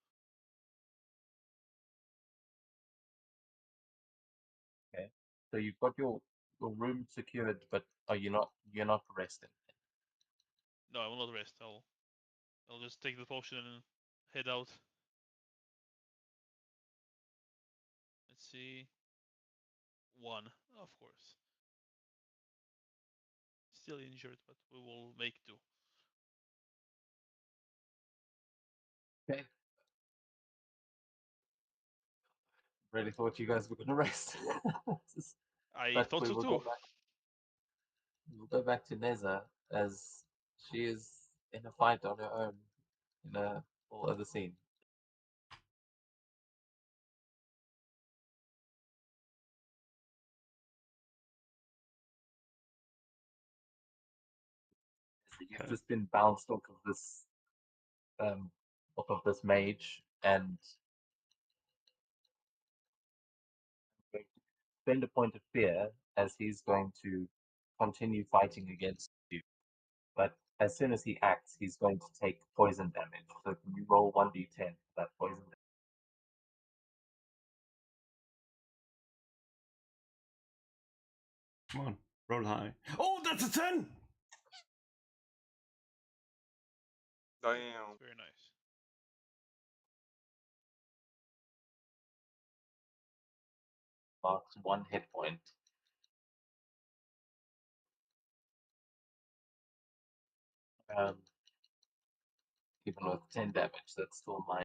[SPEAKER 3] Okay. So you've got your room secured, but you're not resting.
[SPEAKER 1] No, I will not rest. I'll just take the potion and head out. Let's see. 1, of course. Still injured, but we will make do.
[SPEAKER 3] Okay. Really thought you guys were gonna rest.
[SPEAKER 1] I
[SPEAKER 3] But
[SPEAKER 1] thought
[SPEAKER 3] we
[SPEAKER 1] so
[SPEAKER 3] will
[SPEAKER 1] too.
[SPEAKER 3] go back to Neza as she is in a fight on her own in a whole other scene. You've just been bounced off of this mage, and spend a point of fear as he's going to continue fighting against you. But as soon as he acts, he's going to take poison damage. So can you roll 1d10 for that poison damage?
[SPEAKER 2] Come on, roll high. Oh, that's a 10!
[SPEAKER 4] Damn.
[SPEAKER 1] Very nice.
[SPEAKER 3] Marks 1 hit point. Even with 10 damage, that's still mine.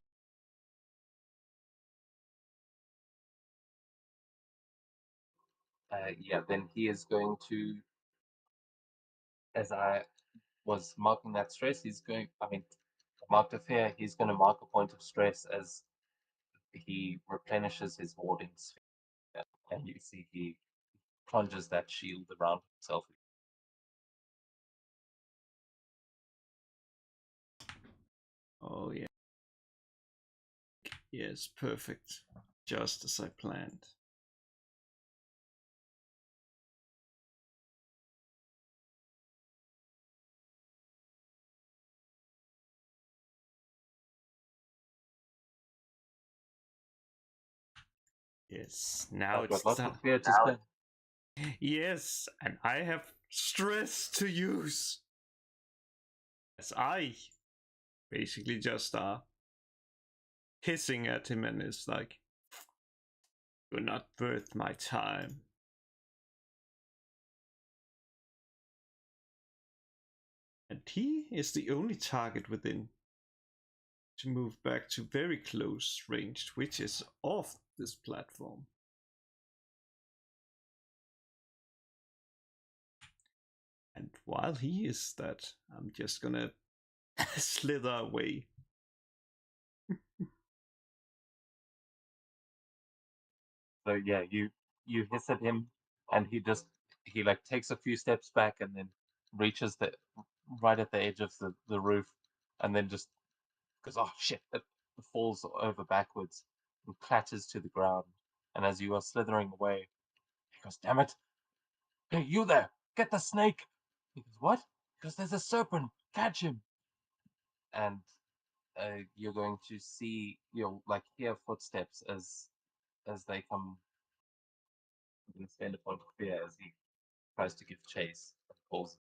[SPEAKER 3] Yeah, then he is going to, as I was marking that stress, marked a fear, he's going to mark a point of stress as he replenishes his warding sphere. And you see he conjures that shield around himself.
[SPEAKER 2] Oh yeah. Yes, perfect. Just as I planned. Yes, now
[SPEAKER 3] I've got
[SPEAKER 2] it's
[SPEAKER 3] lots
[SPEAKER 2] time.
[SPEAKER 3] of fear to spend.
[SPEAKER 2] Yes, and I have stress to use. As I basically just hissing at him and is like, "You're not worth my time." And he is the only target within to move back to very close range, which is off this platform. And while he is that, I'm just gonna slither away.
[SPEAKER 3] So yeah, you hiss at him, and he like takes a few steps back and then reaches right at the edge of the roof, and then just goes, oh shit, it falls over backwards and clatters to the ground. And as you are slithering away, he goes, damn it, hey you there, get the snake. He goes, what? Because there's a serpent, catch him. And you're going to see, you'll like hear footsteps as they come. I'm going to spend a point of fear as he tries to give chase and calls.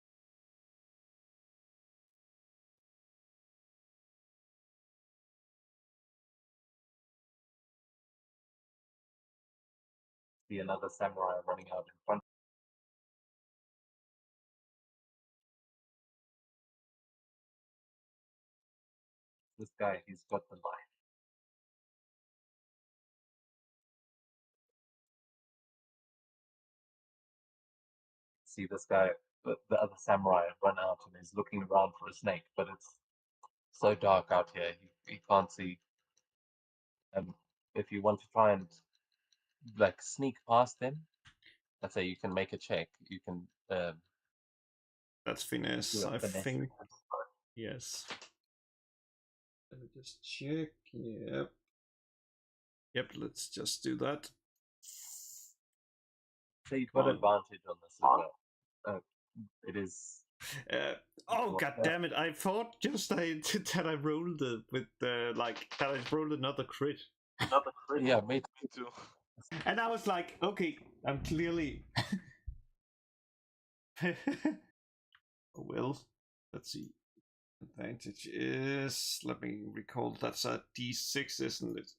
[SPEAKER 3] See another samurai running out in front. This guy, he's got the knife. See this guy, the other samurai, run out and he's looking around for a snake, but it's so dark out here, he can't see. If you want to try and like sneak past them, let's say you can make a check. You can
[SPEAKER 2] That's finesse,
[SPEAKER 3] do a
[SPEAKER 2] I
[SPEAKER 3] finesse.
[SPEAKER 2] think. Yes. Let me just check. Yep. Yep, let's just do that.
[SPEAKER 3] So you've got advantage on this as well. It is.
[SPEAKER 2] Oh god damn it! I thought just that I rolled with like that I rolled another crit.
[SPEAKER 3] Yeah, me
[SPEAKER 4] too.
[SPEAKER 2] And I was like, okay, I'm clearly. Well, let's see. Advantage is. Let me recall. That's a D6, isn't it?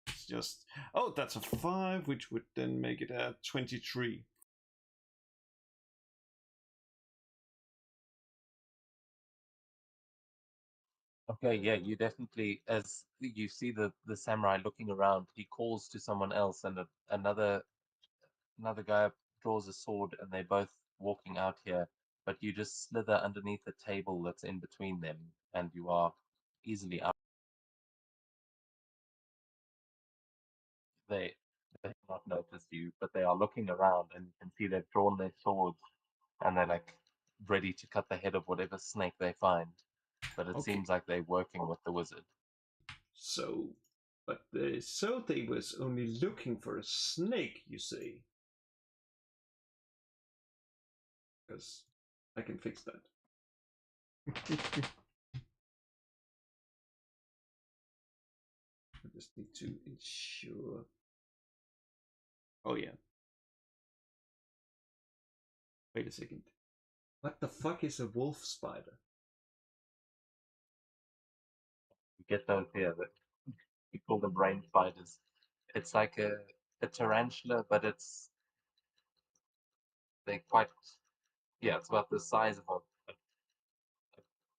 [SPEAKER 2] It's just. Oh, that's a 5, which would then make it a 23.
[SPEAKER 3] Okay, yeah, you definitely, as you see the samurai looking around, he calls to someone else, and another guy draws a sword, and they're both walking out here. But you just slither underneath the table that's in between them, and you are easily out. They have not noticed you, but they are looking around, and you can see they've drawn their swords, and they're like ready to cut the head of whatever snake they find. But it
[SPEAKER 2] Okay.
[SPEAKER 3] seems like they're working with the wizard.
[SPEAKER 2] So, but so they was only looking for a snake, you say? Because I can fix that. I just need to ensure. Oh yeah. Wait a second. What the fuck is a wolf spider?
[SPEAKER 3] You get those here that we call them rain spiders. It's like a tarantula, but they're quite, yeah, it's about the size of a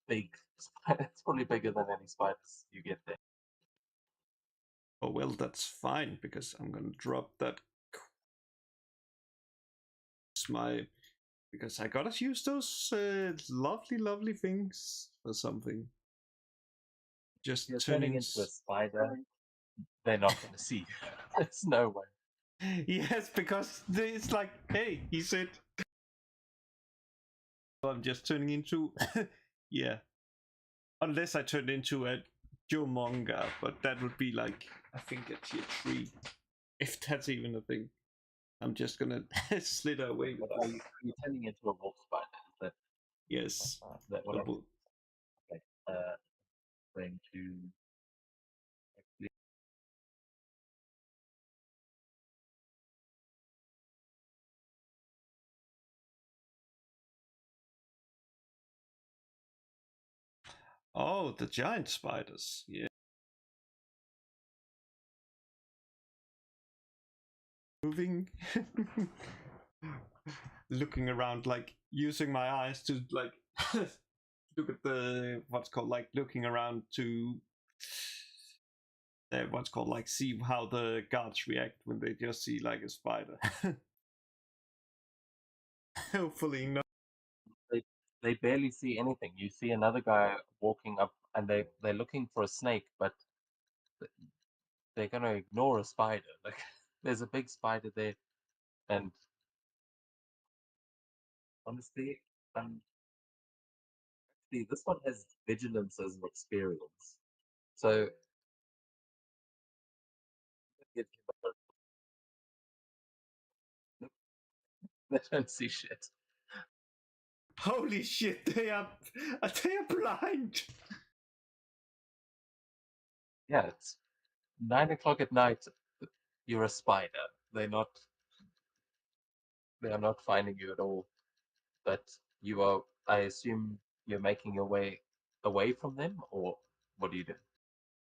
[SPEAKER 3] big spider. It's probably bigger than any spiders you get there.
[SPEAKER 2] Oh well, that's fine because I'm gonna drop that. Because I gotta use those lovely things for something. Just
[SPEAKER 3] You're turning into a spider. They're not going to see you. There's no way.
[SPEAKER 2] Yes, because it's like, hey, he said. I'm just turning into, yeah. Unless I turned into a Jomonga, but that would be like, I think a tier 3. If that's even a thing. I'm just gonna slither away with
[SPEAKER 3] But are
[SPEAKER 2] this.
[SPEAKER 3] you turning into a wolf spider?
[SPEAKER 2] Yes.
[SPEAKER 3] Is that what
[SPEAKER 2] a
[SPEAKER 3] I'm
[SPEAKER 2] wolf.
[SPEAKER 3] okay? Going to actually.
[SPEAKER 2] Oh, the giant spiders. Yeah. Moving. Looking around, like using my eyes to like look at the what's called like looking around to what's called like see how the guards react when they just see like a spider. Hopefully not.
[SPEAKER 3] They barely see anything. You see another guy walking up, and they're looking for a snake, but they're gonna ignore a spider. Like there's a big spider there, and honestly, see, this one has vigilance as an experience, so give him they don't see shit.
[SPEAKER 2] Holy shit! They are blind.
[SPEAKER 3] Yeah, it's 9 o'clock at night. You're a spider. They are not finding you at all. But you are. I assume you're making your way away from them, or what do you do?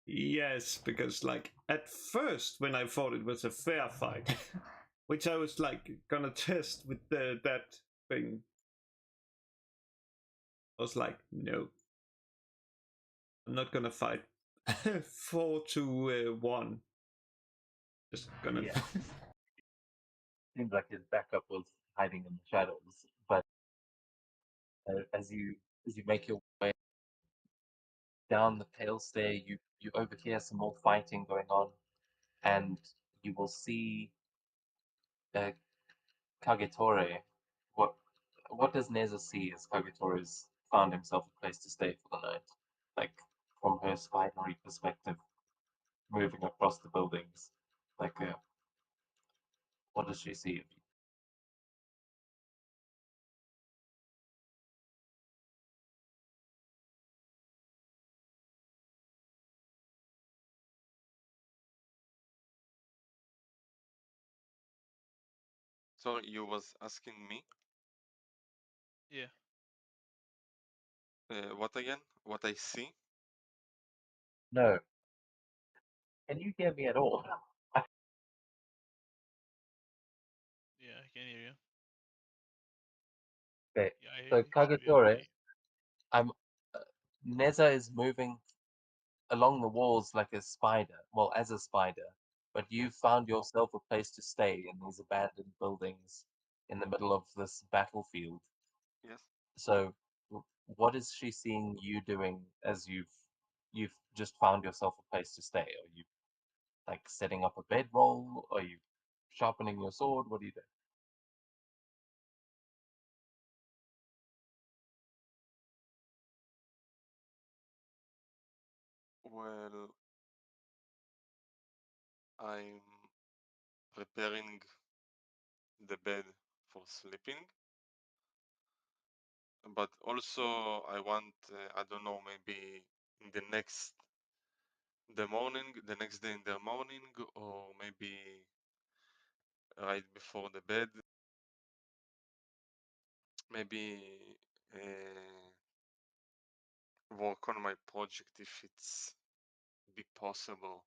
[SPEAKER 2] Yes, because like at first when I thought it was a fair fight, which I was like gonna test with that thing, I was like, no, I'm not gonna fight 4-1. Just gonna.
[SPEAKER 3] Yeah. Seems like his backup was hiding in the shadows. But as you make your way down the pale stair, you overhear some more fighting going on, and you will see uh, Kagetore. What what does Neza see as Kagetore's found himself a place to stay for the night? Like from her spidery perspective, moving across the buildings. Like what does she see of you?
[SPEAKER 4] Sorry, you was asking me
[SPEAKER 1] Yeah.
[SPEAKER 4] what again? What I see?
[SPEAKER 3] No. Can you hear me at all?
[SPEAKER 1] Yeah, I can hear you.
[SPEAKER 3] Okay.
[SPEAKER 1] Yeah, I
[SPEAKER 3] So
[SPEAKER 1] hear you.
[SPEAKER 3] Kagetore, I'm Neza is moving along the walls like a spider, well, as a spider, but you found yourself a place to stay in these abandoned buildings in the middle of this battlefield.
[SPEAKER 4] Yes.
[SPEAKER 3] So, what is she seeing you doing as you've just found yourself a place to stay? Are you like setting up a bedroll? Are you sharpening your sword? What do you do?
[SPEAKER 4] Well, I'm preparing the bed for sleeping, but also I want, I don't know, maybe in the next day in the morning, or maybe right before the bed, maybe work on my project if it's be possible,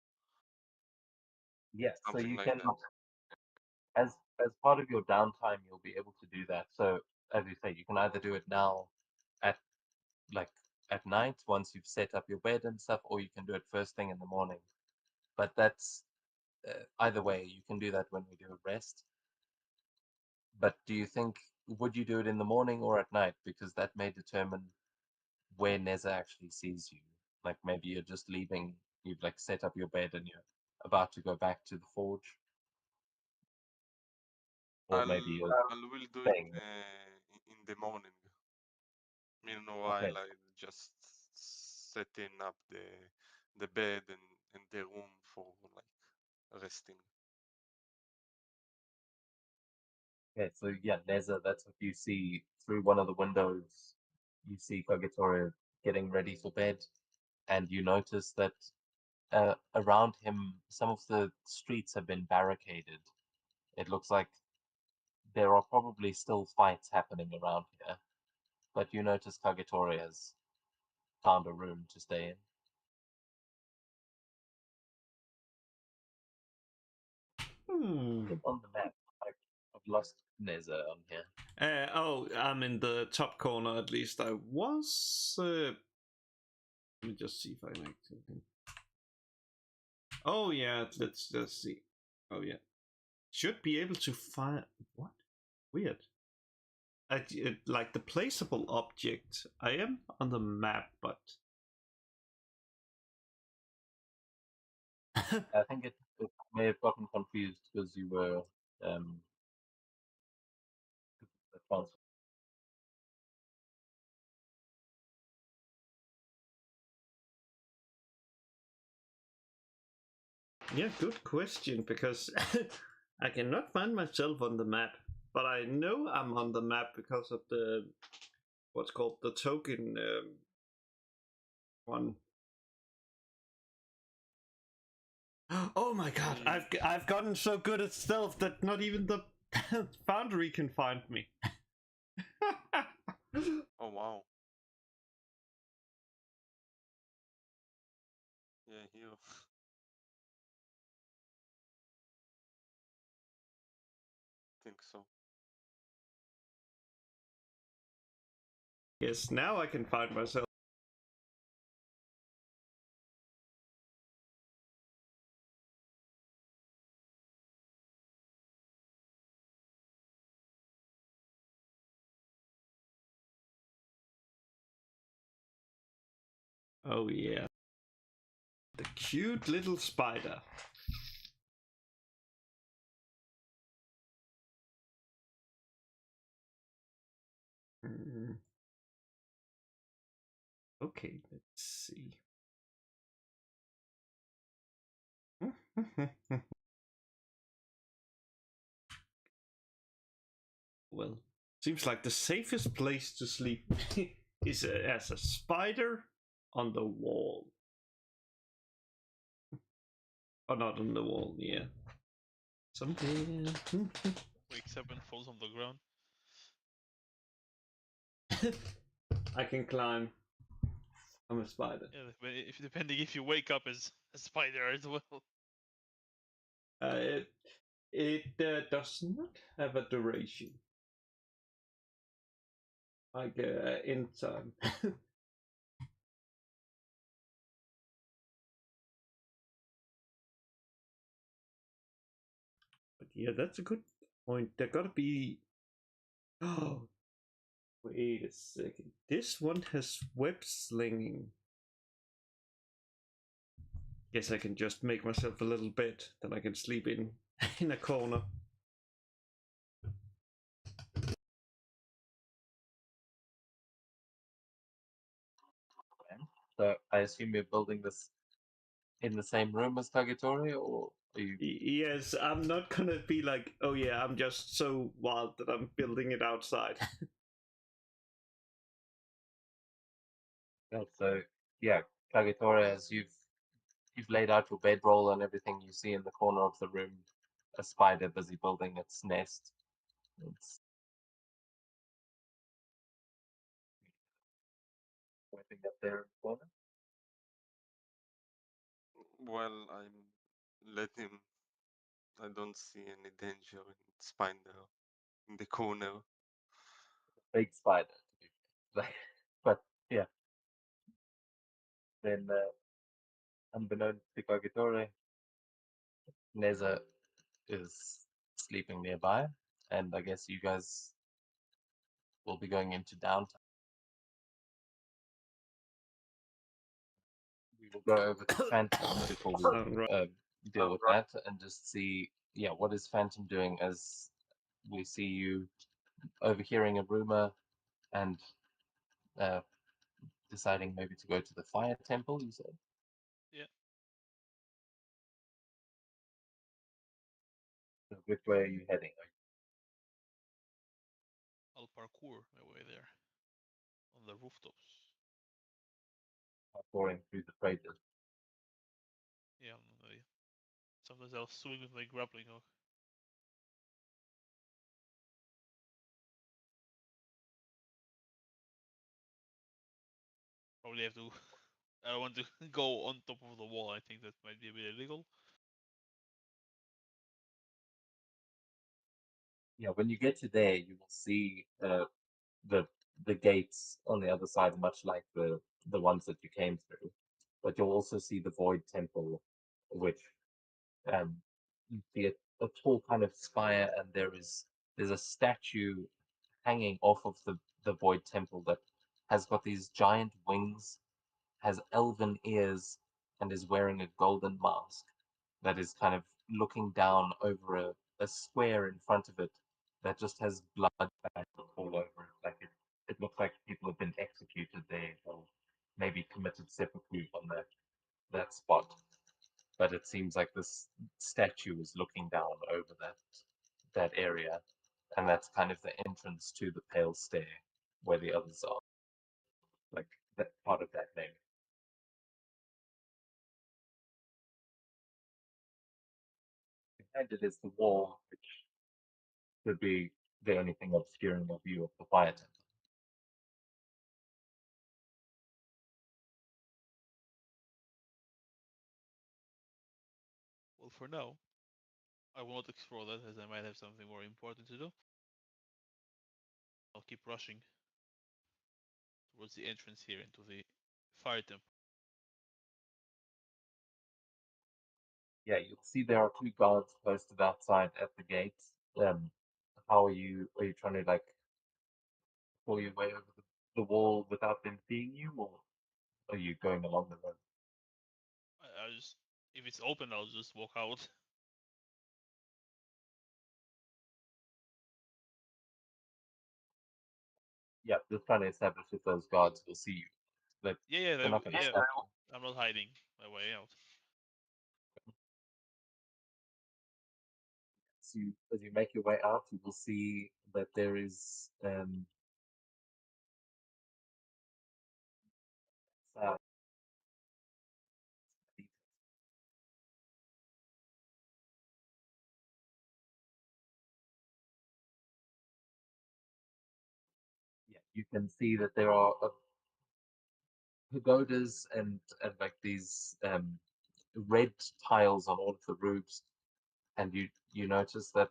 [SPEAKER 3] Yes, so
[SPEAKER 4] something
[SPEAKER 3] you
[SPEAKER 4] like
[SPEAKER 3] can,
[SPEAKER 4] that.
[SPEAKER 3] as part of your downtime, you'll be able to do that. So, as you say, you can either do it now at like at night once you've set up your bed and stuff, or you can do it first thing in the morning. But that's either way, you can do that when we do a rest. But do you think would you do it in the morning or at night? Because that may determine where Neza actually sees you. Like maybe you're just leaving, you've like set up your bed and you're about to go back to the forge. or maybe you're
[SPEAKER 4] I will do it
[SPEAKER 3] staying.
[SPEAKER 4] in the morning. Meanwhile,
[SPEAKER 3] Okay.
[SPEAKER 4] I just setting up the bed and the room for like resting.
[SPEAKER 3] Okay, so yeah, Neza, that's what you see through one of the windows. You see Kagetora getting ready for bed, and you notice that around him, some of the streets have been barricaded. It looks like there are probably still fights happening around here, but you notice Kagetora has found a room to stay in. Look on the map. I've lost Neza on here.
[SPEAKER 2] I'm in the top corner at least. I was. Let me just see if I like something. Oh yeah, let's just see. Oh yeah, should be able to find what? Weird. Like the placeable object. I am on the map, but
[SPEAKER 3] I think it may have gotten confused because you were the transfer.
[SPEAKER 2] yeah, good question because I cannot find myself on the map, but I know I'm on the map because of the what's called the token one. Oh my god, I've gotten so good at stealth that not even the Foundry can find me.
[SPEAKER 4] Oh wow. Yeah, here. Think so.
[SPEAKER 2] Yes, now I can find myself. Oh yeah. The cute little spider. Okay, let's see. Well, seems like the safest place to sleep is as a spider on the wall. Or not on the wall, yeah. Something.
[SPEAKER 1] Wakes up and falls on the ground.
[SPEAKER 2] I can climb. I'm a spider.
[SPEAKER 1] Yeah, if depending if you wake up as a spider as well.
[SPEAKER 2] It does not have a duration. Like in time. But yeah, that's a good point. There gotta be. Oh, wait a second. This one has web slinging. Guess I can just make myself a little bed that I can sleep in in a corner.
[SPEAKER 3] So I assume you're building this in the same room as Kagetora, or are you?
[SPEAKER 2] Yes, I'm not gonna be like, oh yeah, I'm just so wild that I'm building it outside.
[SPEAKER 3] Yeah, so yeah, Kagetora, as you've laid out your bedroll and everything, you see in the corner of the room a spider busy building its nest. It's wiping up there in the corner.
[SPEAKER 4] Well, I'm let him. I don't see any danger in spider in the corner.
[SPEAKER 3] Big spider, to be fair. But yeah. Then, unbeknownst to Kagetora, Neza is sleeping nearby, and I guess you guys will be going into downtown. We will go over to Phantom before we deal with that and just see, yeah, what is Phantom doing as we see you overhearing a rumor and deciding maybe to go to the fire temple, you said?
[SPEAKER 1] Yeah.
[SPEAKER 3] So which way are you heading?
[SPEAKER 1] I'll parkour my way there on the rooftops.
[SPEAKER 3] Parkouring through the freighters.
[SPEAKER 1] Yeah, sometimes I'll swing with my grappling hook. Probably have to. I don't want to go on top of the wall. I think that might be a bit illegal.
[SPEAKER 3] Yeah, when you get to there, you will see the the gates on the other side, much like the ones that you came through. But you'll also see the Void Temple, which you see a tall kind of spire, and there's a statue hanging off of the Void Temple that has got these giant wings, has elven ears, and is wearing a golden mask that is kind of looking down over a square in front of it that just has blood all over it. Like it looks like people have been executed there or maybe committed seppuku on that spot. But it seems like this statue is looking down over that area, and that's kind of the entrance to the Pale Stair where the others are. Like that part of that name. Behind it is the wall, which could be the only thing obscuring your view of the fire temple.
[SPEAKER 1] Well, for now, I will not explore that as I might have something more important to do. I'll keep rushing towards the entrance here into the fire temple.
[SPEAKER 3] Yeah, you'll see there are two guards posted outside at the gate. How are you? Are you trying to like pull your way over the wall without them seeing you, or are you going along the road?
[SPEAKER 1] I just, if it's open, I'll just walk out.
[SPEAKER 3] Yeah, just trying to establish if those guards will see you. But
[SPEAKER 1] Yeah,
[SPEAKER 3] they're not going to
[SPEAKER 1] yeah.
[SPEAKER 3] stop.
[SPEAKER 1] I'm not hiding my way out.
[SPEAKER 3] So as you make your way out, you will see that there is uh, yeah, you can see that there are pagodas and like these red tiles on all of the roofs, and you notice that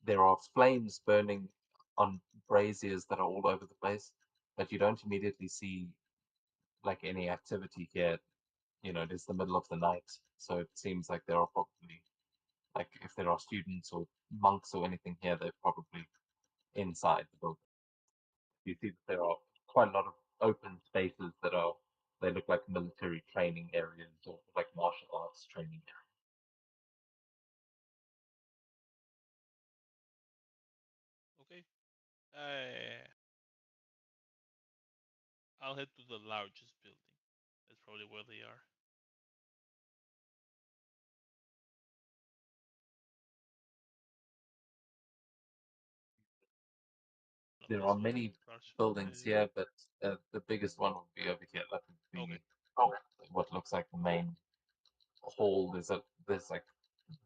[SPEAKER 3] there are flames burning on braziers that are all over the place, but you don't immediately see like any activity here. You know, it is the middle of the night, so it seems like there are probably like if there are students or monks or anything here, they're probably inside the building. You see that there are quite a lot of open spaces that are they look like military training areas or like martial arts training areas.
[SPEAKER 1] Okay. I'll head to the largest building. That's probably where they are.
[SPEAKER 3] There are many buildings here, but the biggest one would be over here. That would be
[SPEAKER 1] Okay.
[SPEAKER 3] what looks like the main hall. There's like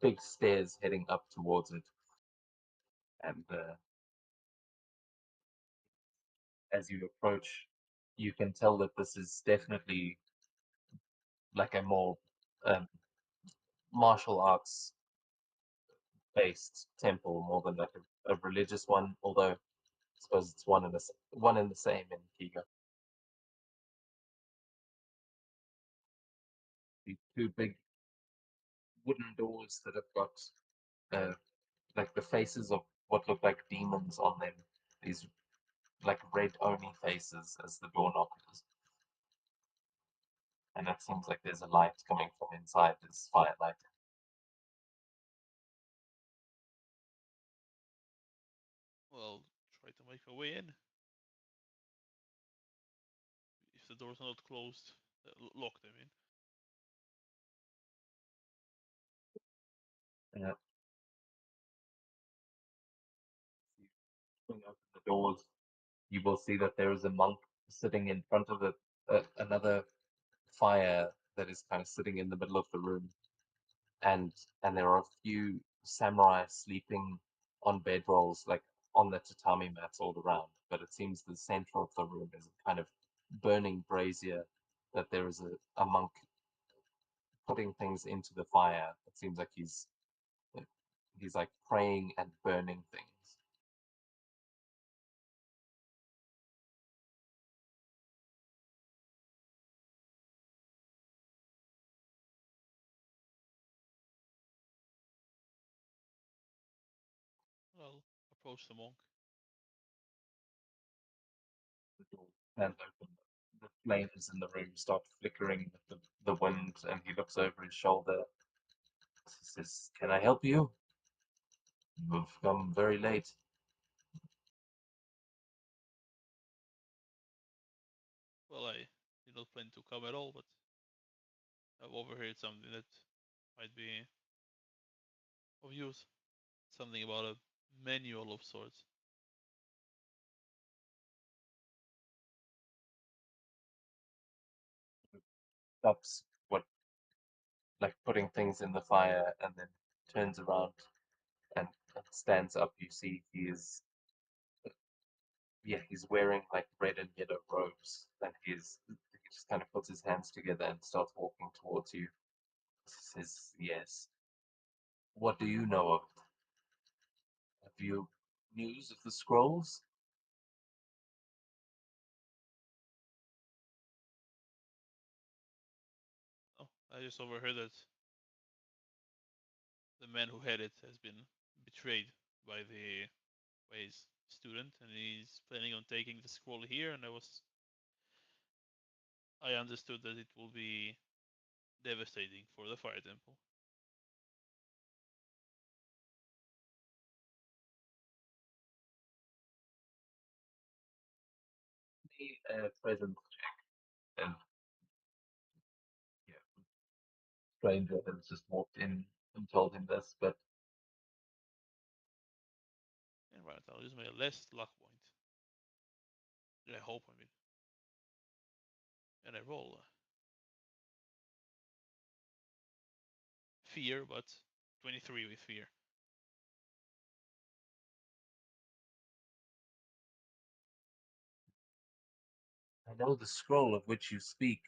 [SPEAKER 3] big stairs heading up towards it, and as you approach, you can tell that this is definitely like a more um, martial arts based temple more than like a religious one. Although I suppose it's one and the same in Kiga. These two big wooden doors that have got like the faces of what look like demons on them. These like red oni faces as the door knockers. And it seems like there's a light coming from inside this firelight.
[SPEAKER 1] a way in. If the doors are not closed, locked, I mean.
[SPEAKER 3] Swing open the doors, you will see that there is a monk sitting in front of another fire that is kind of sitting in the middle of the room, and there are a few samurai sleeping on bedrolls, like on the tatami mats all around. But it seems the center of the room is a kind of burning brazier that there is a monk putting things into the fire. It seems like he's like praying and burning things.
[SPEAKER 1] I'll approach the monk.
[SPEAKER 3] The door stands open. The flames in the room start flickering with the wind, and he looks over his shoulder. He says, "Can I help you? You've come very late."
[SPEAKER 1] Well, I did not plan to come at all, but I've overheard something that might be of use. Something about a manual of sorts.
[SPEAKER 3] Stops what, like putting things in the fire, and then turns around and stands up. You see he is, yeah, he's wearing like red and yellow robes, and he just kind of puts his hands together and starts walking towards you. He says, "Yes. What do you know of it? Have you news of the scrolls?"
[SPEAKER 1] Oh, I just overheard that the man who had it has been betrayed by his student, and he's planning on taking the scroll here. And I understood that it will be devastating for the fire temple.
[SPEAKER 3] Me present check, and yeah, stranger has just walked in and told him this, but
[SPEAKER 1] And right, I'll use my last luck point. I hope, I mean. And I roll fear, but 23 with fear.
[SPEAKER 3] I know the scroll of which you speak.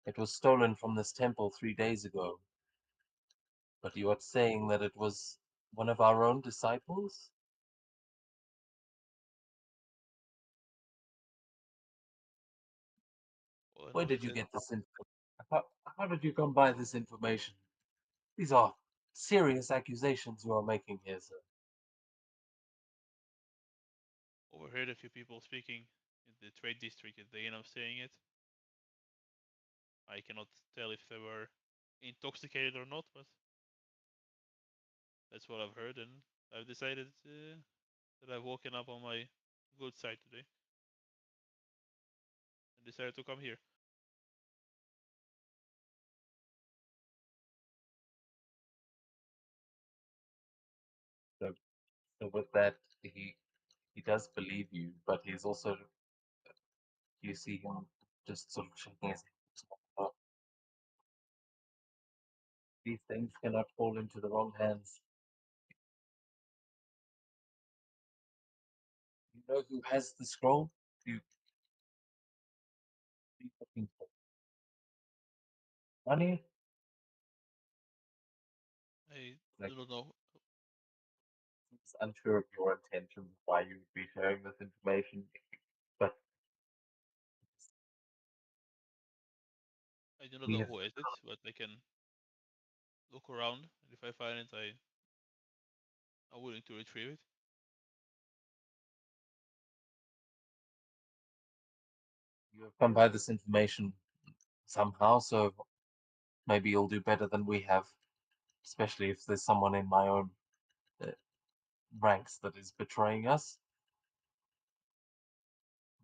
[SPEAKER 3] It was stolen from this temple 3 days ago. But you are saying that it was one of our own disciples?
[SPEAKER 1] All I
[SPEAKER 3] Where
[SPEAKER 1] know is
[SPEAKER 3] did
[SPEAKER 1] it
[SPEAKER 3] you
[SPEAKER 1] says,
[SPEAKER 3] get this info? How did you come by this information? These are serious accusations you are making here, sir.
[SPEAKER 1] overheard a few people speaking in the trade district at the inn I'm staying at. I cannot tell if they were intoxicated or not, but that's what I've heard, and I've decided that I've woken up on my good side today and decided to come here.
[SPEAKER 3] So, so with that, he does believe you, but he's also, you see him just sort of shaking his head. "Oh, these things cannot fall into the wrong hands. You know who has the scroll? You be looking for money?
[SPEAKER 1] I
[SPEAKER 3] Like,
[SPEAKER 1] do not know.
[SPEAKER 3] he's unsure of your intentions, why you would be sharing this information, but
[SPEAKER 1] I do not
[SPEAKER 3] he
[SPEAKER 1] know
[SPEAKER 3] has,
[SPEAKER 1] who has it, but I can look around, and if I find it, I'm willing to retrieve it.
[SPEAKER 3] you have come by this information somehow, so maybe you'll do better than we have, especially if there's someone in my own uh, ranks that is betraying us.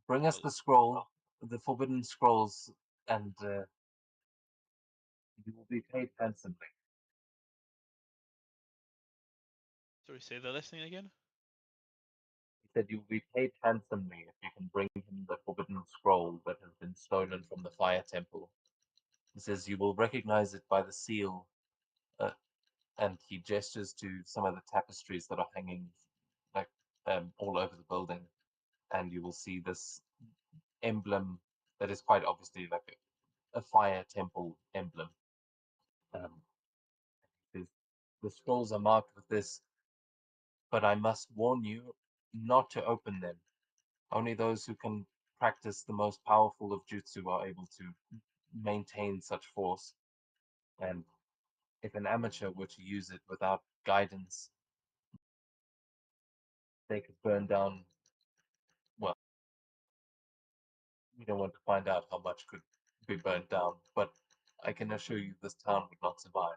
[SPEAKER 3] Bring us
[SPEAKER 1] Well-
[SPEAKER 3] the scroll, the forbidden scrolls, and you will be paid handsomely.
[SPEAKER 1] Sorry, say the last thing again.
[SPEAKER 3] He said you will be paid handsomely if you can bring him the forbidden scroll that has been stolen from the fire temple. He says you will recognize it by the seal, and he gestures to some of the tapestries that are hanging like all over the building, and you will see this emblem that is quite obviously like a fire temple emblem. The scrolls are marked with this, but I must warn you not to open them. Only those who can practice the most powerful of jutsu are able to maintain such force. And if an amateur were to use it without guidance, they could burn down. Well, we don't want to find out how much could be burned down, but I can assure you this town would not survive.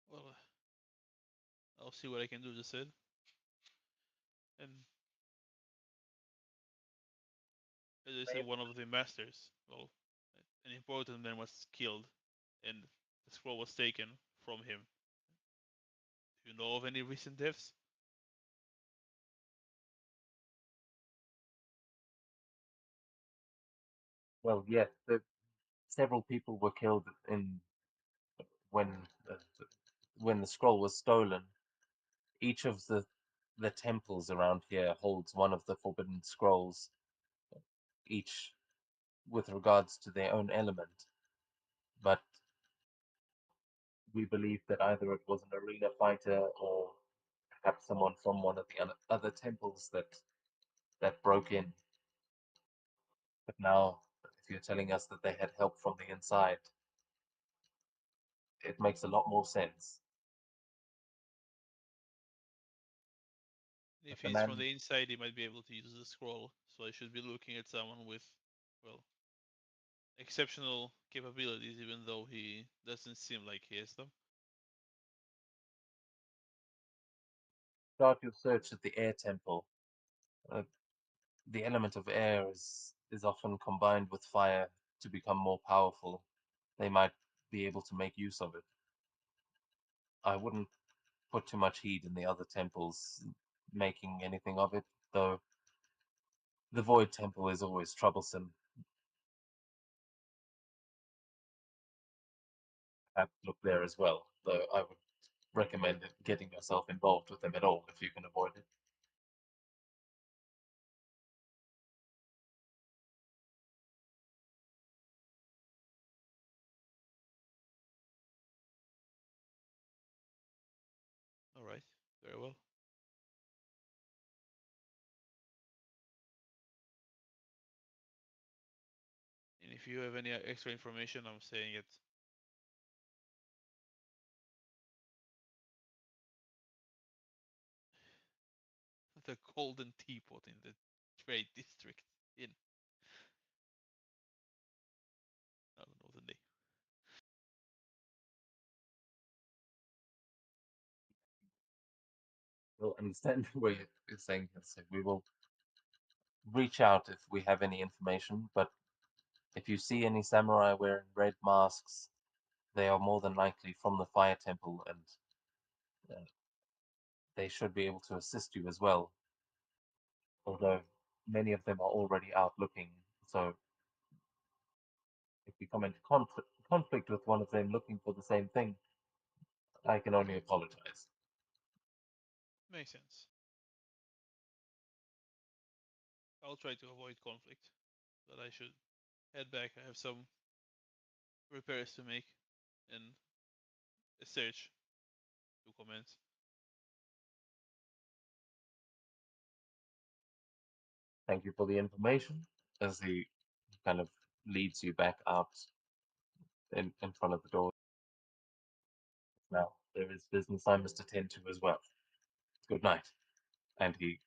[SPEAKER 1] Well, I'll see what I can do, just said. And as I said, one of the masters, well, an important man was killed, and the scroll was taken from him. Do you know of any recent deaths?
[SPEAKER 3] Well, yes, several people were killed in when uh, when the scroll was stolen. Each of the temples around here holds one of the forbidden scrolls, each with regards to their own element. But we believe that either it was an arena fighter or perhaps someone from one of the other temples that broke in. But now, if you're telling us that they had help from the inside, it makes a lot more sense.
[SPEAKER 1] If
[SPEAKER 3] the
[SPEAKER 1] he's
[SPEAKER 3] man-
[SPEAKER 1] from the inside, he might be able to use the scroll. So I should be looking at someone with, well, exceptional capabilities, even though he doesn't seem like he has them.
[SPEAKER 3] Start your search at the air temple. The element of air is often combined with fire to become more powerful. They might be able to make use of it. I wouldn't put too much heed in the other temples making anything of it, though the Void Temple is always troublesome. Have to look there as well, though I would recommend getting yourself involved with them at all if you can avoid it.
[SPEAKER 1] All right, very well. And if you have any extra information, I'm saying it. The Golden Teapot in the Trade District in. I don't know the name.
[SPEAKER 3] We'll understand what you're saying. So we will reach out if we have any information, but if you see any samurai wearing red masks, they are more than likely from the Fire Temple, and they should be able to assist you as well. Although many of them are already out looking, so if you come into conflict with one of them looking for the same thing, I can only apologize.
[SPEAKER 1] Makes sense. I'll try to avoid conflict, but I should head back. I have some repairs to make and a search to commence.
[SPEAKER 3] Thank you for the information, as he kind of leads you back out in front of the door. Now, there is business I must attend to as well. Good night. And he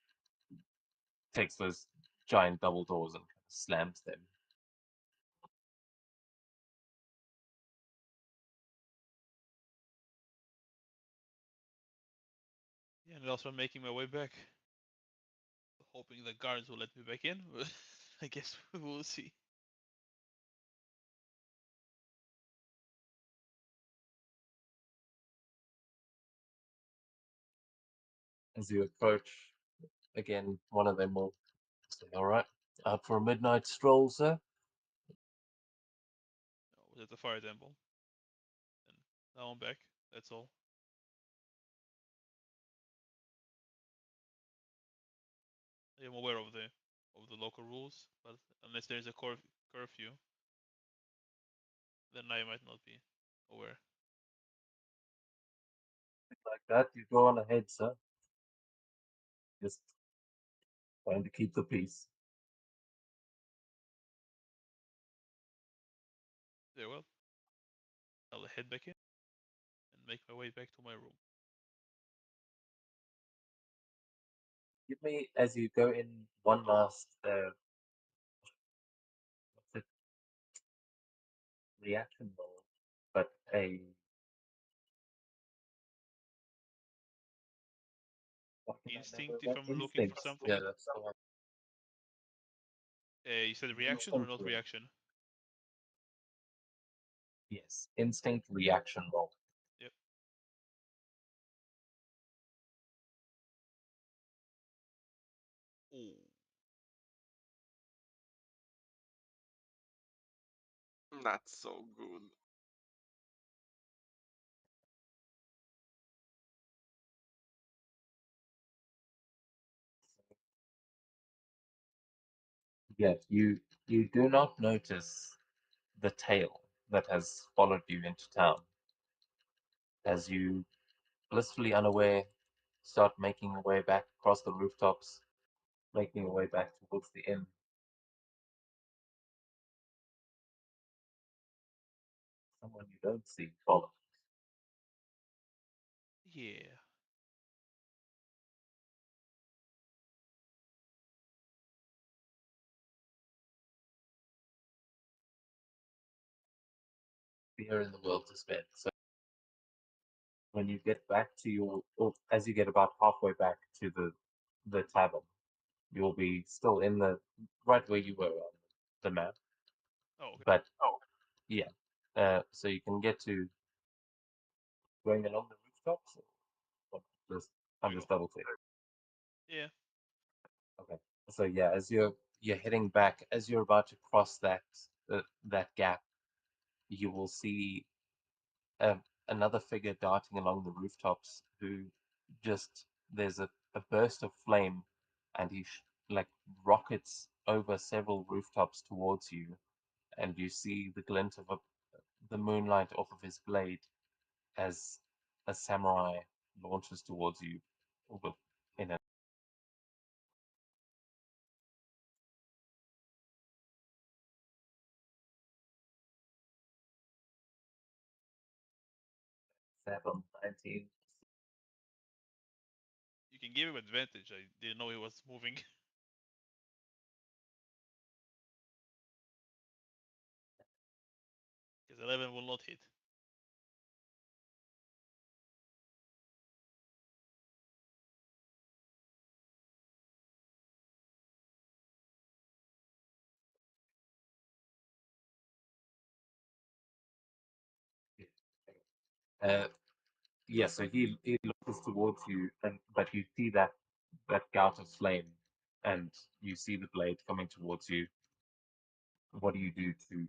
[SPEAKER 3] takes those giant double doors and slams them.
[SPEAKER 1] Yeah, and also I'm making my way back, hoping the guards will let me back in. But I guess we will see.
[SPEAKER 3] As you approach, again, one of them will say, "All right, out for a midnight stroll, sir?"
[SPEAKER 1] I was at the fire temple, and now I'm back. That's all. I am aware of the local rules, but unless there's a curfew, then I might not be aware.
[SPEAKER 3] Like that, you go on ahead, sir. Just trying to keep the peace.
[SPEAKER 1] Very well. I'll head back in and make my way back to my room.
[SPEAKER 3] Give me, as you go in, one last what's it, reaction roll, but a what can I
[SPEAKER 1] Instinct,
[SPEAKER 3] remember
[SPEAKER 1] if
[SPEAKER 3] that?
[SPEAKER 1] I'm looking for
[SPEAKER 3] Instinct.
[SPEAKER 1] something.
[SPEAKER 3] Yeah, that's the one.
[SPEAKER 1] You said reaction or
[SPEAKER 3] Instinct
[SPEAKER 1] not
[SPEAKER 3] roll.
[SPEAKER 1] reaction?
[SPEAKER 3] Yes, instinct reaction roll.
[SPEAKER 1] Yep. Ooh.
[SPEAKER 4] Not so good.
[SPEAKER 3] Yes, you do not notice the tail that has followed you into town. As you, blissfully unaware, start making your way back across the rooftops, making your way back towards the inn. Someone you don't see follow.
[SPEAKER 1] Yeah.
[SPEAKER 3] Fear in the world to spend. So when you get back to your, or as you get about halfway back to the tavern, you'll be still in the right where you were on the map.
[SPEAKER 1] Oh, okay.
[SPEAKER 3] But yeah, so you can get to going along the rooftops. Or just I'm just double checking.
[SPEAKER 1] Yeah.
[SPEAKER 3] Okay. So yeah, as you're heading back, as you're about to cross that gap, you will see uh, another figure darting along the rooftops. Who just there's a burst of flame, and he like rockets over several rooftops towards you, and you see the glint of the moonlight off of his blade as a samurai launches towards you with in a 7-19.
[SPEAKER 1] You can give him advantage. I didn't know he was moving. Because 11 will not hit.
[SPEAKER 3] Uh, yeah, so he launches towards you, and but you see that gout of flame, and you see the blade coming towards you. What do you do to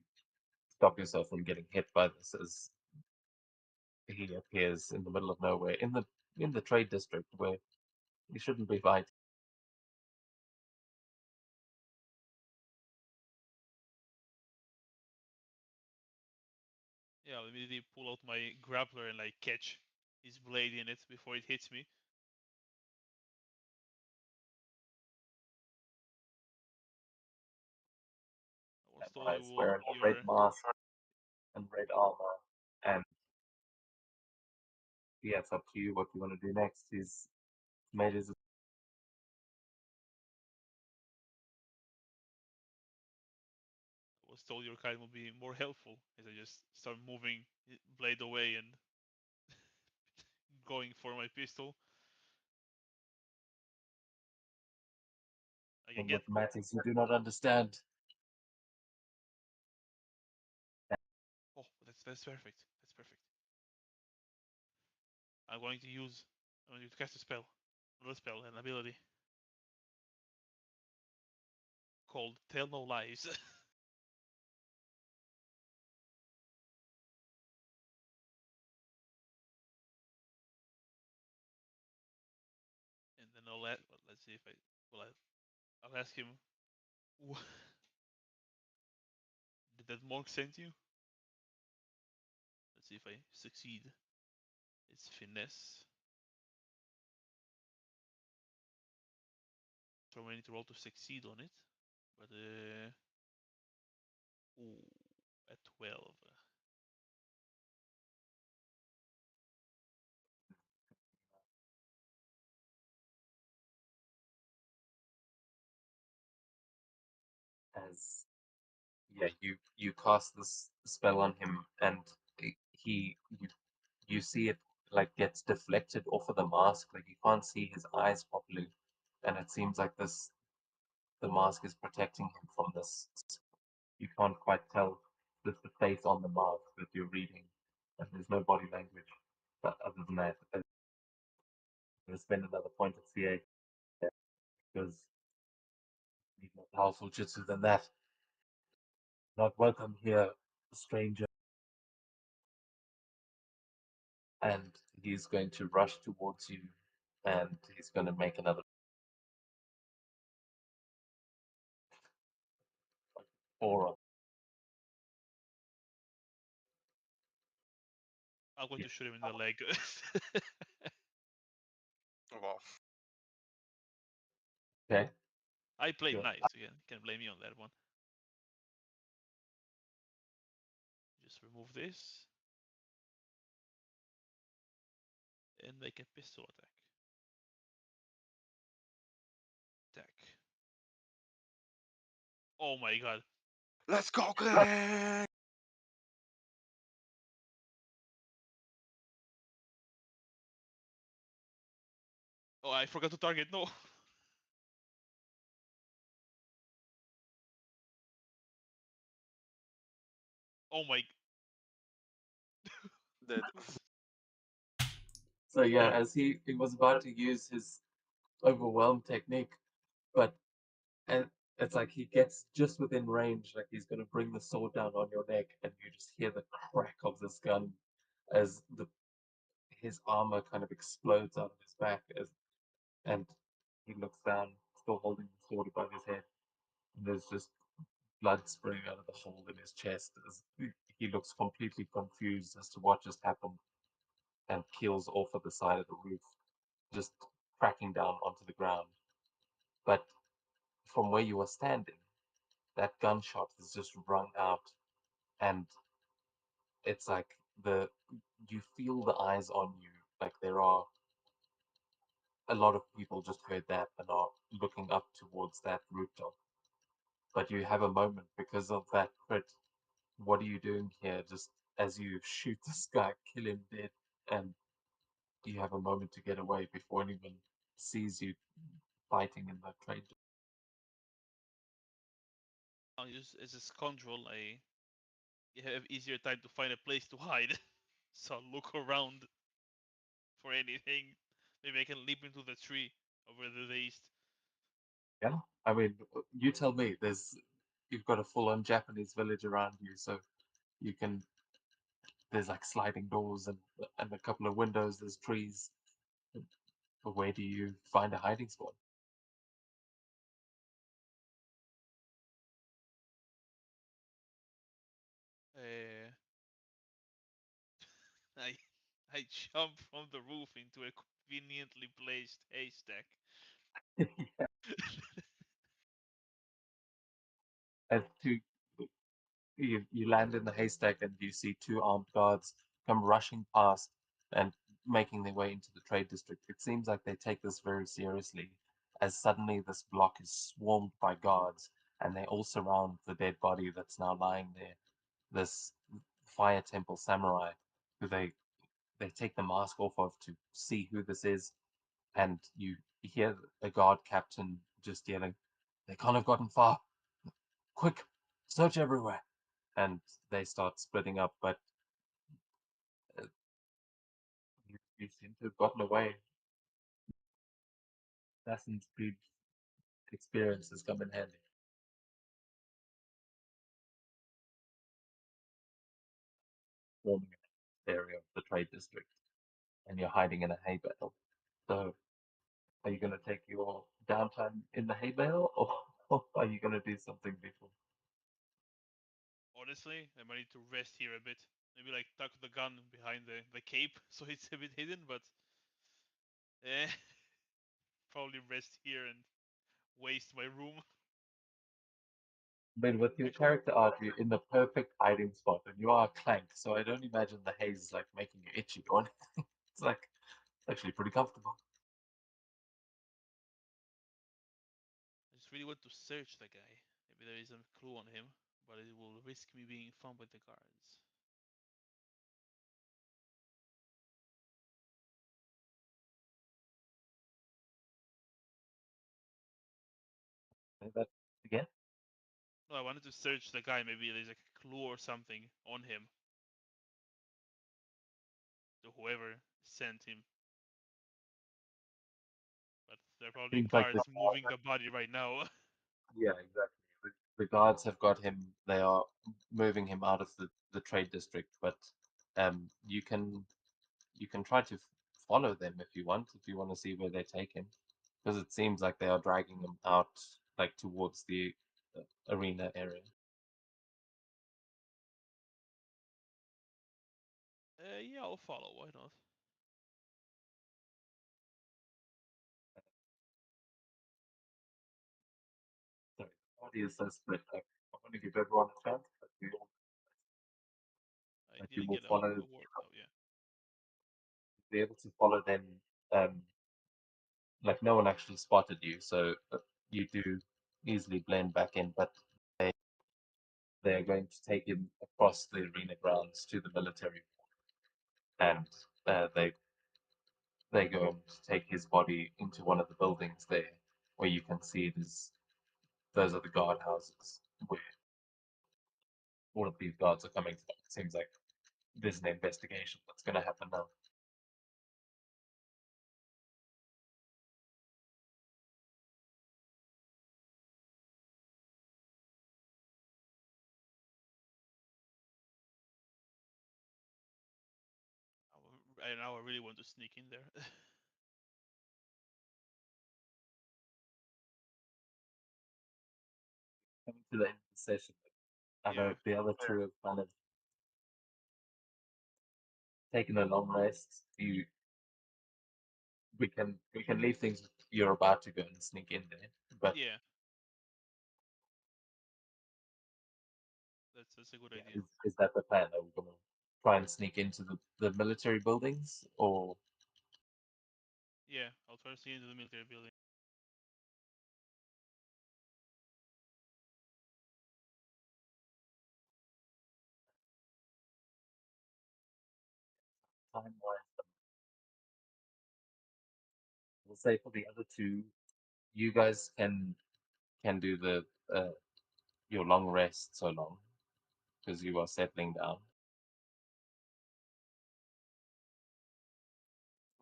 [SPEAKER 3] stop yourself from getting hit by this as he appears in the middle of nowhere in the trade district where you shouldn't be fighting?
[SPEAKER 1] Yeah, I'll immediately pull out my grappler and like catch his blade in it before it hits me. I was told you
[SPEAKER 3] Samurais
[SPEAKER 1] will
[SPEAKER 3] wearing a red
[SPEAKER 1] your
[SPEAKER 3] mask and red armor, and yeah, it's up to you what you want to do next. He's made his
[SPEAKER 1] I was told your kind will be more helpful as I just start moving blade away and going for my pistol. I can
[SPEAKER 3] In
[SPEAKER 1] get.
[SPEAKER 3] mathematics you do not understand.
[SPEAKER 1] Oh, that's perfect. That's perfect. I'm going to use. I'm going to cast a spell, another spell, an ability called Tell No Lies. And then let's see if I'll ask him. Did that monk send you? Let's see if I succeed. It's finesse. So I need to roll to succeed on it. But ooh, at 12.
[SPEAKER 3] As you cast this spell on him, and he you see it like gets deflected off of the mask, like you can't see his eyes properly, and it seems like the mask is protecting him from this. You can't quite tell the face on the mask that you're reading, and there's no body language. But other than that, I'm going to spend another point at CA because need more powerful jutsu than that. Not welcome here, stranger. And he's going to rush towards you, and he's going to make another aura.
[SPEAKER 1] I'm going
[SPEAKER 3] Yeah.
[SPEAKER 1] to shoot him in the leg.
[SPEAKER 4] Wow.
[SPEAKER 3] Okay.
[SPEAKER 1] I played
[SPEAKER 3] Sure.
[SPEAKER 1] nice again. Can't blame me on that one. Just remove this and make a pistol attack. Attack. Oh my god.
[SPEAKER 4] Let's go, Greg!
[SPEAKER 1] Oh, I forgot to target. No. Oh my.
[SPEAKER 4] Dead.
[SPEAKER 3] So yeah, as he was about to use his overwhelm technique, but and it's like he gets just within range, like he's gonna bring the sword down on your neck, and you just hear the crack of this gun as his armor kind of explodes out of his back and he looks down, still holding the sword above his head, and there's just blood spraying out of the hole in his chest as he looks completely confused as to what just happened and keels off at the side of the roof, just cracking down onto the ground. But from where you were standing, that gunshot has just rung out, and it's like you feel the eyes on you, like there are a lot of people just heard that and are looking up towards that rooftop. But you have a moment because of that crit. What are you doing here? Just as you shoot this guy, kill him dead, and you have a moment to get away before anyone sees you fighting in the trade.
[SPEAKER 1] I'll use as a scoundrel. I have easier time to find a place to hide. So I'll look around for anything. Maybe I can leap into the tree over to the east.
[SPEAKER 3] Yeah, I mean, you tell me. You've got a full-on Japanese village around you, so you can. There's like sliding doors and a couple of windows. There's trees. But where do you find a hiding spot?
[SPEAKER 1] Uh, I I jump from the roof into a conveniently placed haystack.
[SPEAKER 3] And you land in the haystack and you see two armed guards come rushing past and making their way into the trade district. It seems like they take this very seriously, as suddenly this block is swarmed by guards and they all surround the dead body that's now lying there. This fire temple samurai, who they take the mask off of to see who this is, and you hear a guard captain just yelling, They can't have gotten far. Quick, search everywhere. And they start splitting up, but you seem to have gotten away. Assassin's Creed experience has come in handy. Forming an area of the trade district, and you're hiding in a hay bale. So, are you going to take your downtime in the hay bale, or are you going to do something before?
[SPEAKER 1] Honestly, I might need to rest here a bit. Maybe like tuck the gun behind the cape so it's a bit hidden, but eh, probably rest here and waste my room.
[SPEAKER 3] I mean, with your
[SPEAKER 1] Actually,
[SPEAKER 3] character art, you're in the perfect hiding spot, and you are a clank, so I don't imagine the haze is like making you itchy or anything. It's like actually pretty comfortable.
[SPEAKER 1] I just really want to search the guy. Maybe there is a clue on him, but it will risk me being found by the guards.
[SPEAKER 3] Say that again?
[SPEAKER 1] No, I wanted to search the guy. Maybe there's a clue or something on him. To whoever sent him. But there are probably
[SPEAKER 3] Seems like
[SPEAKER 1] guards moving the body right now.
[SPEAKER 3] yeah, exactly. The guards have got him. They are moving him out of the trade district, but you can try to follow them if you want. If you want to see where they take him, because it seems like they are dragging him out like towards the arena area.
[SPEAKER 1] Yeah, I'll follow. Why not?
[SPEAKER 3] Sorry, the body is so split. Like, I want to give everyone a chance, but
[SPEAKER 1] I
[SPEAKER 3] you
[SPEAKER 1] didn't
[SPEAKER 3] will
[SPEAKER 1] get a
[SPEAKER 3] follow,
[SPEAKER 1] word out. Yeah.
[SPEAKER 3] be able to follow them. Um, like no one actually spotted you, so you do easily blend back in. But they're going to take him across the arena grounds to the military, and they go and take his body into one of the buildings there, where you can see those are the guard houses where all of these guards are coming from. It seems like there's an investigation that's going to happen now.
[SPEAKER 1] Now I really want to sneak in there.
[SPEAKER 3] Coming to the end of the session, I know
[SPEAKER 1] Yeah.
[SPEAKER 3] the other two have kind of taken a long rest. We can leave things. You're about to go and sneak in there, but
[SPEAKER 1] Yeah. That's a good
[SPEAKER 3] yeah,
[SPEAKER 1] idea.
[SPEAKER 3] is that the plan? Are we going to try and sneak into the military buildings, or
[SPEAKER 1] Yeah, I'll try to sneak into the military building.
[SPEAKER 3] time wise? We'll say for the other two, you guys can do the your long rest so long because you are settling down.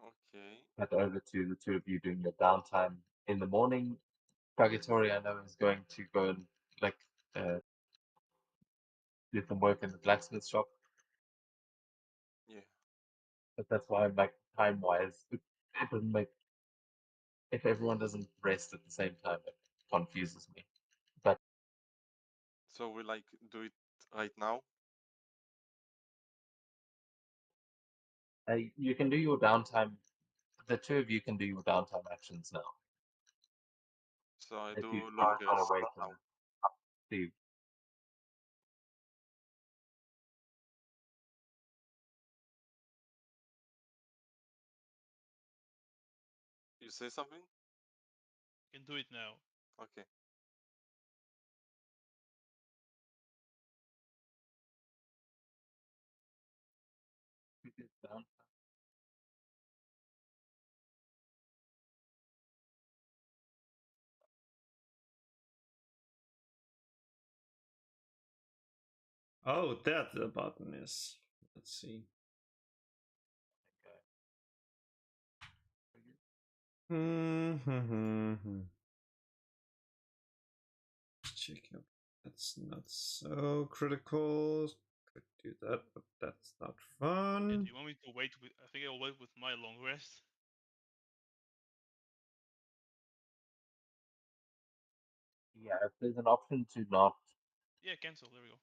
[SPEAKER 4] Okay.
[SPEAKER 3] Head over to the two of you doing your downtime in the morning. Purgatory, I know, is going to go and like uh, do some work in the blacksmith shop,
[SPEAKER 4] Yeah.
[SPEAKER 3] but that's why I'm like time wise, it doesn't make if everyone doesn't rest at the same time, it confuses me. But
[SPEAKER 4] So we like do it right now.
[SPEAKER 3] you can do your downtime. The two of you can do your downtime actions now.
[SPEAKER 4] So I
[SPEAKER 3] If
[SPEAKER 4] do
[SPEAKER 3] you
[SPEAKER 4] long
[SPEAKER 3] kind of
[SPEAKER 4] rest
[SPEAKER 3] wait
[SPEAKER 4] now.
[SPEAKER 3] and see.
[SPEAKER 4] You say something?
[SPEAKER 1] You can do it now.
[SPEAKER 4] Okay.
[SPEAKER 3] Down.
[SPEAKER 2] Oh, there the button is. Let's see. Hmm. Check out. That's not so critical. Could do that, but that's not
[SPEAKER 1] Yeah,
[SPEAKER 2] fun.
[SPEAKER 1] do you want me to wait with? I think I'll wait with my long rest.
[SPEAKER 3] Yeah, if there's an option to not.
[SPEAKER 1] Yeah, cancel. There we go.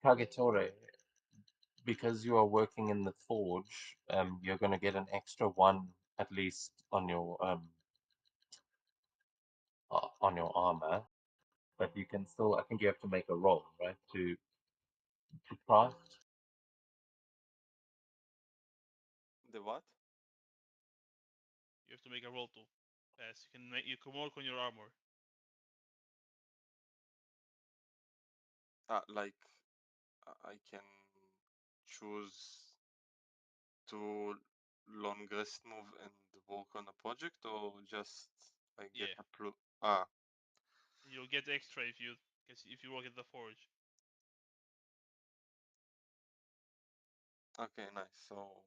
[SPEAKER 3] Kagetore, because you are working in the forge, you're going to get an extra one at least on your armor, but you can still. I think you have to make a roll, right, to craft.
[SPEAKER 4] The what?
[SPEAKER 1] You have to make a roll to pass. You can work on your armor.
[SPEAKER 4] Like I can choose to long rest move and work on a project, or just I get
[SPEAKER 1] Yeah.
[SPEAKER 4] a plus. Ah,
[SPEAKER 1] You'll get extra if you work at the forge.
[SPEAKER 4] okay, nice. So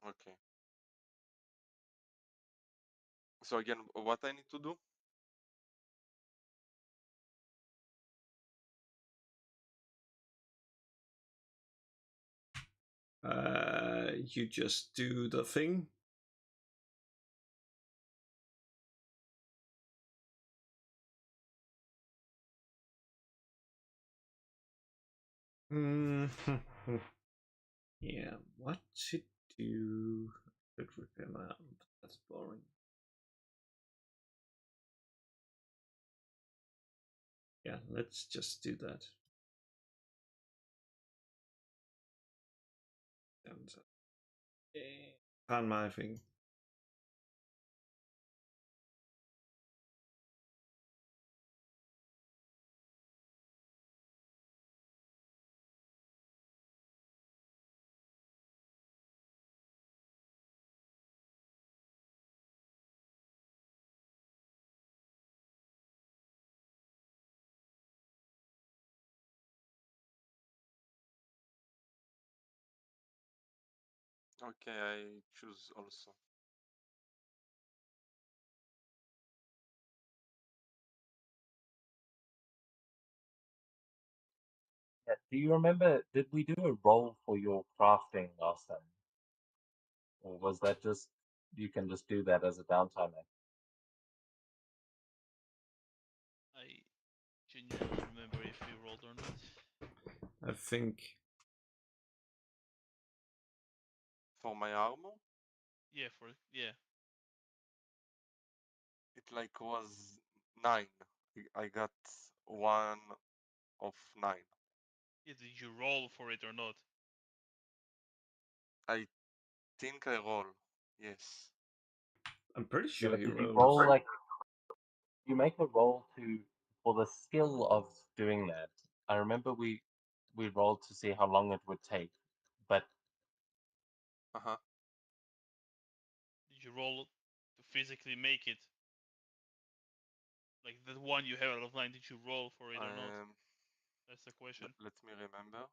[SPEAKER 4] okay. So again, what I need to do?
[SPEAKER 2] You just do the thing. Yeah, what to do? Could repair my arm, but that's boring. Yeah, let's just do that. And found my thing.
[SPEAKER 4] Okay, I choose also.
[SPEAKER 3] Yeah, do you remember? Did we do a roll for your crafting last time, or was that just you can just do that as a downtime act?
[SPEAKER 1] I genuinely don't remember if we rolled or not.
[SPEAKER 2] I think.
[SPEAKER 4] For my armor,
[SPEAKER 1] Yeah,
[SPEAKER 4] it like was 9. I got 1 of 9.
[SPEAKER 1] Yeah, did you roll for it or not?
[SPEAKER 4] I think I roll. Yes.
[SPEAKER 2] I'm pretty
[SPEAKER 3] Yeah,
[SPEAKER 2] sure
[SPEAKER 3] but
[SPEAKER 2] he
[SPEAKER 3] did you
[SPEAKER 2] rolled.
[SPEAKER 3] roll like you make a roll to for the skill of doing that? I remember we rolled to see how long it would take, but
[SPEAKER 4] Uh-huh.
[SPEAKER 1] Did you roll to physically make it? Like the one you have out of line, did you roll for it or not? That's the question.
[SPEAKER 4] Let me remember.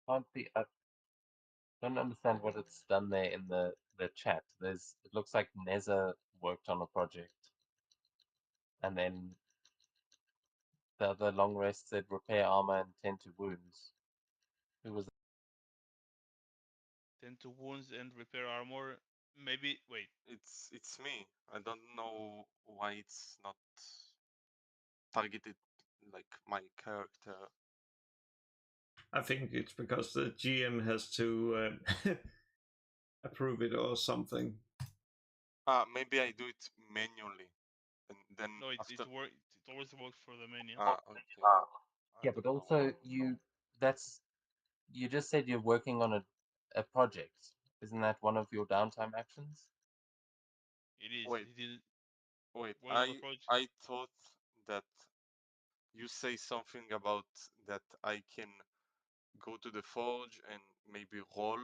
[SPEAKER 3] can't see. I don't understand what it's done there in the chat. It looks like Neza worked on a project, and then the other long rest said repair armor and tend to wounds. Who was
[SPEAKER 1] Tend to wounds and repair armor. Maybe wait.
[SPEAKER 4] It's me. I don't know why it's not targeted like my character.
[SPEAKER 2] I think it's because the GM has to approve it or something.
[SPEAKER 4] Maybe I do it manually. and then
[SPEAKER 1] No,
[SPEAKER 4] after.
[SPEAKER 1] it worked. It always worked for the main. Yeah.
[SPEAKER 4] Okay.
[SPEAKER 3] Yeah, but also you just said you're working on a project. Isn't that one of your downtime actions?
[SPEAKER 1] It is.
[SPEAKER 4] Wait,
[SPEAKER 1] It is
[SPEAKER 4] wait.
[SPEAKER 1] working on the project.
[SPEAKER 4] I thought that you say something about that I can go to the forge and maybe roll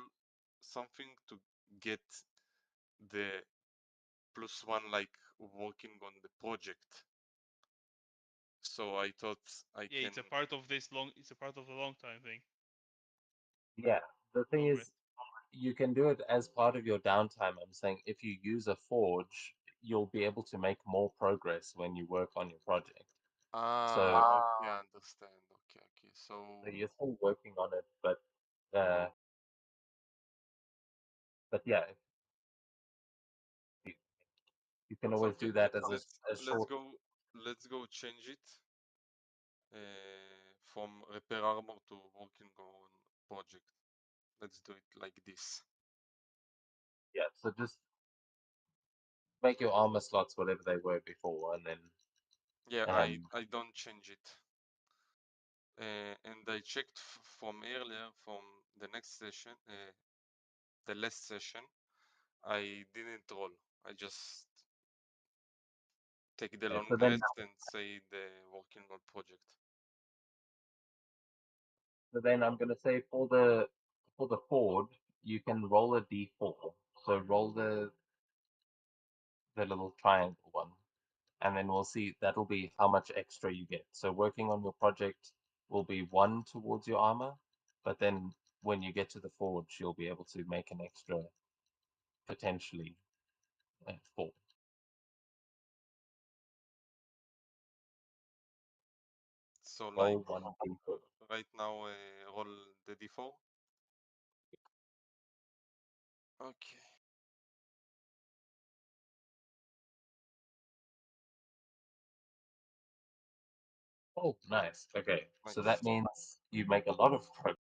[SPEAKER 4] something to get the +1 like working on the project. So I thought I
[SPEAKER 1] Yeah,
[SPEAKER 4] can.
[SPEAKER 1] it's a part of this long. It's a part of the long time thing.
[SPEAKER 3] Yeah. The thing
[SPEAKER 1] Progress.
[SPEAKER 3] is, you can do it as part of your downtime. I'm saying if you use a forge, you'll be able to make more progress when you work on your project.
[SPEAKER 4] Okay, I understand. Okay.
[SPEAKER 3] So you're still working on it, but yeah, you, you can always
[SPEAKER 4] Okay,
[SPEAKER 3] do that as a short.
[SPEAKER 4] let's go change it from repair armor to working on project. Let's do it like this.
[SPEAKER 3] Yeah, so just make your armor slots whatever they were before, and then
[SPEAKER 4] Yeah, I don't change it. And I checked from earlier, from the next session, the last session, I didn't roll. I just take the long
[SPEAKER 3] so then
[SPEAKER 4] rest and say the working on project.
[SPEAKER 3] So then I'm gonna say for the Ford, you can roll a d4. So roll the little triangle one, and then we'll see that'll be how much extra you get. So working on your project will be 1 towards your armor, but then when you get to the forge, you'll be able to make an extra potentially 4.
[SPEAKER 4] So
[SPEAKER 3] Roll
[SPEAKER 4] like
[SPEAKER 3] 1 d4.
[SPEAKER 4] right now, roll the d4. Okay.
[SPEAKER 3] Oh, nice. Okay, so
[SPEAKER 4] Nice.
[SPEAKER 3] that means you make a lot of progress.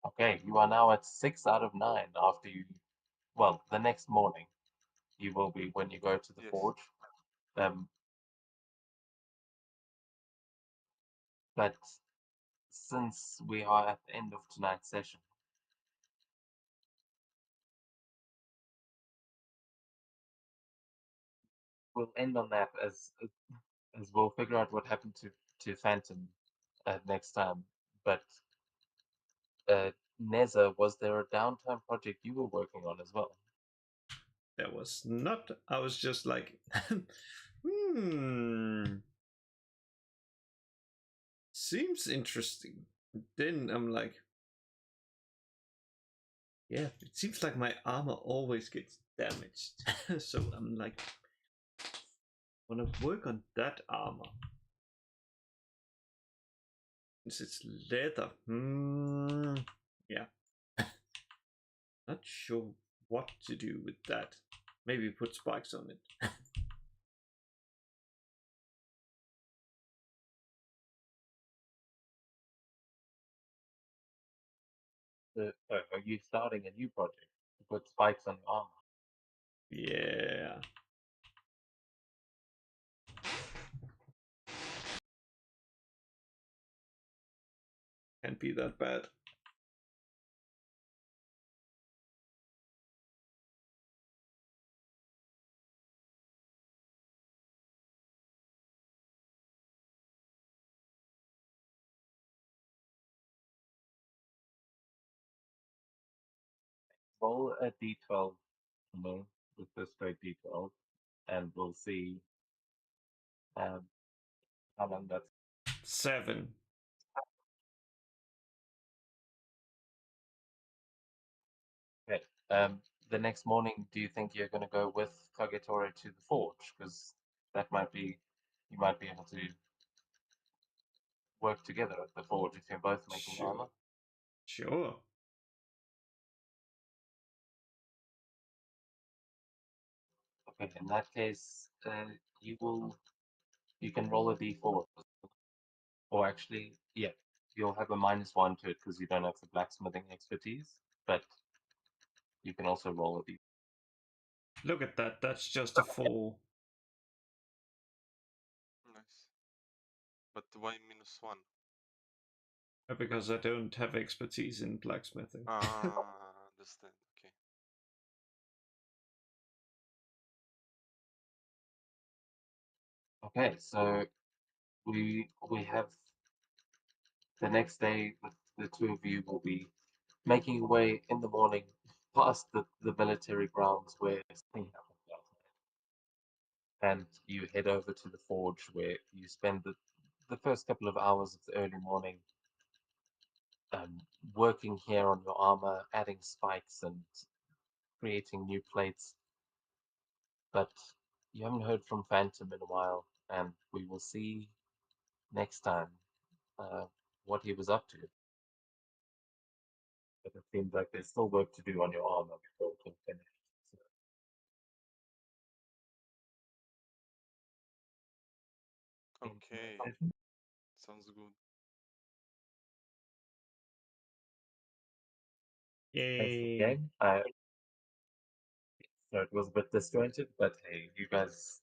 [SPEAKER 3] Okay, you are now at 6 out of 9 after well, the next morning you will be when you go to the
[SPEAKER 4] Yes.
[SPEAKER 3] forge. But since we are at the end of tonight's session, we'll end on that as we'll figure out what happened to Phantom next time. But Neza, was there a downtime project you were working on as well?
[SPEAKER 2] There was not. I was just like, seems interesting. Then I'm like, yeah, it seems like my armor always gets damaged. So I'm like, wanna work on that armor. Since it's leather. Yeah. Not sure what to do with that. Maybe put spikes on it.
[SPEAKER 3] Are you starting a new project to put spikes on your armor?
[SPEAKER 2] Yeah. Can't be that bad.
[SPEAKER 3] Roll a d12 with the straight d12, and we'll see how long that's.
[SPEAKER 2] 7.
[SPEAKER 3] Okay. The next morning, do you think you're going to go with Kagetora to the forge? Because that might be, you might be able to work together at the forge if you're both making armor.
[SPEAKER 2] Sure.
[SPEAKER 3] Okay, in that case, you can roll a d4, or actually, yeah, you'll have a -1 to it because you don't have the blacksmithing expertise, but You can also roll a d.
[SPEAKER 2] Look at that. That's just a 4.
[SPEAKER 4] Nice. But why -1?
[SPEAKER 2] Because I don't have expertise in blacksmithing.
[SPEAKER 4] Ah, understand. Okay.
[SPEAKER 3] Okay, so we have the next day. The two of you will be making your way in the morning past the military grounds where something happened last night, and you head over to the forge where you spend the first couple of hours of the early morning working here on your armor, adding spikes and creating new plates. But you haven't heard from Phantom in a while, and we will see next time what he was up to. But it seems like there's still work to do on your armor before we can finish. So,
[SPEAKER 4] Okay. Sounds good.
[SPEAKER 3] thanks for the
[SPEAKER 2] Yay.
[SPEAKER 3] game. So it was a bit disjointed, but hey, you guys